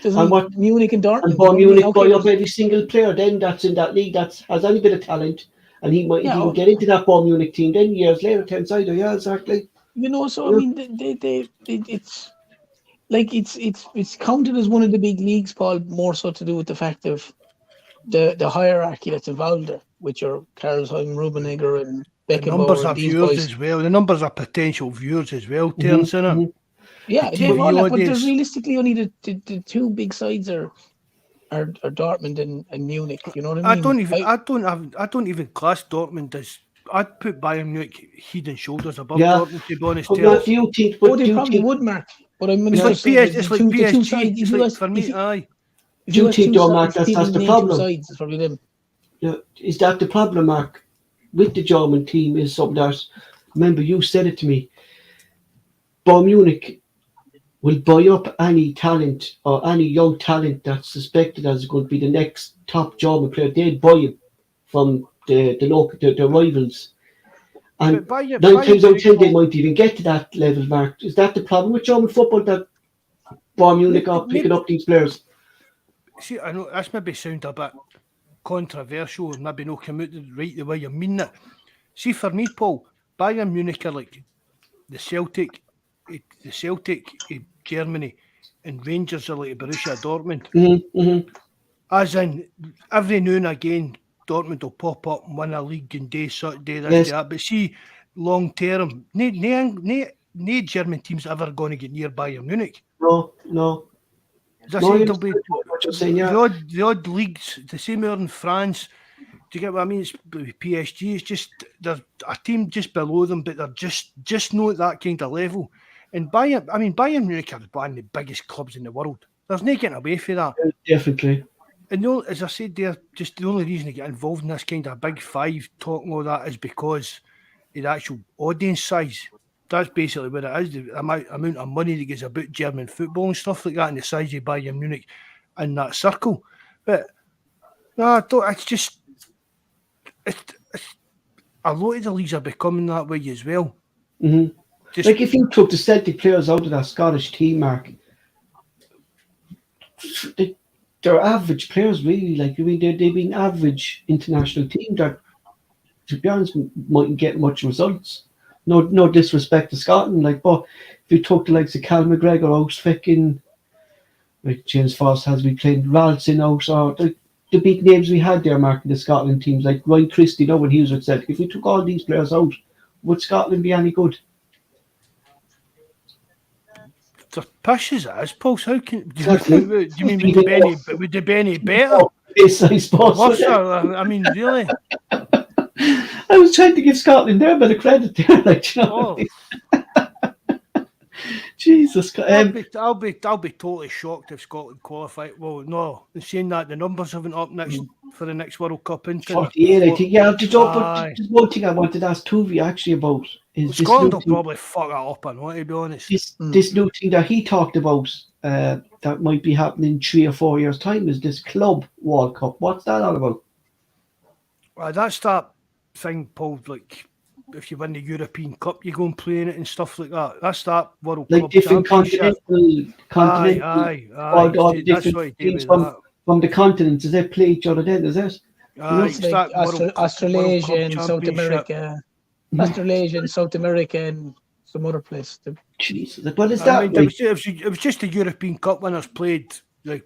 there's Munich and Dortmund. And Bayern Munich buy up every single player then that's in that league that has any bit of talent, and he might get into that Bayern Munich team then years later, Terence, either. Yeah, exactly. You know, so I mean, it's like it's counted as one of the big leagues, Paul, more so to do with the fact of the hierarchy that's involved there, which are Karlsheim, Rummenigge, and Beckenbauer. The numbers and of these viewers guys. as well. The numbers of potential viewers as well, Terence, innit? Yeah, The TV but there's audience. realistically only the two big sides are Dortmund and Munich. You know what I mean? I don't even class Dortmund as. I'd put Bayern Munich head and shoulders above Yeah. Dortmund, to be honest. But what do you think? They probably would, Mark. But I mean, It's like PSG. the two sides. It's like for me, aye. Do you think, though, Mark, that's the problem? Sides, it's probably them. Yeah, is that the problem, Mark, with the German team? Is something that, remember, you said it to me. Bayern Munich will buy up any talent or any young talent that's suspected as going to be the next top German player. They'd buy him from the rivals. And 9 times out of 10, they might even get to that level, Mark. Is that the problem with German football, that Bayern Munich are picking up these players? See, I know this maybe sound a bit controversial and maybe not come out right the way you mean it. See, for me, Paul, Bayern Munich are like the Celtic Germany, and Rangers are like Borussia Dortmund. As in, every now and again, Dortmund will pop up and win a league and do this, do that. But see, long term, no German team's ever going to get near Bayern Munich. No. As I said, there'll be the odd leagues, the same here in France. Do you get what I mean? It's PSG. It's just there's a team just below them, but they're just not at that kind of level. And Bayern Munich are one of the biggest clubs in the world. There's no getting away from that. Definitely. And as I said, they're just the only reason to get involved in this kind of big five talking all that is because of the actual audience size. That's basically what it is. The amount of money that gets about German football and stuff like that, and the size of Bayern Munich in that circle. But no, it's just a lot of the leagues are becoming that way as well. Like if you took the Celtic players out of that Scottish team, Mark, they're average players, really. Like, I mean, they've been average international team that, to be honest, mightn't get much results. No disrespect to Scotland, like, but if you took the likes of Callum McGregor out, fucking, like James Foster has been playing, Ralston out, or the big names we had there, Mark, in the Scotland teams, like Ryan Christie, when he was at Celtic. If we took all these players out, would Scotland be any good? The pish as it is, Paul. How can do you mean would they be any better? Yes, I suppose. I mean, really. I was trying to give Scotland there a bit of credit there, like, you know. Jesus. I'll be totally shocked if Scotland qualify. Well, no, in saying that, the numbers haven't up for the next World Cup. 48, I think. Yeah, just one thing I wanted to ask Tuvi actually about is Scotland will probably fuck it up, I know, to be honest. This new thing that he talked about that might be happening in 3 or 4 years' time is this Club World Cup. What's that all about? Well, that's that thing, Paul, like if you win the European Cup, you go and play in it and stuff like that. That's that World like Cup different Championship. Aye. All different teams from the continents. Does they play each other then? Is it? It's like Australasia and South America. Australasia and South America and some other place. Jesus, what is that? It was just the European Cup winners played like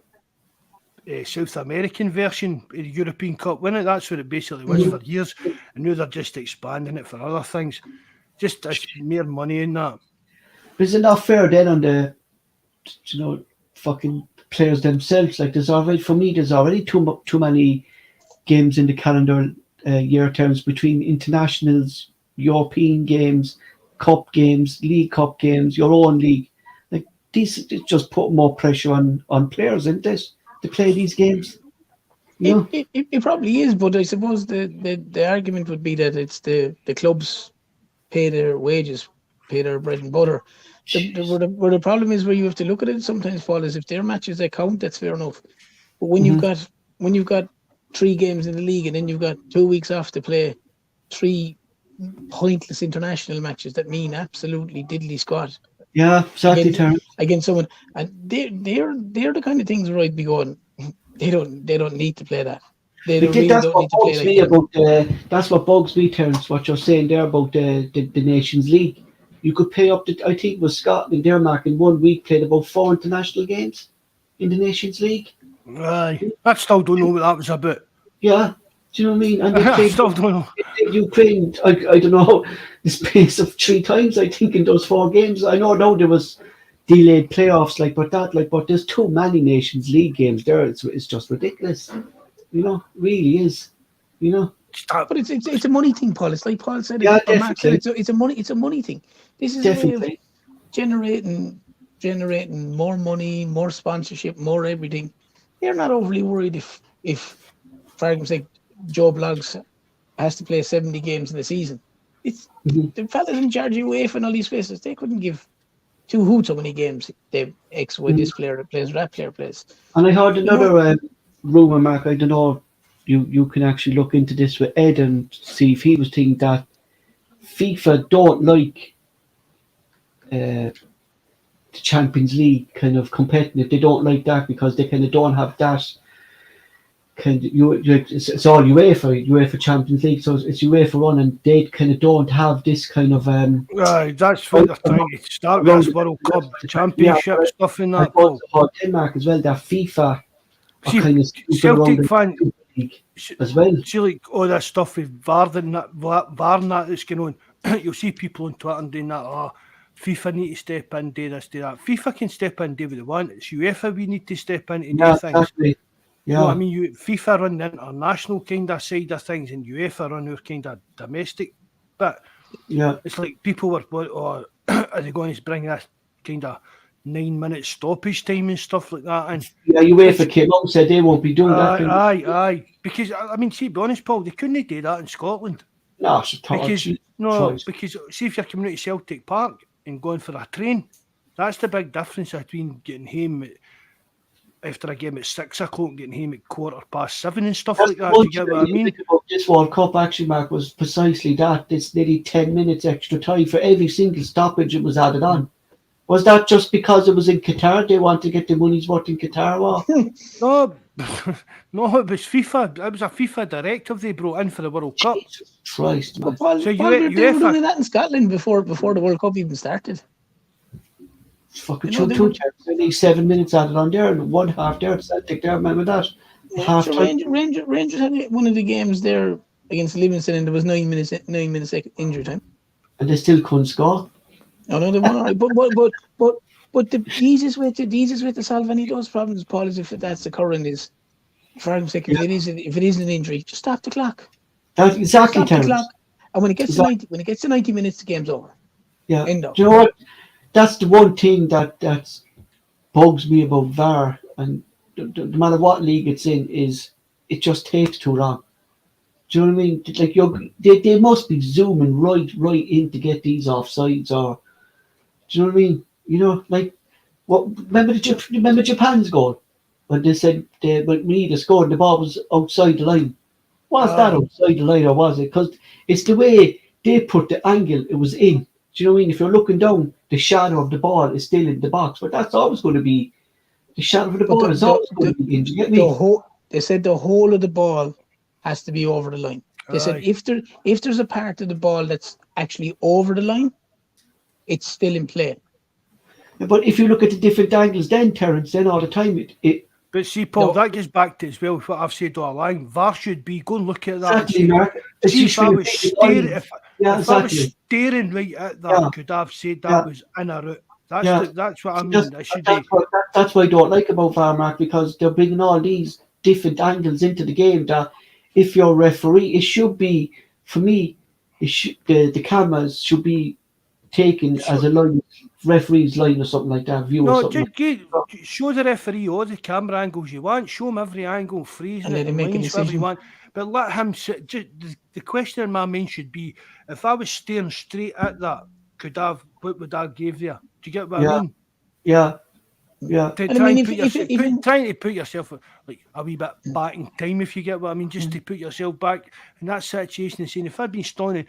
South American version of the European Cup, wasn't it? That's what it basically was for years. And now they're just expanding it for other things. Just mere money in that. But is it not fair then on the, fucking players themselves? Like, there's already too many games in the calendar year terms between internationals, European games, cup games, League Cup games, your own league. Like, these just put more pressure on players, isn't it, to play these games? It probably is, but I suppose the argument would be that it's the clubs pay their wages, pay their bread and butter. Where the problem is, where you have to look at it sometimes, Paul, is if their matches they count, that's fair enough. But when you've got 3 games in the league and then you've got 2 weeks off to play 3 pointless international matches that mean absolutely diddly squat. Yeah, exactly. Against someone, and they're the kind of things where I'd be going. They don't need to play that. They don't need to play that. That's what bugs me, Terence. What you're saying there about the Nations League. You could pay up to, I think it was Scotland, Denmark in 1 week played about 4 international games in the Nations League. Aye, I still don't know what that was about. Yeah, do you know what I mean? And they I still don't know. Ukraine, I don't know, the space of 3 times, I think, in those 4 games. I know now there was delayed playoffs, but there's too many Nations League games there. It's just ridiculous. Really is. But it's a money thing, Paul. It's like Paul said. Yeah, Mark said it's a money thing. This is a way of generating more money, more sponsorship, more everything. They're not overly worried if for argument's sake, Joe Bloggs has to play 70 games in the season. It's the fellas in charge of UEFA and all these places. They couldn't give 2 hoots how many games they X when this player plays, that player plays. And I heard another rumour, Mark. I don't know. You can actually look into this with Ed and see if he was thinking that FIFA don't like the Champions League kind of competitive. They don't like that because they kind of don't have that kind of it's all UEFA Champions League, so it's UEFA run, and they kind of don't have this kind of Right, that's what they're trying to start with this World Cup Championship stuff in that. Denmark as well. That FIFA see, kind of Celtic fan as well. See, like all that stuff with VAR and that that's going on. You'll see people on Twitter doing that. FIFA need to step in, do this, do that. FIFA can step in, do what they want. It's UEFA we need to step in and do things. Exactly. Yeah. You know what I mean? FIFA run the international kind of side of things, and UEFA run our kind of domestic. But it's like people were, are they going to bring this kind of 9-minute stoppage time and stuff like that? And UEFA came out and said they won't be doing that. Aye. Because I mean, see, be honest, Paul, they couldn't do that in Scotland. No, because see if you're coming out to Celtic Park and going for a train, that's the big difference between getting home after a game at 6 o'clock and getting home at 7:15 and stuff like that. Do you get what I mean? This World Cup actually, Mark, was precisely that. It's nearly 10 minutes extra time for every single stoppage it was added on. Was that just because it was in Qatar? They want to get the money's worth in Qatar? No, it was FIFA. It was a FIFA directive they brought in for the World Cup. Jesus Christ, man. Paul, they were doing that in Scotland before the World Cup even started. It's fucking two 7 minutes added on there and 1 half there. Celtic there, remember that? Rangers had one of the games there against Livingston, and there was 9 minutes injury time. And they still couldn't score. No, they won all right. But the easiest way to solve any of those problems, Paul, is if that's occurring is, for argument's sake, if it is an injury, just stop the clock. That's exactly stop the clock. And when it gets to 90 minutes, the game's over. Yeah. End of. Do you know what? That's the one thing that bugs me about VAR, and no matter what league it's in, is it just takes too long. Do you know what I mean? Like they must be zooming right in to get these offsides, or do you know what I mean? You know, like remember Japan's goal when they said when Maeda scored and the ball was outside the line. Was that outside the line, or was it? Because it's the way they put the angle it was in. Do you know what I mean? If you're looking down, the shadow of the ball is still in the box, but that's always going to be the shadow of the ball is always going to be in. Do you get me? They said the whole of the ball has to be over the line. They said if there's a part of the ball that's actually over the line, it's still in play. Yeah, but if you look at the different angles, then Terence, then all the time it. But see, Paul, that gets back to as well what I've said all along. VAR should be go and look at that. Exactly, Mark. See, if I was staring right at that, could I have said that was in a route? That's what I mean. That's what I don't like about VAR, Mark, because they're bringing all these different angles into the game. That if you're a referee, it should be, for me, the cameras should be taken as a line, referee's line or something like that. Show the referee all the camera angles you want. Show him every angle, freeze it, and let him make a decision. You want. but let him sit. The question in my mind should be: if I was staring straight at that, what would I give there? Do you get what I mean? Yeah. And I mean, Trying to put yourself like a wee bit back in time, if you get what I mean, just to put yourself back in that situation and saying, if I'd been standing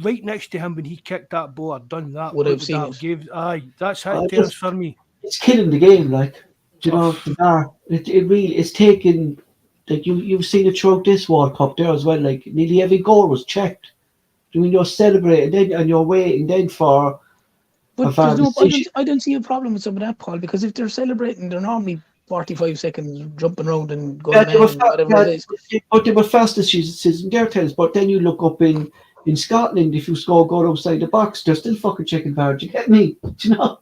right next to him when he kicked that ball or done that, Would have seen it. Aye, that's how it turns for me. It's killing the game, like, do you know, the VAR. It really, it's taken, like, you've seen it throughout this World Cup there as well, like, nearly every goal was checked. I mean, you're celebrating then, and you're waiting then for But I don't see a problem with some of that, Paul, because if they're celebrating, they're normally 45 seconds jumping around and going whatever it is. But they were fast decisions in their terms. But then you look up in Scotland, if you score a goal outside the box, they're still fucking checking VAR. Do you get me? Do you know?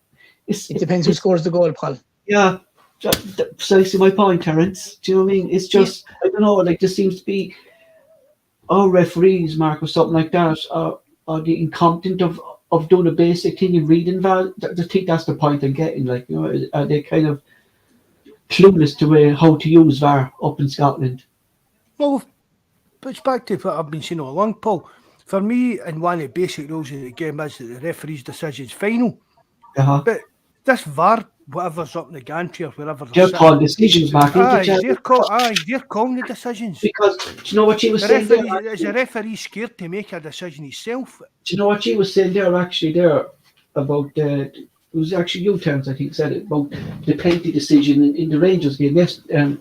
It depends who scores the goal, Paul. Yeah, precisely my point, Terence. Do you know what I mean? It's just, I don't know, like, there seems to be, referees, Mark, or something like that, are the incompetent of doing a basic thing in reading VAR. I think that's the point I'm getting. Like, you know, are they kind of clueless to how to use VAR up in Scotland? Well, it's back to what I've been saying all along, Paul. For me, and one of the basic rules of the game is that the referee's decision is final. But this VAR, whatever's up in the gantry or wherever they're calling decisions, Mark. They're calling the decisions. Because do you know what she was saying? Is the referee scared to make a decision himself? Do you know what she was saying there? Actually, there about it was actually you, Terence, I think, said it about the penalty decision in the Rangers game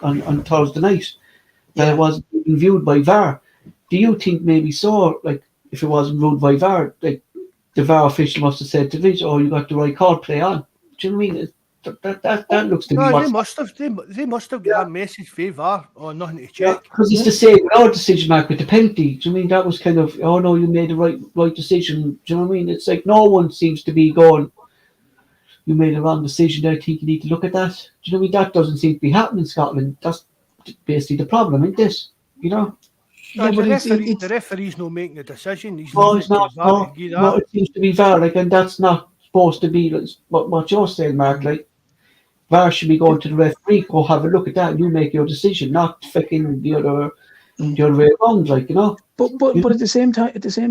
on Thursday night that it wasn't even viewed by VAR. Do you think maybe so? Like, if it wasn't viewed by VAR, like the VAR official must have said to Vince, "Oh, you got the right call, play on." Do you know what I mean? That looks to me. They must have got that message for VAR or nothing to check. Because it's the same with our decision, Mark, with the penalty. Do you mean that was kind of, oh no, you made the right decision? Do you know what I mean? It's like no one seems to be going, you made a wrong decision. I think you need to look at that. Do you know what I mean? That doesn't seem to be happening in Scotland. That's basically the problem, isn't this? You know. The referee's not making the decision. He's not. No, it seems to be VAR, like, and that's not supposed to be what you're saying, Mark. Like, VAR should be going to the referee, go have a look at that, and you make your decision, not fucking the other way around, like, you know. But at the same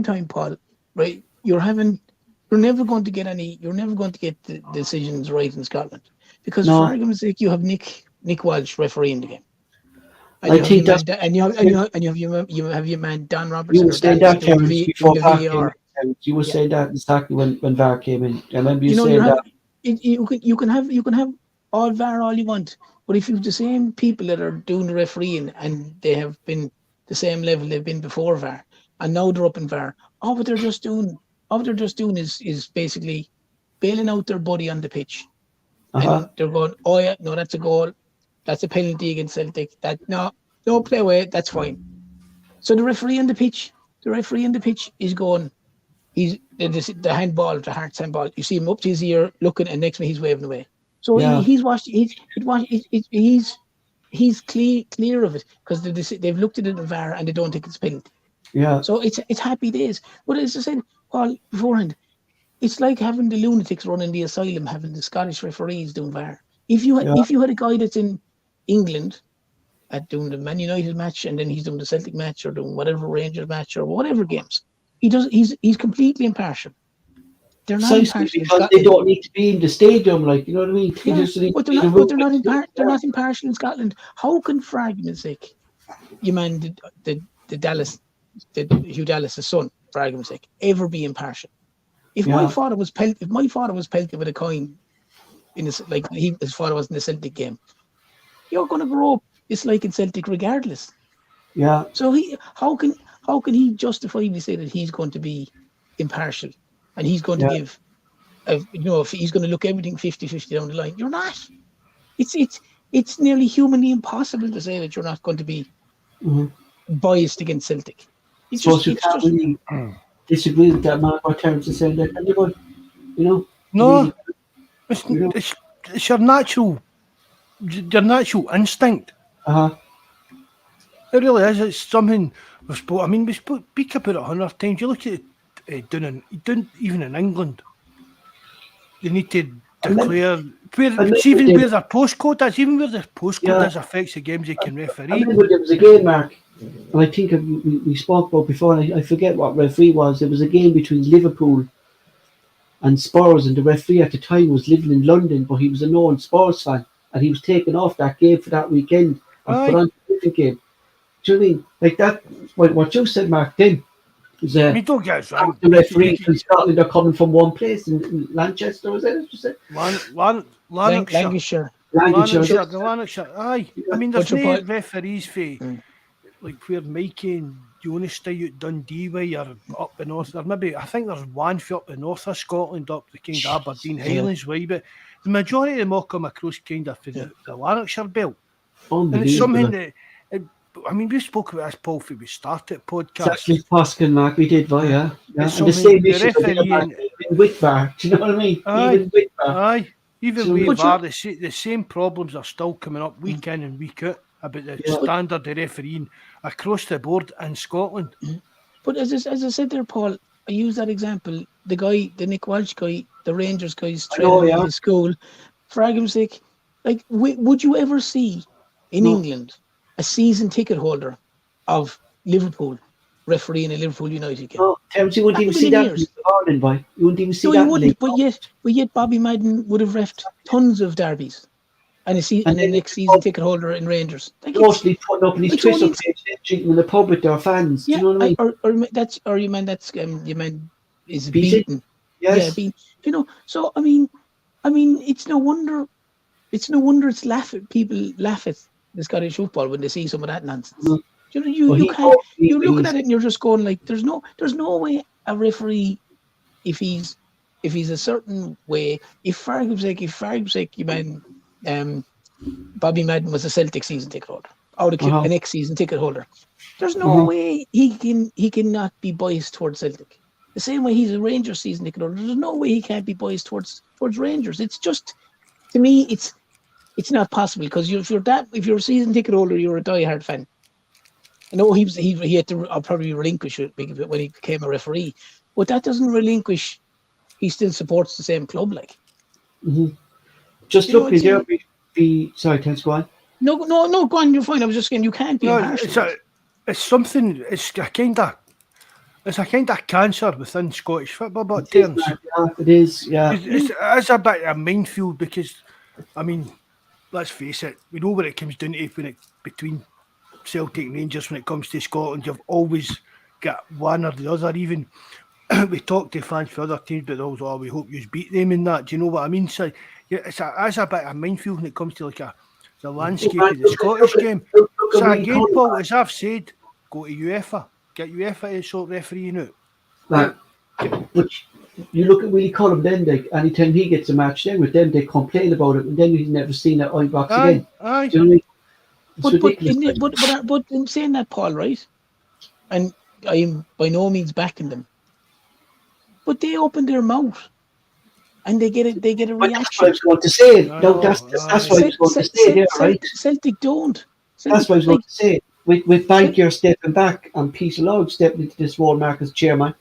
time, Paul, right? You're never going to get the decisions right in Scotland because, for argument's sake, you have Nick Walsh refereeing the game. And you have your man Dan Robertson. You were saying that, Terence, before VAR came in. You were saying that exactly when VAR came in. I remember you saying that. You can have all VAR all you want, but if you have the same people that are doing the refereeing and they have been the same level they've been before VAR, and now they're up in VAR, all they're just doing is basically bailing out their buddy on the pitch. And they're going, oh yeah, no, that's a goal. That's a penalty against Celtic. No play away. That's fine. So the referee on the pitch is going. He's the handball, the Hearts handball. You see him up to his ear, looking, and next minute he's waving away. So he's watched. He's clear of it because they've looked at it in VAR and they don't think it's penalty. Yeah. So it's happy days. But as I said, Paul, beforehand, it's like having the lunatics running the asylum, having the Scottish referees doing VAR. If you had a guy that's in England at doing the Man United match and then he's doing the Celtic match or doing whatever Rangers match or whatever games, he's completely impartial. They're not impartial because they don't need to be in the stadium, like, you know what I mean? But they're not impartial in Scotland. How can, for argument's sake, you man the Dallas, Hugh Dallas' son, for argument's sake, ever be impartial? If my father was pelted with a coin his father was in the Celtic game, you're going to grow up disliking Celtic regardless. Yeah. So how can he justifiably say that he's going to be impartial and he's going to give, if he's going to look everything 50-50 down the line? You're not. It's nearly humanly impossible to say that you're not going to be biased against Celtic. You can't really disagree with that, man. What Terence is saying, that everyone, you know. No. It's your natural instinct. It really is. It's something we've spoke. I mean, we speak about it 100 times. You look at it down even in England. They need to declare even where their postcode is, even where the postcode is affects the games they can referee. I remember there was a game, Mark, and I think we spoke about before, and I forget what referee was. It was a game between Liverpool and Spurs, and the referee at the time was living in London, but he was a known Spurs fan, and he was taken off that game for that weekend and put on a different game. Do you know what I mean? Like that, what you said, Mark, then, is don't get us wrong. The referees from Scotland are coming from one place in Lancaster, was it? You said? Lancashire. Lanarkshire. Aye. I mean, there's no referees for like where Mikey and Jonas stay out Dundee way or up the north. Or maybe I think there's one for up the north of Scotland, up the kind of Aberdeen Highlands way, but the majority of them all come across kind of for the Lanarkshire belt. And it's something that. I mean, we spoke about this, Paul, before we started podcast. Actually, Pascal, Mark, we did, yeah. And the same issue even with VAR, do you know what I mean? Even with VAR. Even with VAR, the same problems are still coming up week in and week out about the standard of refereeing across the board in Scotland. But as I said there, Paul, I use that example. The Nick Walsh guy, the Rangers guy's training in the school. For argument's sake, like, would you ever see in England a season ticket holder of Liverpool refereeing a Liverpool United game? No, Terence, you wouldn't even see that in Ireland, boy. You wouldn't even see that. No, you wouldn't. But yet, Bobby Madden would have refed tons of derbies, and the next season ticket holder in Rangers. Like, mostly putting up in his Twitter page, drinking in the pub with their fans. Yeah, do you know what I mean? You mean is beaten. Yes. Yeah, beaten. You know. So I mean, it's no wonder. People laugh at the Scottish football when they see some of that nonsense. You're looking at it and you're just going like, there's no way a referee, if he's a certain way, if for argument's sake, you mean Bobby Madden was a Celtic season ticket holder or the next season ticket holder, there's no way he can not be biased towards Celtic. The same way he's a Rangers season ticket holder, there's no way he can't be biased towards Rangers. It's just, to me, it's not possible, because if you're a season ticket holder, you're a diehard fan. I know he had to probably relinquish it when he became a referee, but that doesn't relinquish. He still supports the same club, like. Just looking there. Sorry, can go on? No, go on. You're fine. I was just saying you can't be. It's something. It's a kind of cancer within Scottish football. But it is. Yeah, it's a bit of a minefield, because, I mean, let's face it, we know what it comes down to between Celtic and Rangers when it comes to Scotland. You've always got one or the other. Even we talk to fans for other teams, but also, we hope you beat them in that. Do you know what I mean? So yeah, it's a bit of a minefield when it comes to the landscape of the Scottish game. So again, Paul, as I've said, go to UEFA, get UEFA to sort refereeing out. Right. But you look at Willie Callum, then anytime he gets a match then with them, they complain about it, and then he's never seen that eye box again. Aye. Do you know what I mean? But in saying that, Paul, right? And I am by no means backing them, but they open their mouth and they get a reaction. That's what I was going to say. That's what I was going to say there, right? Celtic don't. That's what I was going to say. With Bankier stepping back and Peter Lodge stepping into this role, Mark, as chairman,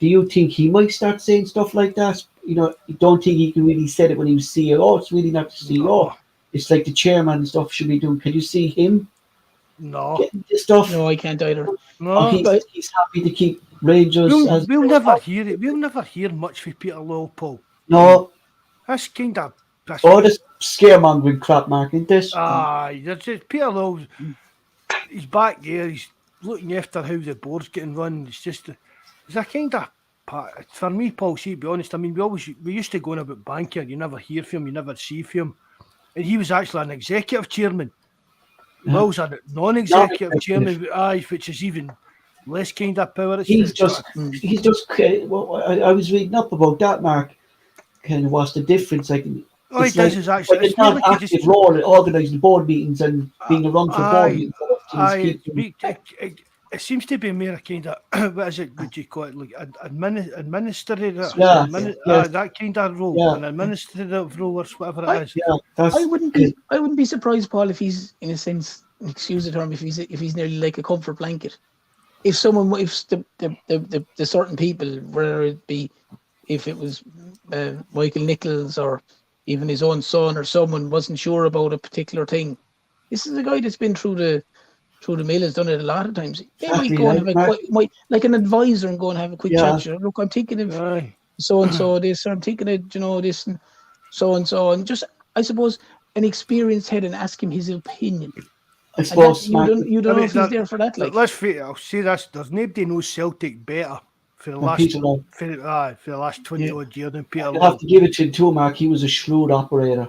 do you think he might start saying stuff like that? You don't think he can really say it when he was CEO? It's really not the CEO. No. It's like the chairman and stuff should be doing. Can you see him? No. Getting this stuff? No, I can't either. No. He's happy to keep Rangers. We'll never hear it. We'll never hear much from Peter Lowell, Paul. No. That's kind of... this scaremongering crap, Mark, isn't this? Peter Lowell, he's back there. He's looking after how the board's getting run. It's a kind of part. For me, Paul, see, to be honest, I mean, we used to go on about Bankier. You never hear from him, you never see from him. And he was actually an executive chairman. Will's a non-executive chairman, which is even less kind of power. He's just. Well, I was reading up about that, Mark. Kind of what's the difference? Like, he does is actually. It's not an active role in organising board meetings and being around for board meetings. It seems to be more kind of, what is it, would you call it, like administrative, that kind of role, an administrative role or whatever it is. I wouldn't be surprised, Paul, if he's, in a sense, excuse the term, if he's nearly like a comfort blanket. If the certain people, whether it be, if it was Michael Nichols or even his own son or someone wasn't sure about a particular thing. This is a guy that's been through the mill, has done it a lot of times. He might go and have like an advisor and go and have a quick chat. Look, I'm thinking of so and so this, or I'm thinking of this and so, and just I suppose an experienced head and ask him his opinion. I suppose you don't know if he's there for that. Like, I'll say this: there's nobody knows Celtic better for the last 20 odd years than Peter. You have to give it to him too, Mark. He was a shrewd operator.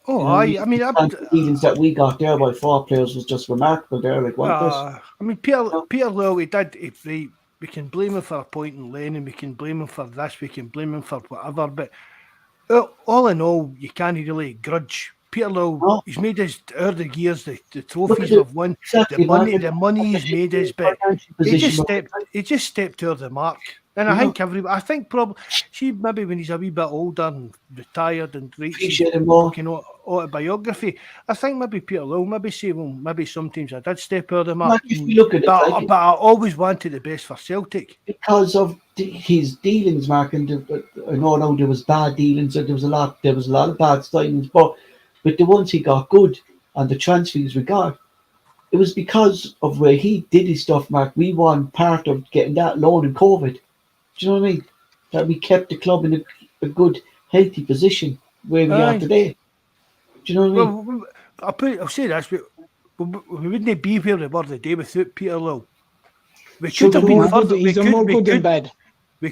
Oh, I mean, the dealings that we got there by 4 players was just remarkable. There, like what this. I mean, Peter Lowell, we can blame him for appointing Lennon. We can blame him for this. We can blame him for whatever. But all in all, you can't really grudge Peter Lowell. He's made us over the years the trophies we've won, the money he's made us. But he just stepped over the mark. And I think probably maybe when he's a wee bit older and retired and writes his autobiography, I think maybe Peter Lowell maybe sometimes I did step over the mark. But I always wanted the best for Celtic because of his dealings, Mark. And I know there was bad dealings, and there was a lot of bad signings, but the ones he got good and the transfers we got, it was because of where he did his stuff, Mark. We won part of getting that loan in COVID. Do you know what I mean? That we kept the club in a good, healthy position where we are today. Do you know what I mean? Well, I'll say this: we wouldn't be where we were today without Peter Lowell. We could have been further. We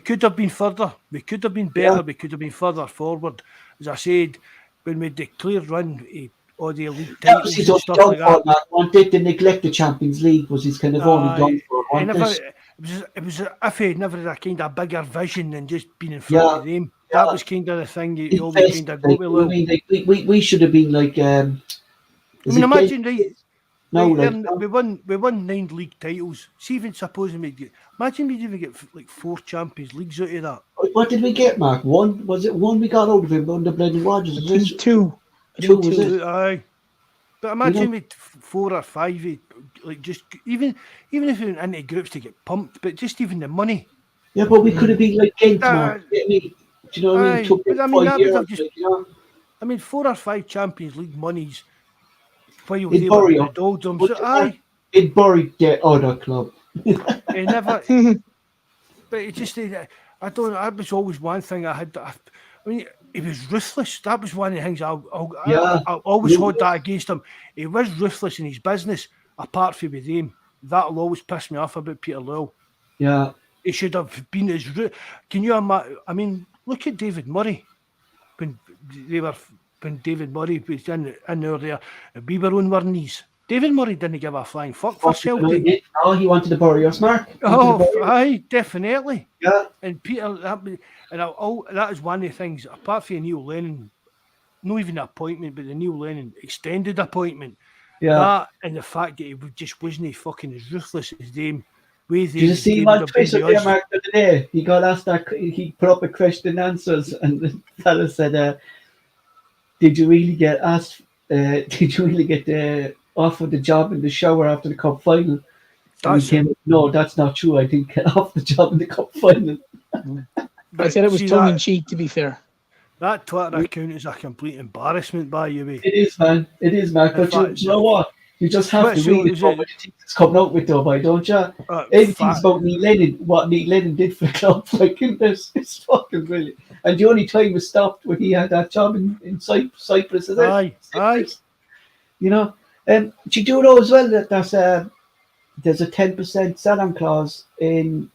could have been further. We could have been better. Yeah. We could have been further forward. As I said, when we declared run all the elite titles and stuff like that. Wanted to neglect the Champions League was his kind of only downfall. It was if he never had a kind of bigger vision than just being in front of them. That was kind of the thing you always kind of go with. I mean, we should have been like. Imagine we won 9 league titles. See, even supposing imagine we even get like 4 Champions Leagues out of that. What did we get, Mark? 1? Was it 1 we got out of him under Brendan Rodgers? I think 2. 2 was it? Aye. But imagine with 4 or 5, like just even if we went into groups to get pumped, but just even the money. Yeah, but we could have been like Gent, Mark. Do you know what I mean? I mean, 4 or 5 Champions League monies while you were there with the doldrums. It buried the other club. It never. But it just, I don't know. That was always one thing I had. I mean, he was ruthless. That was one of the things I always hold that against him. He was ruthless in his business, apart from with him. That'll always piss me off about Peter Lowell. Yeah. He should have been as... Can you imagine? I mean, look at David Murray. When David Murray was in there, we were on our knees. David Murray didn't give a flying fuck for Celtic. Oh, he wanted to borrow us, Mark. Aye, definitely. Yeah. And Peter, that is one of the things, apart from Neil Lennon, not even an appointment, but the Neil Lennon extended appointment. Yeah. That and the fact that he just wasn't fucking as ruthless as them. Did you see him on Twitter there, Mark, the other day? He got asked that, he put up a question and answers, and the fella said, did you really get offered the job in the shower after the cup final? No, that's not true. I didn't get off the job in the cup final. I said it was tongue-in-cheek, to be fair. That Twitter account is a complete embarrassment, by you. It is, man. It is, man. But you know what? You just have to read what it's coming out with, though, don't you? Everything's about Neil Lennon, what Neil Lennon did for the club. Like, it's fucking brilliant. And the only time was stopped when he had that job in Cyprus. Aye. You know? Did you know as well that there's a 10% sell-on clause in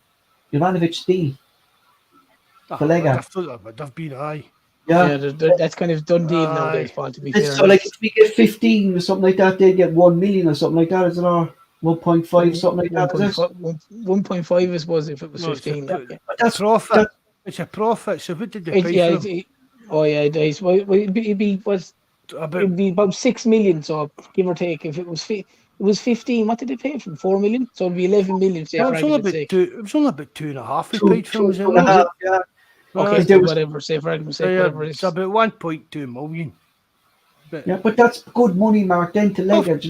Jovanovic's deal? Would have been aye. Yeah, that's kind of done deal nowadays, Paul, to be fair. So, like, if we get 15 or something like that, they get 1 million or something like that, is it? Or 1.5, something like that, is it? 1.5, I suppose, if it was 15. That's profit. It's a profit. So, what did they pay for? It'd be about 6 million, so give or take. If it was 15, what did they pay for? 4 million? So it'd be 11 million. It was only about 2.5 we paid for him. Yeah. Okay, so whatever. Say for argument's sake, whatever it is. It's about 1.2 million. But that's good money, Mark. Then to Lega,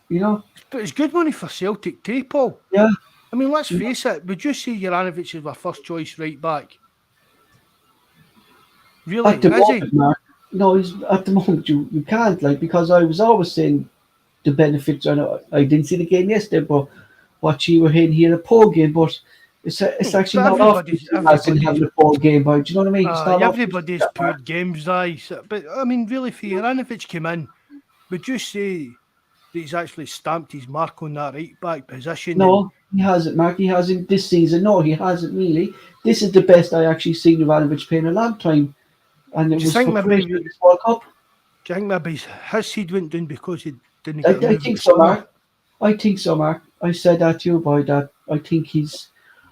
you know. But it's good money for Celtic too, Paul. Yeah. I mean, let's face it. Would you say Juranovic is our first choice right back? Really? At the moment, Mark. No, he's at the moment you can't like because I was always saying the benefits. I didn't see the game yesterday, but what you were in here a poor game, but it's actually But not often I've been having a poor game. But do you know what I mean? It's not often everybody's poor games, but I mean, really, for Ivanovic came in, would you say that he's actually stamped his mark on that right back position? No, he hasn't, Mark. He hasn't this season. No, he hasn't really. This is the best I actually seen Ivanovic play in a long time, and it was for Croatia in this World Cup. Do you think maybe his seed went down because he didn't I get think so, Mark. I think so, Mark. I said that to you, boy. That I think he's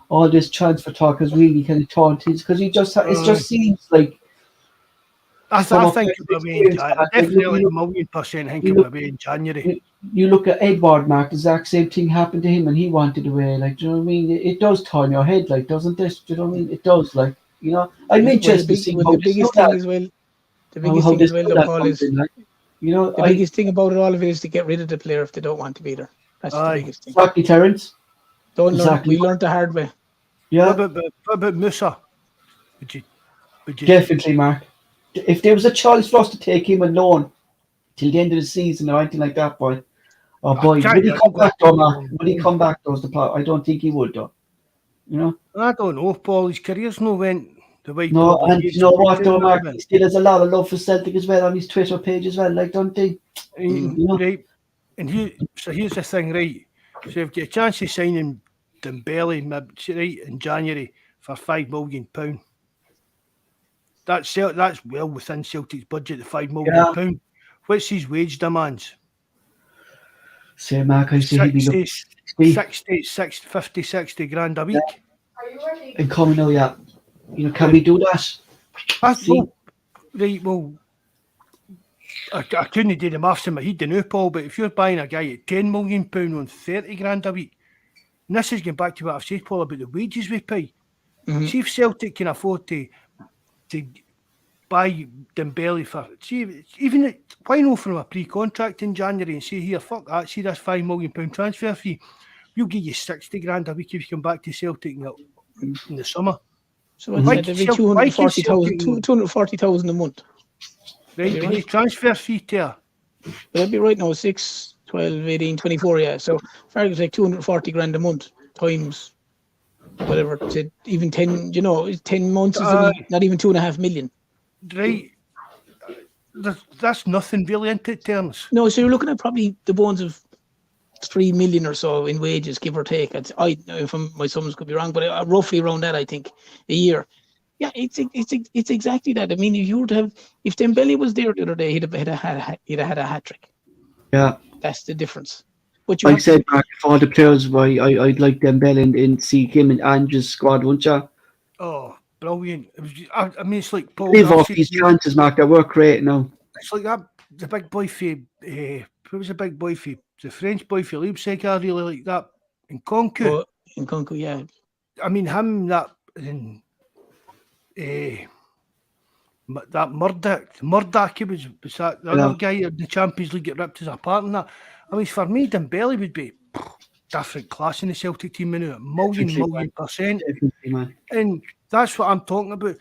all this transfer talk has really kind of taunted because he just it just seems like. I think it will be definitely 1,000,000% think it will be in January. You look at Edward, Mark, the exact same thing happened to him and he wanted away. Like, do you know what I mean? It does turn your head, like, doesn't this? Do you know what I mean? It does, like, you know. I'm interested to see the biggest thing as well. The biggest thing as well, Paul, is you know, the biggest thing about it all of it is to get rid of the player if they don't want to be there. That's the biggest thing. Exactly, Terence. We learned the hard way. Yeah. What about Musa? Would you definitely, Mark. If there was a choice for us to take him on loan till the end of the season or anything like that, boy. Oh boy, would he come back though, Mark? Would he come back though? I don't think he would though. You know? I don't know, Paul. His career's no went the way. No, and you know what though, Mark? He still has a lot of love for Celtic as well on his Twitter page as well, like, don't he? Right. And here's the thing, right? So you've got a chance of signing Dembele right in January for £5 million. That's well within Celtic's budget, the £5 million. What's his wage demands? Say, Mark, I say he'd be 50, 60 grand a week. And coming now, yeah. You know, can we do that? I couldn't do the maths in my head, know, Paul, but if you're buying a guy at £10 million on 30 grand a week, and this is going back to what I've said, Paul, about the wages we pay. See if Celtic can afford to buy Dembele for, why not from a pre-contract in January and say, here, fuck that, see this £5 million transfer fee, we'll give you 60 grand a week if you come back to Celtic in the summer. So what's that, every 240,000 a month? Right, the transfer fee there. That'd be right now, 6, 12, 18, 24, yeah. So Fargus like 240 grand a month times whatever, to even 10, 10 months is not even 2.5 million. Right. That's nothing really into terms. No, so you're looking at probably the bones of 3 million or so in wages, give or take. If my sums could be wrong, but roughly around that, I think, a year. Yeah, it's exactly that. I mean, if Dembele was there the other day, he'd have had a hat trick. Yeah, that's the difference. But I said, Mark, if all the players, I'd like Dembele and see him in Ange's squad, wouldn't you? Oh, brilliant! I mean, it's like Paul. Live off these chances, Mark. That work great now. It's like that. The big boy for who was the big boy for the French boy for Leipzig? I really like that in Concu. Oh, in Concu, yeah. I mean, him that in. That Murdoch, was that the other guy in the Champions League get ripped us apart and that. I mean, for me, Dembele would be different class in the Celtic team now, a million%. And that's what I'm talking about.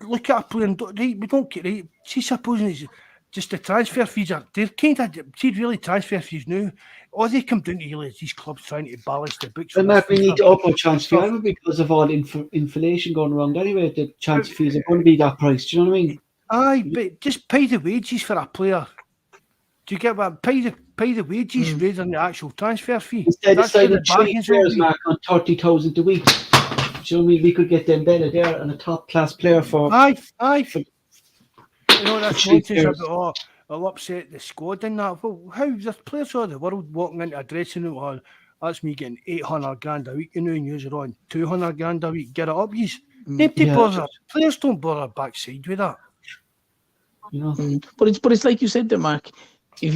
Look at a player, right, we don't get right. See, supposing it's just the transfer fees they're kind of, really transfer fees now. All they come down to really these clubs trying to balance the books. And Mark, we need to up our transfer because of all inflation going around anyway. The transfer fees are going to be that price. Do you know what I mean? Aye, but just pay the wages for a player. Do you get what? Pay the wages rather than the actual transfer fee. Instead of signing 3 players, Mark, on 30,000 a week. Do you know what I mean? We could get them better there and a top class player for. Aye. That's nonsense about I'll upset the squad and that. Well, how the players of the world walking into a dressing room, oh, that's me getting 800 grand a week, and you're on 200 grand a week. Get it up, yous. Nobody bother. Players don't bother backside with that. But it's like you said there, Mark. If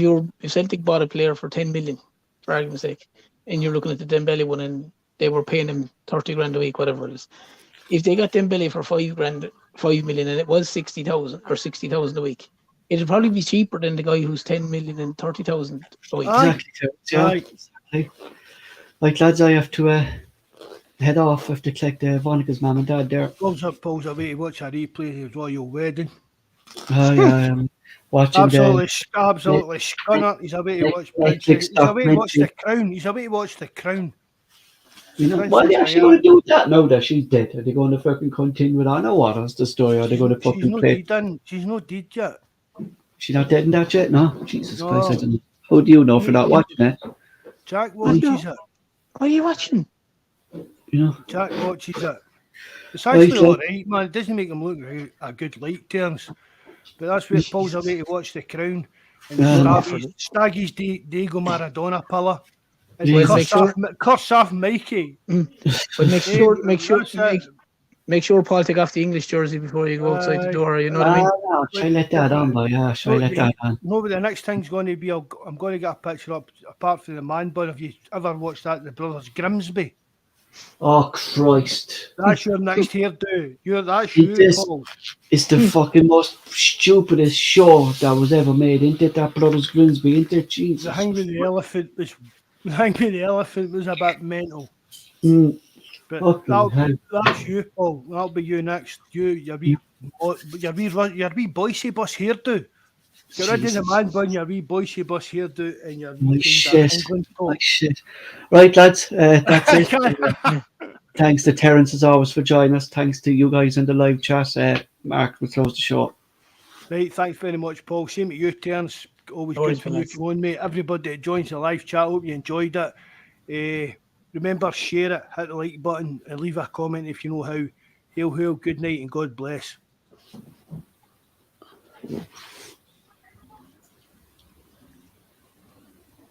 Celtic bought a player for 10 million, for argument's sake, and you're looking at the Dembele one, and they were paying him 30 grand a week, whatever it is. If they got Dembele for 5 million, and it was 60,000 or 60,000 a week, it'd probably be cheaper than the guy who's 10 million and 30,000 a week. Exactly. Like, lads, I have to head off. I have to collect Vonica's mum and dad there. Pulls away to watch a replay of his royal wedding. Watching Absolutely scunner. He's away to watch Princess. He's away to watch The Crown. He's away to watch The Crown. Why are they actually going to do that now that she's dead? Are they going to fucking continue with that? Or what? That's the story. Are they going to fucking play? She's not dead yet. She's not dead in that yet? No? Jesus Christ. I don't know. How do you know for not watching it? Jack watches it. Are you watching? Jack watches it. It's actually alright, man. It doesn't make him look a good light terms. But that's where Paul's away to watch The Crown. And Staggy's Diego Maradona pillar. Curse off Mikey. But make sure Paul take off the English jersey before you go outside the door. You know what I mean? No, should I let that on, boy? Yeah, should I let that on? No, but the next thing's going to be I'm going to get a picture up. Apart from the man bun, have you ever watched that? The Brothers Grimsby. Oh Christ! That's your next hairdo. That's you, Paul. It's the fucking most stupidest show that was ever made. Ain't it? That Brothers Grimsby, ain't it? Jesus. The thing with the elephant was a bit mental. But that's you, Paul. That'll be you next. Your wee boise bus hairdo. Get rid of the man bun, your wee boise bus hairdo, and your England Paul. My shit. Right, lads. That's it. Thanks to Terence as always for joining us. Thanks to you guys in the live chat. Mark, we'll close the show. Right, thanks very much, Paul. Same to you, Terence. Always good for you to go on, mate. Everybody that joins the live chat, hope you enjoyed it. Remember, share it, hit the like button, and leave a comment if you know how. Hail, hail, good night, and God bless.